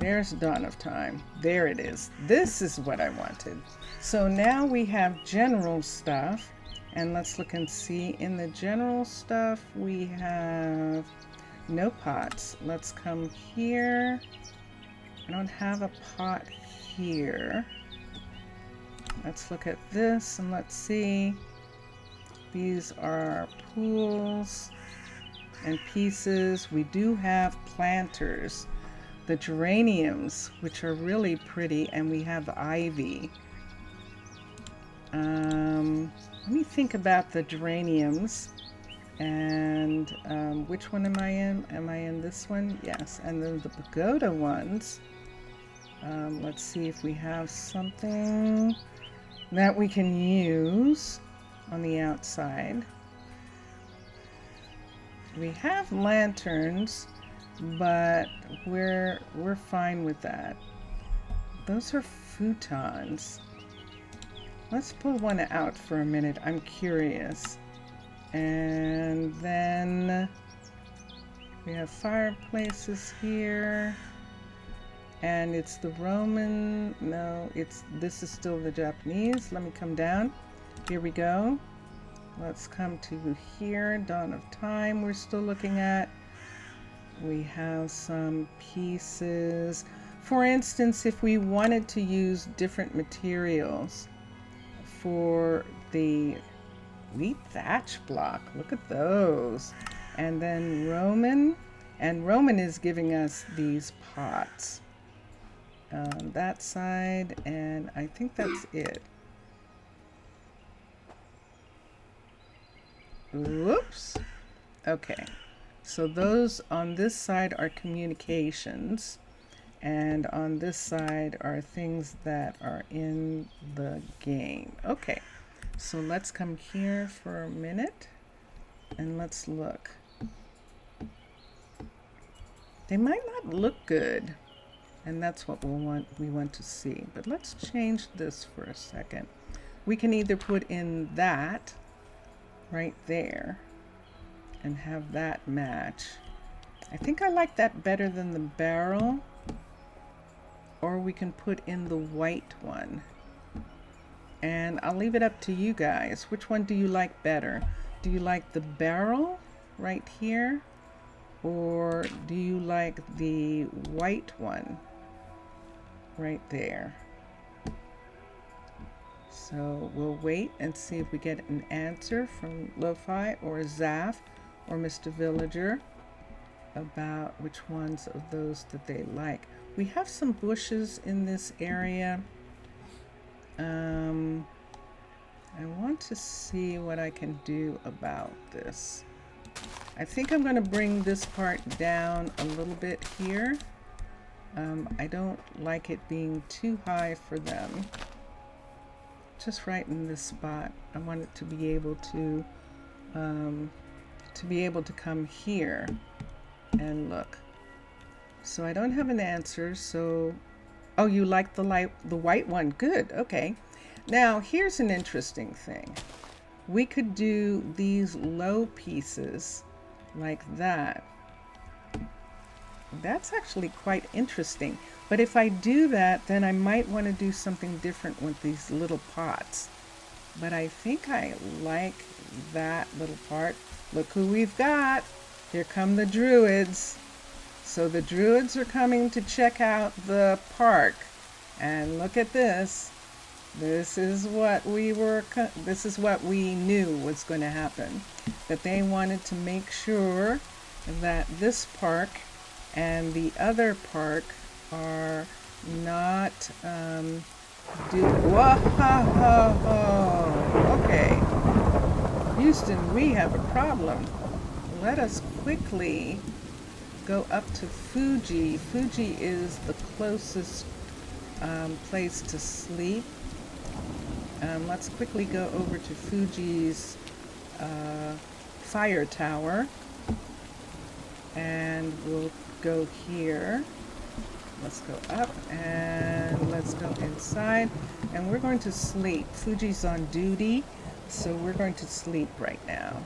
there's Dawn of Time. There it is. This is what I wanted. So now we have general stuff. And let's look and see. In the general stuff, we have no pots. Let's come here. I don't have a pot here. Let's look at this and let's see. These are pools and pieces. We do have planters. The geraniums, which are really pretty, and we have ivy. Let me think about the geraniums. And which one am I in? Am I in this one? Yes. And then the pagoda ones. Let's see if we have something that we can use on the outside. We have lanterns, but we're fine with that. Those are futons. Let's pull one out for a minute. I'm curious. And then we have fireplaces here. And it's the Roman, no, this is still the Japanese. Let me come down. Here we go. Let's come to here, Dawn of Time we're still looking at. We have some pieces. For instance, if we wanted to use different materials for the wheat thatch block. Look at those. And then Roman. And Roman is giving us these pots on that side, and I think that's it. Whoops. Okay. So those on this side are communications, and on this side are things that are in the game. Okay. So let's come here for a minute and let's look. They might not look good, and that's what we want to see. But let's change this for a second. We can either put in that right there and have that match. I think I like that better than the barrel, or we can put in the white one. And I'll leave it up to you guys. Which one do you like better? Do you like the barrel right here? Or do you like the white one right there? So we'll wait and see if we get an answer from Lo-Fi or Zaf or Mr. Villager about which ones of those that they like. We have some bushes in this area. I want to see what I can do about this. I think I'm going to bring this part down a little bit here. I don't like it being too high for them. Just right in this spot. I want it to be able to come here and look. So I don't have an answer. So, oh, you like the white one? Good. Okay. Now here's an interesting thing. We could do these low pieces like that. That's actually quite interesting. But if I do that, then I might want to do something different with these little pots. But I think I like that little part. Look who we've got. Here come the Druids. So the Druids are coming to check out the park. And look at this. This is what we knew was going to happen. That they wanted to make sure that this park and the other park are not whoa, okay. Houston, we have a problem. Let us quickly go up to Fuji. Fuji is the closest place to sleep. Let's quickly go over to Fuji's fire tower, and we'll go here. Let's go up and let's go inside, and we're going to sleep. Fuji's on duty, so we're going to sleep right now.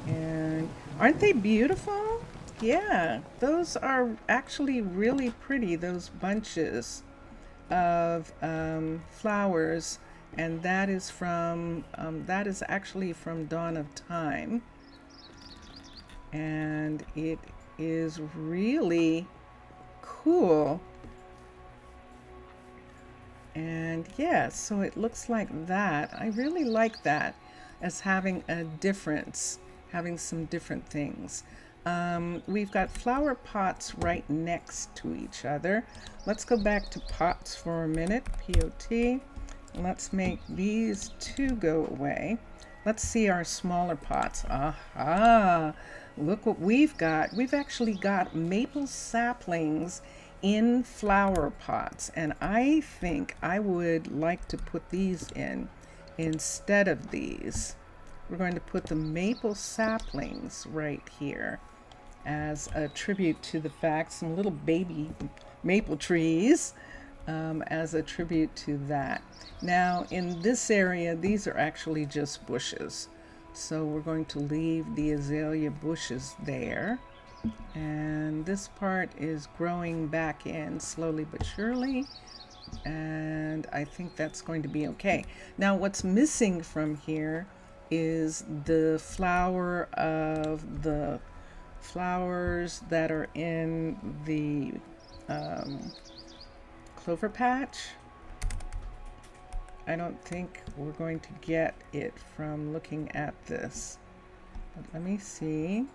And aren't they beautiful? Yeah, those are actually really pretty, those bunches of flowers, and that is actually from Dawn of Time, and it is really cool. And yeah, so it looks like that. I really like that as having a difference, having some different things. We've got flower pots right next to each other. Let's go back to pots for a minute, POT. Let's make these two go away. Let's see our smaller pots. Aha! Look what we've got. We've actually got maple saplings in flower pots, and I think I would like to put these in instead of these. We're going to put the maple saplings right here as a tribute to the fact, some little baby maple trees, as a tribute to that. Now in this area, these are actually just bushes. So we're going to leave the azalea bushes there. And this part is growing back in slowly but surely. And I think that's going to be okay. Now what's missing from here is the flower of the flowers that are in the clover patch. I don't think we're going to get it from looking at this. But let me see.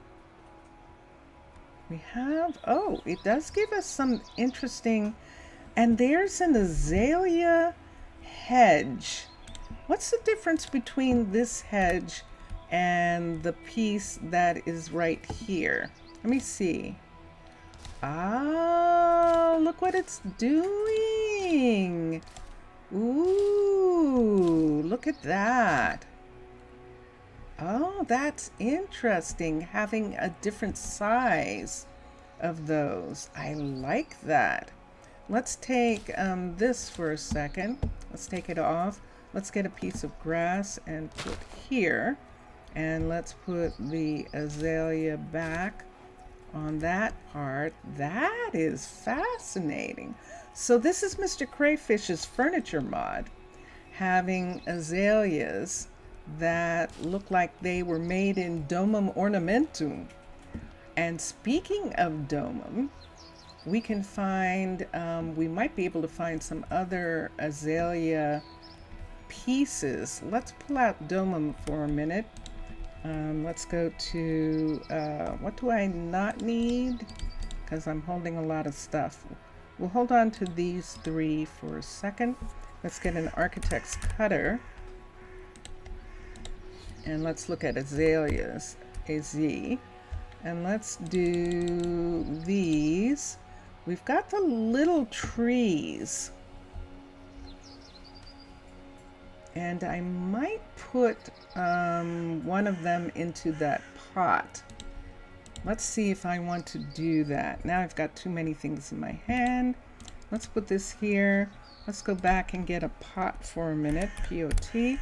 We have, oh, it does give us some interesting, and there's an azalea hedge. What's the difference between this hedge and the piece that is right here? Let me see. Ah, look what it's doing. Ooh, look at that. Oh, that's interesting, having a different size of those. I like that. Let's take this for a second. Let's take it off. Let's get a piece of grass and put here. And let's put the azalea back on that part. That is fascinating. So this is Mr. Crayfish's furniture mod, having azaleas that look like they were made in domum ornamentum. And speaking of domum, we can find, we might be able to find some other azalea pieces. Let's pull out domum for a minute. Let's go to, what do I not need? Because I'm holding a lot of stuff. We'll hold on to these three for a second. Let's get an architect's cutter. And let's look at azaleas, AZ. And let's do these. We've got the little trees. And I might put one of them into that pot. Let's see if I want to do that. Now I've got too many things in my hand. Let's put this here. Let's go back and get a pot for a minute, POT.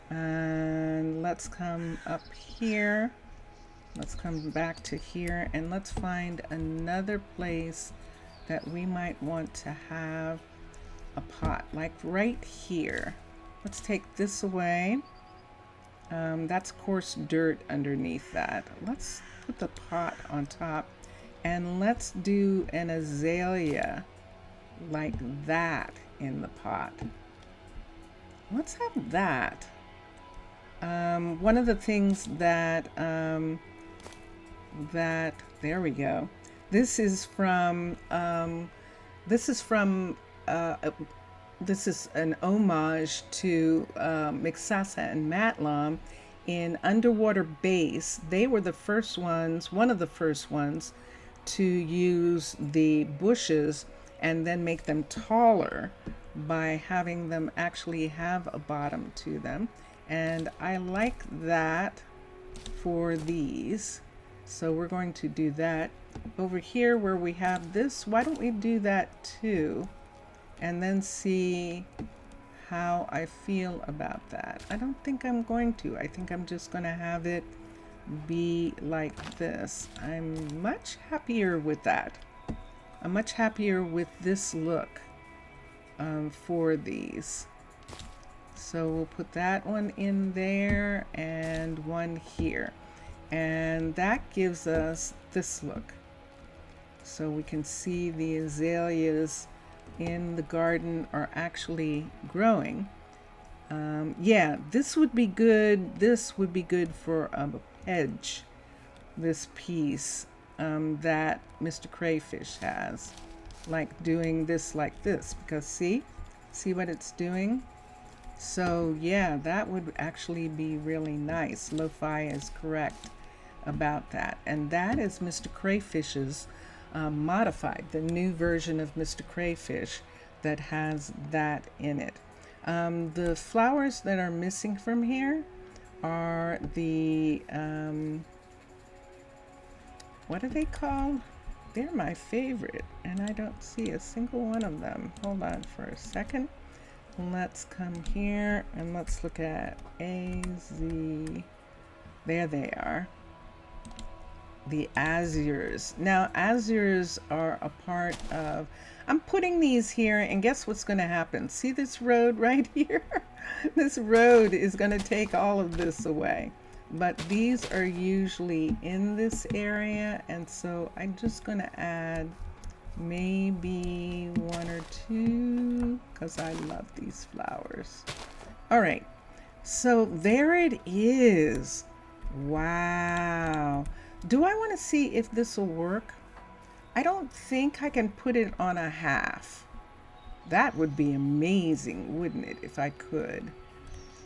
And let's come up here. Let's come back to here and let's find another place that we might want to have a pot, like right here. Let's take this away. That's coarse dirt underneath that. Let's put the pot on top and let's do an azalea like that in the pot. Let's have that. One of the things that there we go. This is from this is an homage to Mixasa and Matlam in Underwater Base. They were the first ones, one of the first ones, to use the bushes and then make them taller by having them actually have a bottom to them. And I like that for these. So we're going to do that. Over here where we have this, why don't we do that too? And then see how I feel about that. I don't think I'm going to. I think I'm just going to have it be like this. I'm much happier with that. I'm much happier with this look for these. So we'll put that one in there and one here. And that gives us this look. So we can see the azaleas in the garden are actually growing. Yeah, this would be good. This would be good for a hedge, this piece that Mr. Crayfish has. Like doing this like this, because see what it's doing? So yeah, that would actually be really nice. Lo-Fi is correct about that. And that is Mr. Crayfish's modified, the new version of Mr. Crayfish that has that in it. The flowers that are missing from here are the, what are they called? They're my favorite, and I don't see a single one of them. Hold on for a second. Let's come here and let's look at AZ. There they are. The azures. Now, azures are a part of, I'm putting these here, and guess what's going to happen? See this road right here? This road is going to take all of this away. But these are usually in this area, and so I'm just going to add maybe one or two because I love these flowers. All right, so there it is. Wow. Do I want to see if this will work? I don't think I can put it on a half. That would be amazing, wouldn't it, if I could?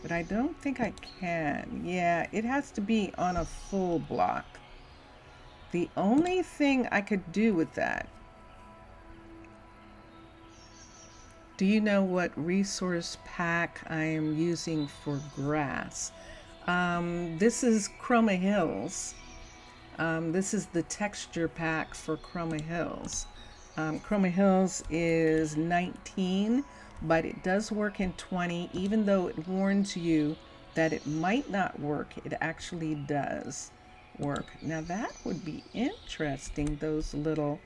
But I don't think I can. Yeah, it has to be on a full block. The only thing I could do with that, do you know what resource pack I am using for grass? This is Chroma Hills. This is the texture pack for Chroma Hills. Chroma Hills is 19, but it does work in 20. Even though it warns you that it might not work, it actually does work. Now that would be interesting, those little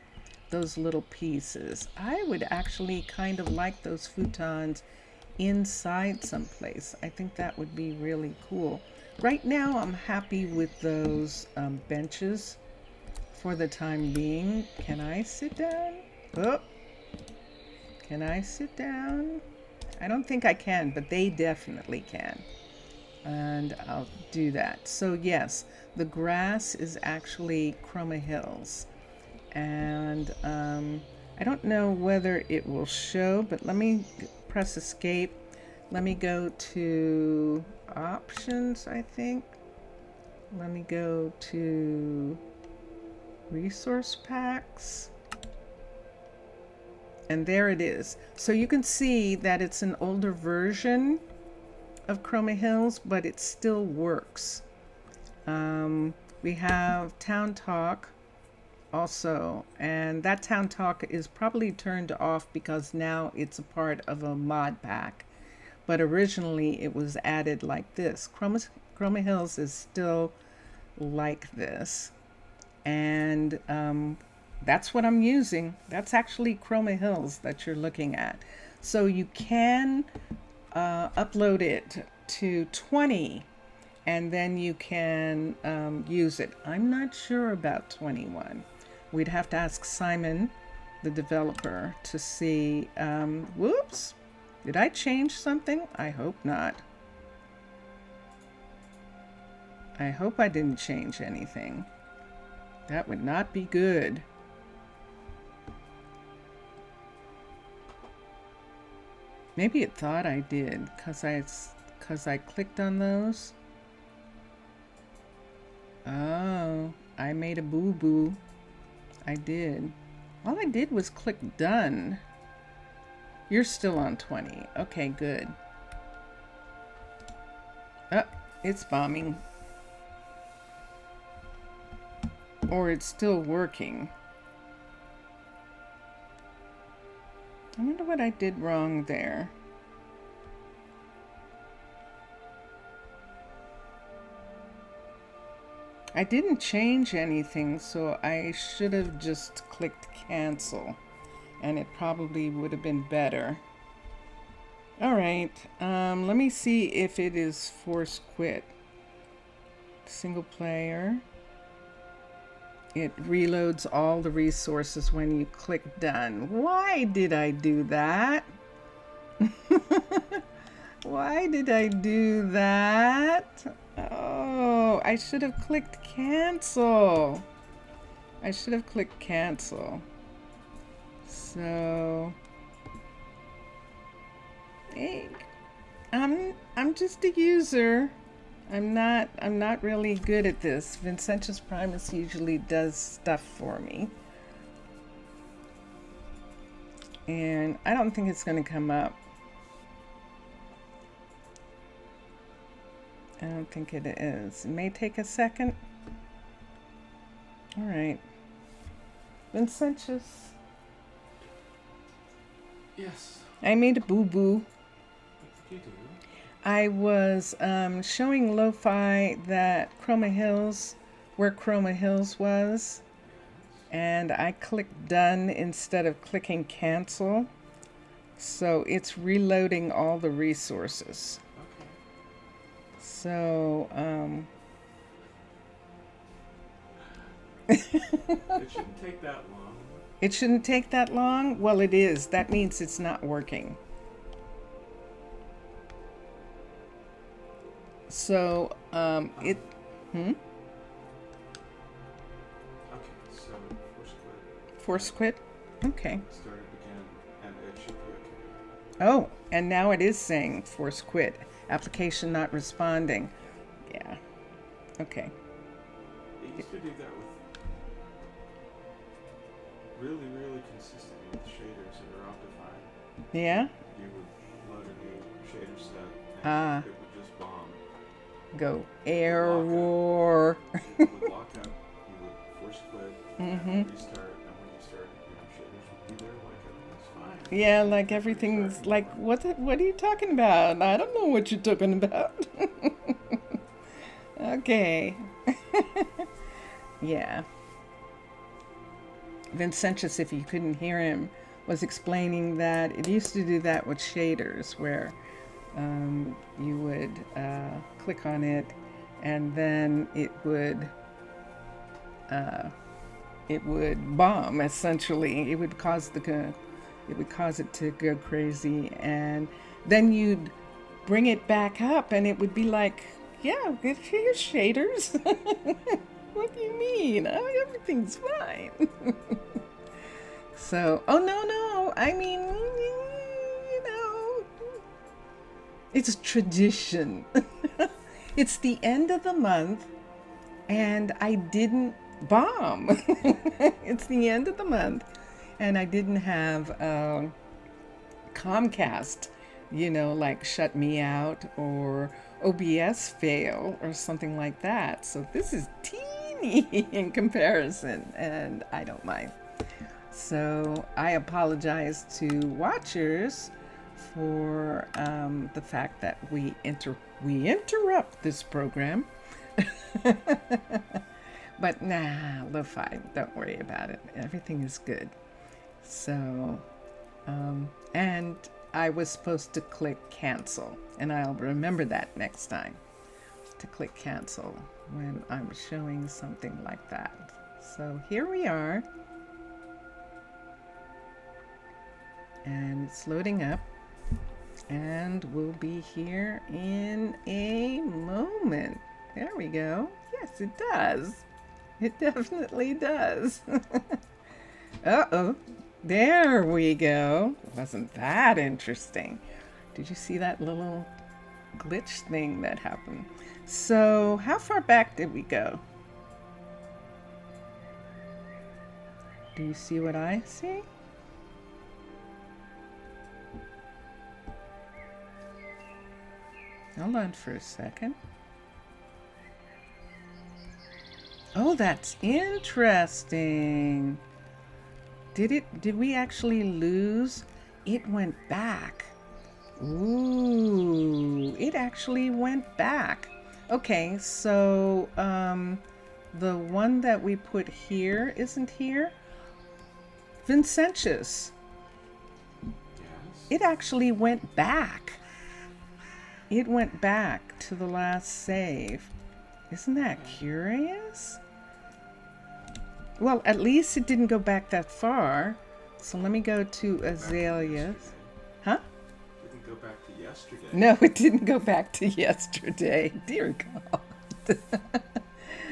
pieces. I would actually kind of like those futons inside someplace. I think that would be really cool. Right now I'm happy with those benches for the time being. Can I sit down? Oh, can I sit down? I don't think I can, but they definitely can. And I'll do that. So yes, the grass is actually Chroma Hills. And I don't know whether it will show, but let me press escape. Let me go to options, I think. Let me go to resource packs. And there it is. So you can see that it's an older version of Chroma Hills, but it still works. We have Town Talk also, and that Town Talk is probably turned off because now it's a part of a mod pack. But originally it was added like this. Chroma Hills is still like this. And that's what I'm using. That's actually Chroma Hills that you're looking at. So you can upload it to 20 and then you can use it. I'm not sure about 21. We'd have to ask Simon, the developer, to see. Whoops, did I change something? I hope not. I hope I didn't change anything. That would not be good. Maybe it thought I did because I clicked on those. Oh, I made a boo-boo. I did. All I did was click done. You're still on 20. Okay, good. Oh, it's bombing. Or it's still working. I wonder what I did wrong there. I didn't change anything, so I should have just clicked cancel, and it probably would have been better. All right, let me see if it is force quit. Single player. It reloads all the resources when you click done. Why did I do that? Why did I do that? Oh, I should have clicked cancel. I should have clicked cancel. So, hey, I'm just a user. I'm not really good at this. Vincentus Primus usually does stuff for me. And I don't think it's going to come up. I don't think it is. It may take a second. All right. Vincentus. Yes. I made a boo-boo. What did you do? I was showing Lo-Fi that Chroma Hills, where Chroma Hills was, and I clicked done instead of clicking cancel. So it's reloading all the resources. Okay. So, It shouldn't take that long. it shouldn't take that long? Well, it is. That means it's not working. So it. Okay, so Force quit. Okay. start it again, and it should be okay. Oh, and now it is saying force quit. Application not responding. Yeah. Okay. It used to do that with really consistently with shaders that are optified. Yeah. You would load a new shader set, Ah. and it would just bomb. Go error. It would lock up. You would force quit and restart. And when you start, shaders would be there like everything's fine. Yeah, like everything's like what are you talking about? I don't know what you're talking about. Okay. Yeah. Vincentius, if you couldn't hear him, was explaining that it used to do that with shaders where you would click on it and then it would bomb. Essentially, it would cause it to go crazy, and then you'd bring it back up and it would be like, yeah, here's shaders. What do you mean? Oh, everything's fine. So, oh no, I mean, it's tradition. It's the end of the month and I didn't bomb. It's the end of the month and I didn't have Comcast, like shut me out or OBS fail or something like that. So this is teeny in comparison and I don't mind. So I apologize to watchers for the fact that we interrupt this program. But they're fine. Don't worry about it. Everything is good. So, and I was supposed to click cancel, and I'll remember that next time to click cancel when I'm showing something like that. So here we are. And it's loading up. And we'll be here in a moment. There we go. Yes, it does. It definitely does. Uh-oh. There we go. Wasn't that interesting? Did you see that little glitch thing that happened? So, how far back did we go? Do you see what I see? Hold on for a second. Oh, that's interesting. Did we actually lose? It went back. Ooh, it actually went back. Okay, so the one that we put here isn't here. Vincentius. Yes. It actually went back. It went back to the last save. Isn't that curious? Well, at least it didn't go back that far. So let me go to Azaleas. Huh? It didn't go back to yesterday. No, it didn't go back to yesterday. Dear God.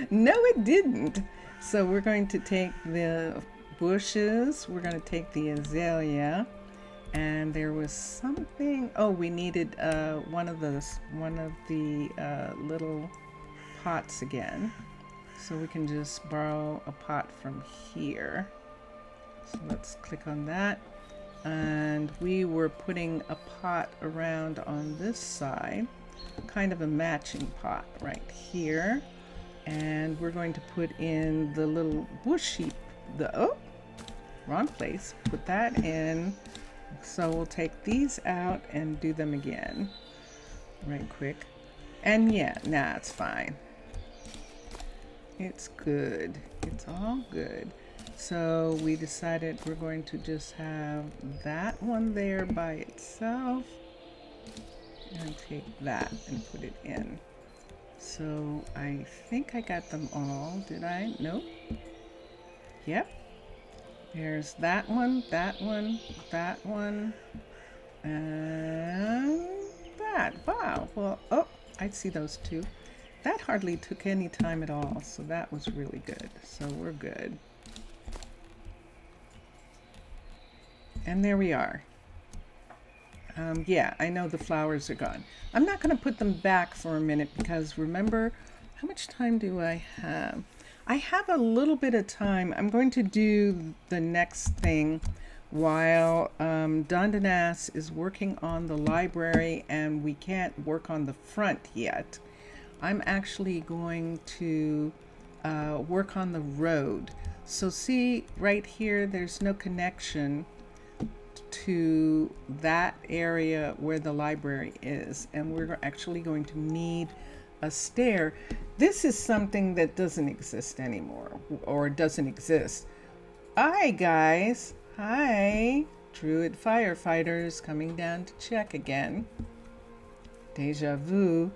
No, it didn't. So we're going to take the bushes. We're going to take the azalea. And there was something. Oh, we needed one of the little pots again. So we can just borrow a pot from here. So let's click on that. And we were putting a pot around on this side, kind of a matching pot right here. And we're going to put in the little bushy, wrong place. Put that in. So we'll take these out and do them again right quick. And yeah, it's fine. It's good. It's all good. So we decided we're going to just have that one there by itself and take that and put it in. So I think I got them all. Did I? Nope. Yep. There's that one, that one, and that. Wow. Well, I'd see those two. That hardly took any time at all, so that was really good. So we're good. And there we are. Yeah, I know the flowers are gone. I'm not going to put them back for a minute because remember, how much time do I have? I have a little bit of time. I'm going to do the next thing while Dondanas is working on the library and we can't work on the front yet. I'm actually going to work on the road. So see right here, there's no connection to that area where the library is, and we're actually going to need a stair. This is something that doesn't exist anymore, or doesn't exist. Hi guys, hi, Druid firefighters coming down to check again. Deja vu.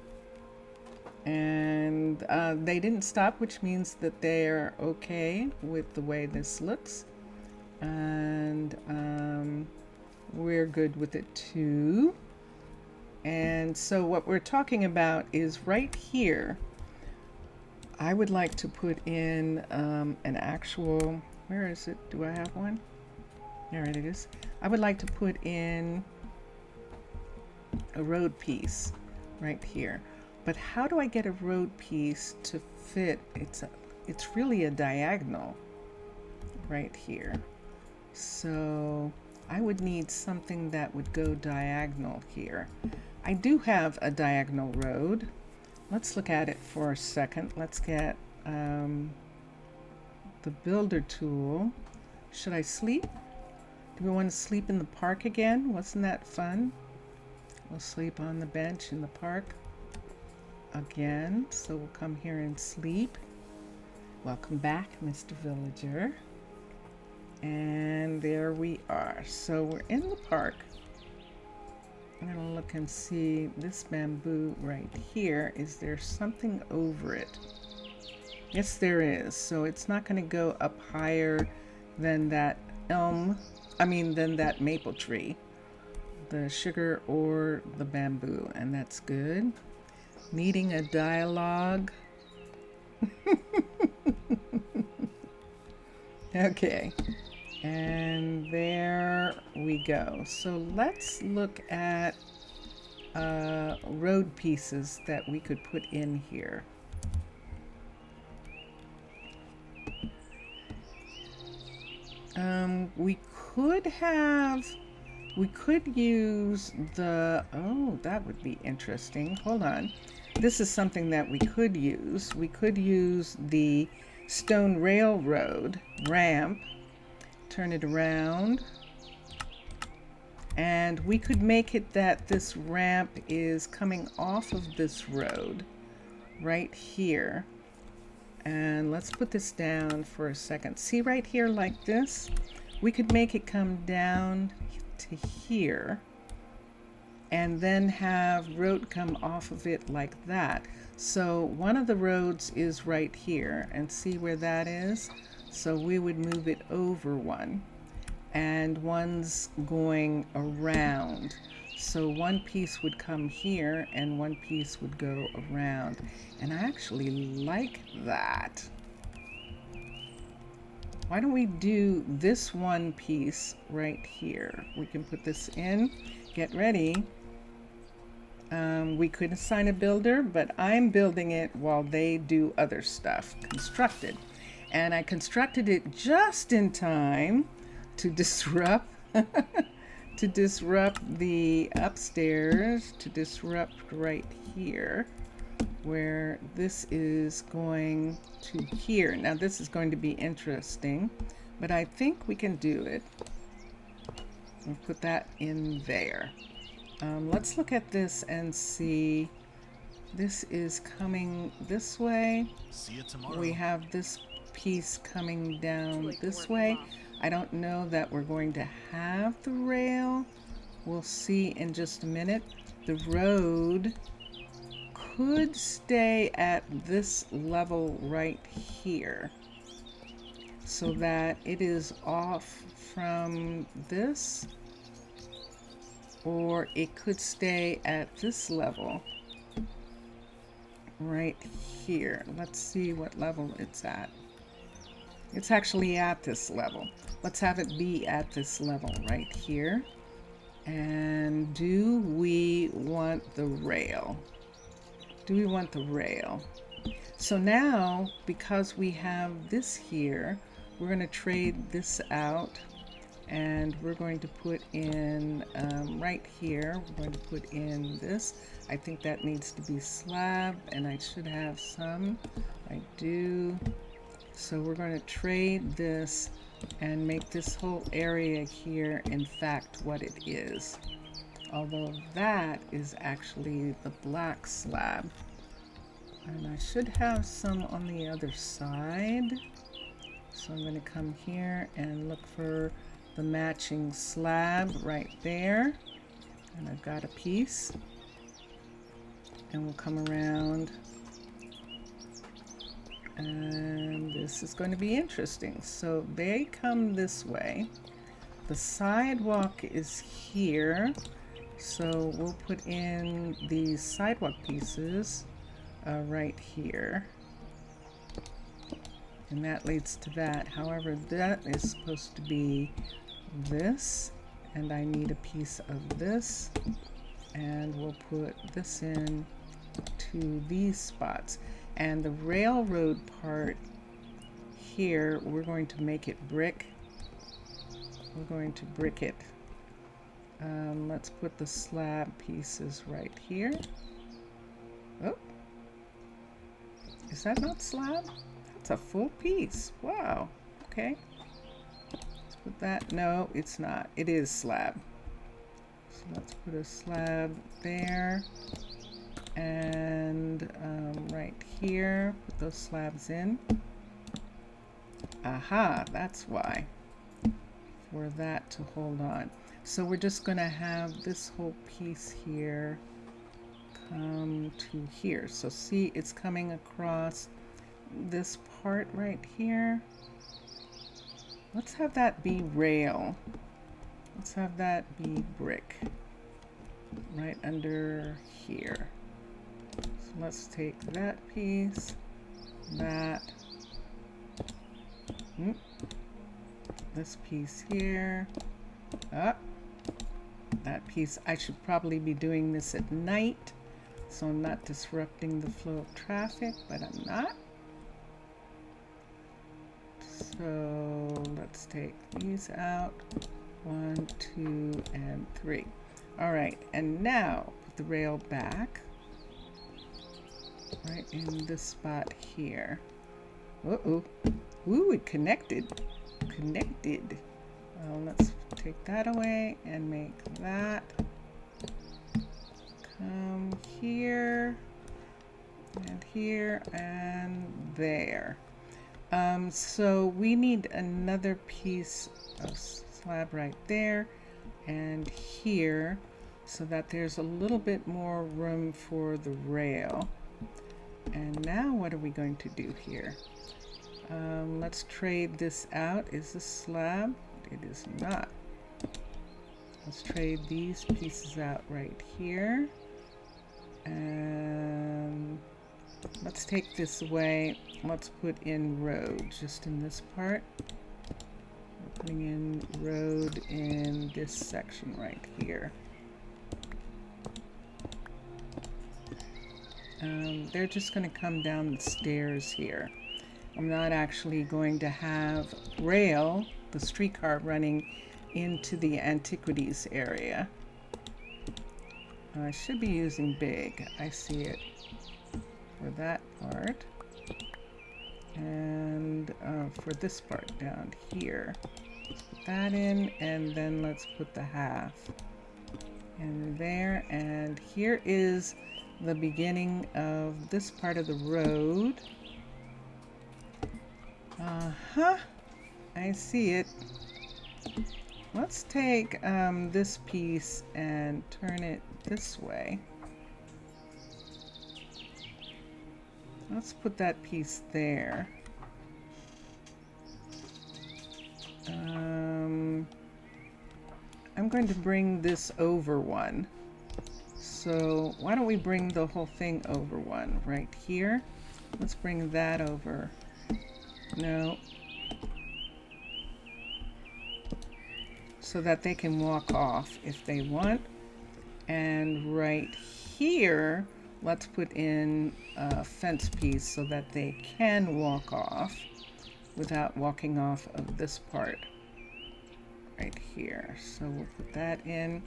And they didn't stop, which means that they're okay with the way this looks, and we're good with it too. And so what we're talking about is right here. I would like to put in an actual, where is it? Do I have one? There it is. I would like to put in a road piece right here. But how do I get a road piece to fit? It's really a diagonal right here. So I would need something that would go diagonal here. I do have a diagonal road. Let's look at it for a second. Let's get the builder tool. Should I sleep? Do we want to sleep in the park again? Wasn't that fun? We'll sleep on the bench in the park again. So we'll come here and sleep. Welcome back, Mr. Villager. And there we are. So we're in the park. I'm going to look and see this bamboo right here. Is there something over it? Yes, there is. So it's not going to go up higher than that than that maple tree, the sugar or the bamboo, and that's good. Needing a dialogue. Okay. And there we go. So let's look at road pieces that we could put in here. We could use the, oh, that would be interesting. Hold on. This is something that we could use. We could use the stone railroad ramp. Turn it around, and we could make it that this ramp is coming off of this road right here. And let's put this down for a second. See right here like this? We could make it come down to here and then have road come off of it like that. So one of the roads is right here, and see where that is? So we would move it over one, and one's going around. So one piece would come here and one piece would go around. And I actually like that. Why don't we do this one piece right here? We can put this in, get ready. We could assign a builder, but I'm building it while they do other stuff, constructed. And I constructed it just in time to disrupt to disrupt the upstairs, to disrupt right here where this is going to here. Now this is going to be interesting, but I think we can do it. We'll put that in there. Let's look at this and see. This is coming this way. See you tomorrow. We have this piece coming down this way. I don't know that we're going to have the rail. We'll see in just a minute. The road could stay at this level right here so that it is off from this, or it could stay at this level right here. Let's see what level it's at. It's actually at this level. Let's have it be at this level right here. And do we want the rail? Do we want the rail? So now, because we have this here, we're going to trade this out, and we're going to put in right here, we're going to put in this. I think that needs to be slab, and I should have some. I do. So we're going to trade this and make this whole area here, in fact, what it is. Although that is actually the black slab. And I should have some on the other side. So I'm going to come here and look for the matching slab right there. And I've got a piece. And we'll come around. And this is going to be interesting. So they come this way. The sidewalk is here. So we'll put in these sidewalk pieces right here. And that leads to that. However, that is supposed to be this. And I need a piece of this. And we'll put this in to these spots. And the railroad part here, we're going to make it brick. We're going to brick it. Let's put the slab pieces right here. Oh, is that not slab? That's a full piece. Wow. Okay. Let's put that. No, it's not. It is slab. So let's put a slab there. And right here, put those slabs in. Aha, that's why. For that to hold on. So we're just going to have this whole piece here come to here. So see, it's coming across this part right here. Let's have that be rail. Let's have that be brick. Right under here. So let's take that piece, that, this piece here, up, that piece. I should probably be doing this at night, so I'm not disrupting the flow of traffic, but I'm not. So let's take these out, 1, 2, and 3. All right, and now put the rail back. Right in this spot here. Uh-oh. Ooh, it connected. Connected. Let's take that away and make that come here and there. So we need another piece of slab right there and here so that there's a little bit more room for the rail. And now what are we going to do here? Let's trade this out. Is this slab? It is not. Let's trade these pieces out right here. And let's take this away. Let's put in road just in this part. We're putting in road in this section right here. They're just going to come down the stairs here. I'm not actually going to have rail, the streetcar, running into the antiquities area. I should be using big. I see it for that part. And for this part down here. Let's put that in, and then let's put the half in there. And here is the beginning of this part of the road. I see it. Let's take this piece and turn it this way. Let's put that piece there. I'm going to bring this over one. So So why don't we bring the whole thing over one right here? Let's bring that over. No. So that they can walk off if they want. And right here, let's put in a fence piece so that they can walk off without walking off of this part right here. So we'll put that in.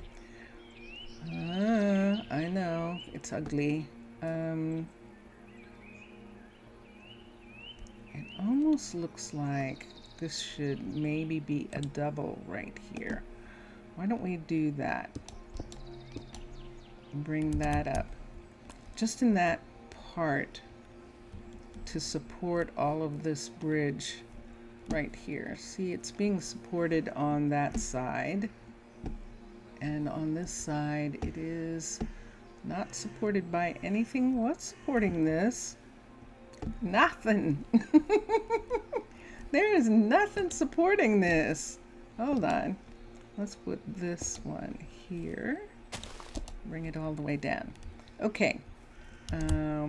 I know, it's ugly. It almost looks like this should maybe be a double right here. Why don't we do that? Bring that up. Just in that part to support all of this bridge right here. See, it's being supported on that side. And on this side, it is not supported by anything. What's supporting this? Nothing. There is nothing supporting this. Hold on. Let's put this one here. Bring it all the way down. Okay. So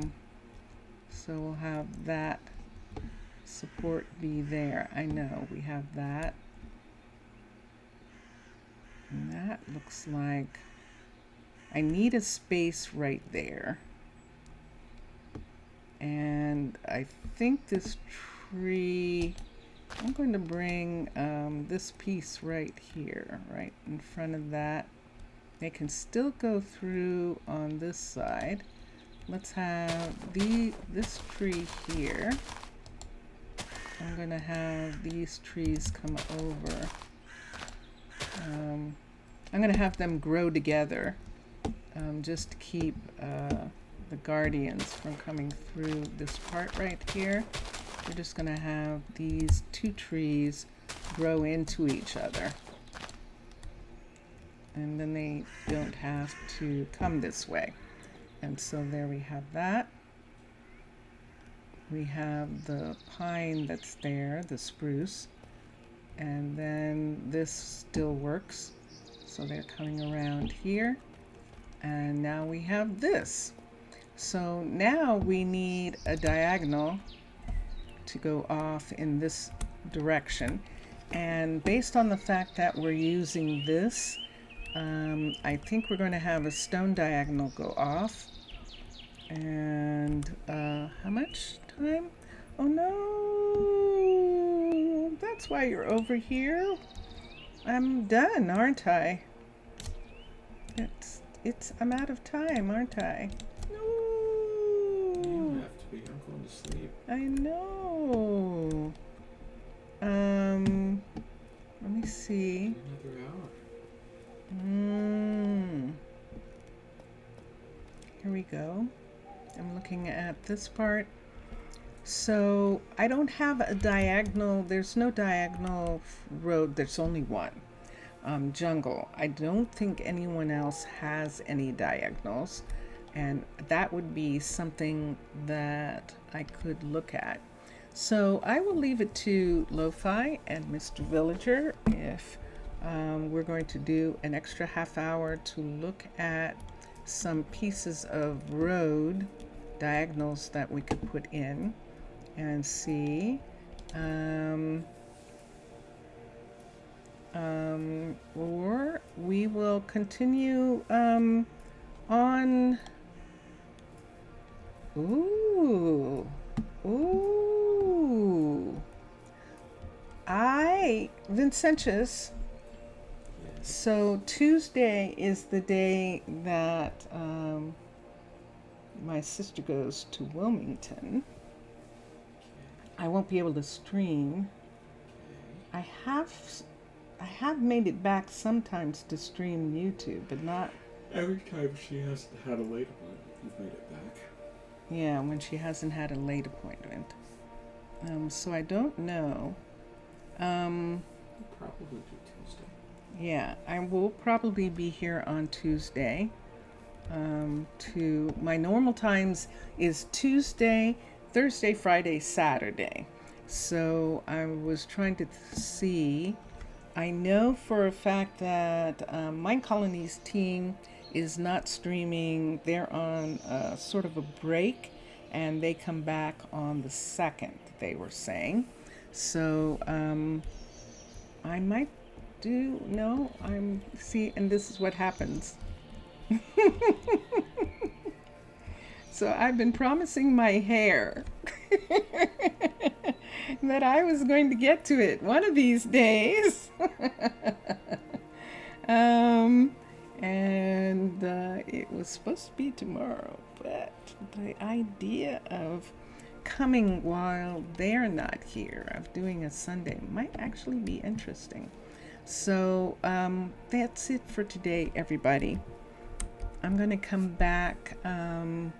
we'll have that support be there. I know we have that. And that looks like I need a space right there. And I think this tree, I'm going to bring this piece right here, right in front of that. They can still go through on this side. Let's have this tree here. I'm going to have these trees come over. I'm going to have them grow together just to keep the guardians from coming through this part right here. We're just going to have these two trees grow into each other. And then they don't have to come this way. And so there we have that. We have the pine that's there, the spruce. And then this still works. So they're coming around here. And now we have this. So now we need a diagonal to go off in this direction. And based on the fact that we're using this, I think we're going to have a stone diagonal go off. And how much time? Oh no! That's why you're over here. I'm done, aren't I? I'm out of time, aren't I? No. You have to be. I'm going to sleep. I know. Let me see. Another hour. Here we go. I'm looking at this part. So I don't have a diagonal. There's no diagonal road. There's only one. Jungle. I don't think anyone else has any diagonals. And that would be something that I could look at. So I will leave it to Lo-Fi and Mr. Villager if we're going to do an extra half hour to look at some pieces of road diagonals that we could put in and see. Or we will continue on. Ooh. Vincentius. So Tuesday is the day that my sister goes to Wilmington. I won't be able to stream. I have made it back sometimes to stream YouTube, but not. Every time she has had a late appointment, you've made it back. Yeah, when she hasn't had a late appointment. So I don't know. We'll probably do Tuesday. Yeah, I will probably be here on Tuesday. My normal times is Tuesday, Thursday, Friday, Saturday. So I was trying to see. I know for a fact that Minecolonies team is not streaming. They're on sort of a break, and they come back on the 2nd, they were saying. So I might do, no, see, and this is what happens. So I've been promising my hair that I was going to get to it one of these days. And it was supposed to be tomorrow, but the idea of coming while they're not here, of doing a Sunday, might actually be interesting. So that's it for today, everybody. I'm going to come back. You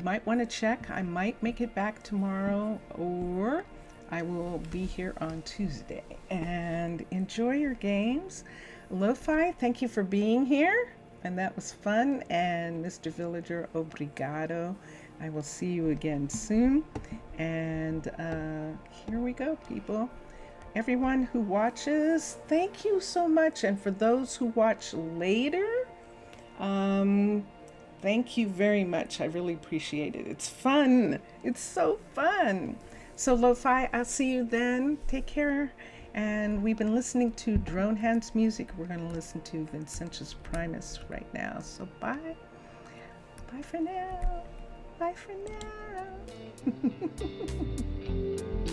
might want to check. I might make it back tomorrow, or I will be here on Tuesday. And enjoy your games. Lo-Fi, thank you for being here. And that was fun. And Mr. Villager, obrigado. I will see you again soon. And here we go, people. Everyone who watches, thank you so much. And for those who watch later, thank you very much. I really appreciate it. It's fun. It's so fun. So Lo-Fi, I'll see you then. Take care. And we've been listening to Drone Hands music. We're going to listen to Vincentius Primus right now. So bye. Bye for now. Bye for now.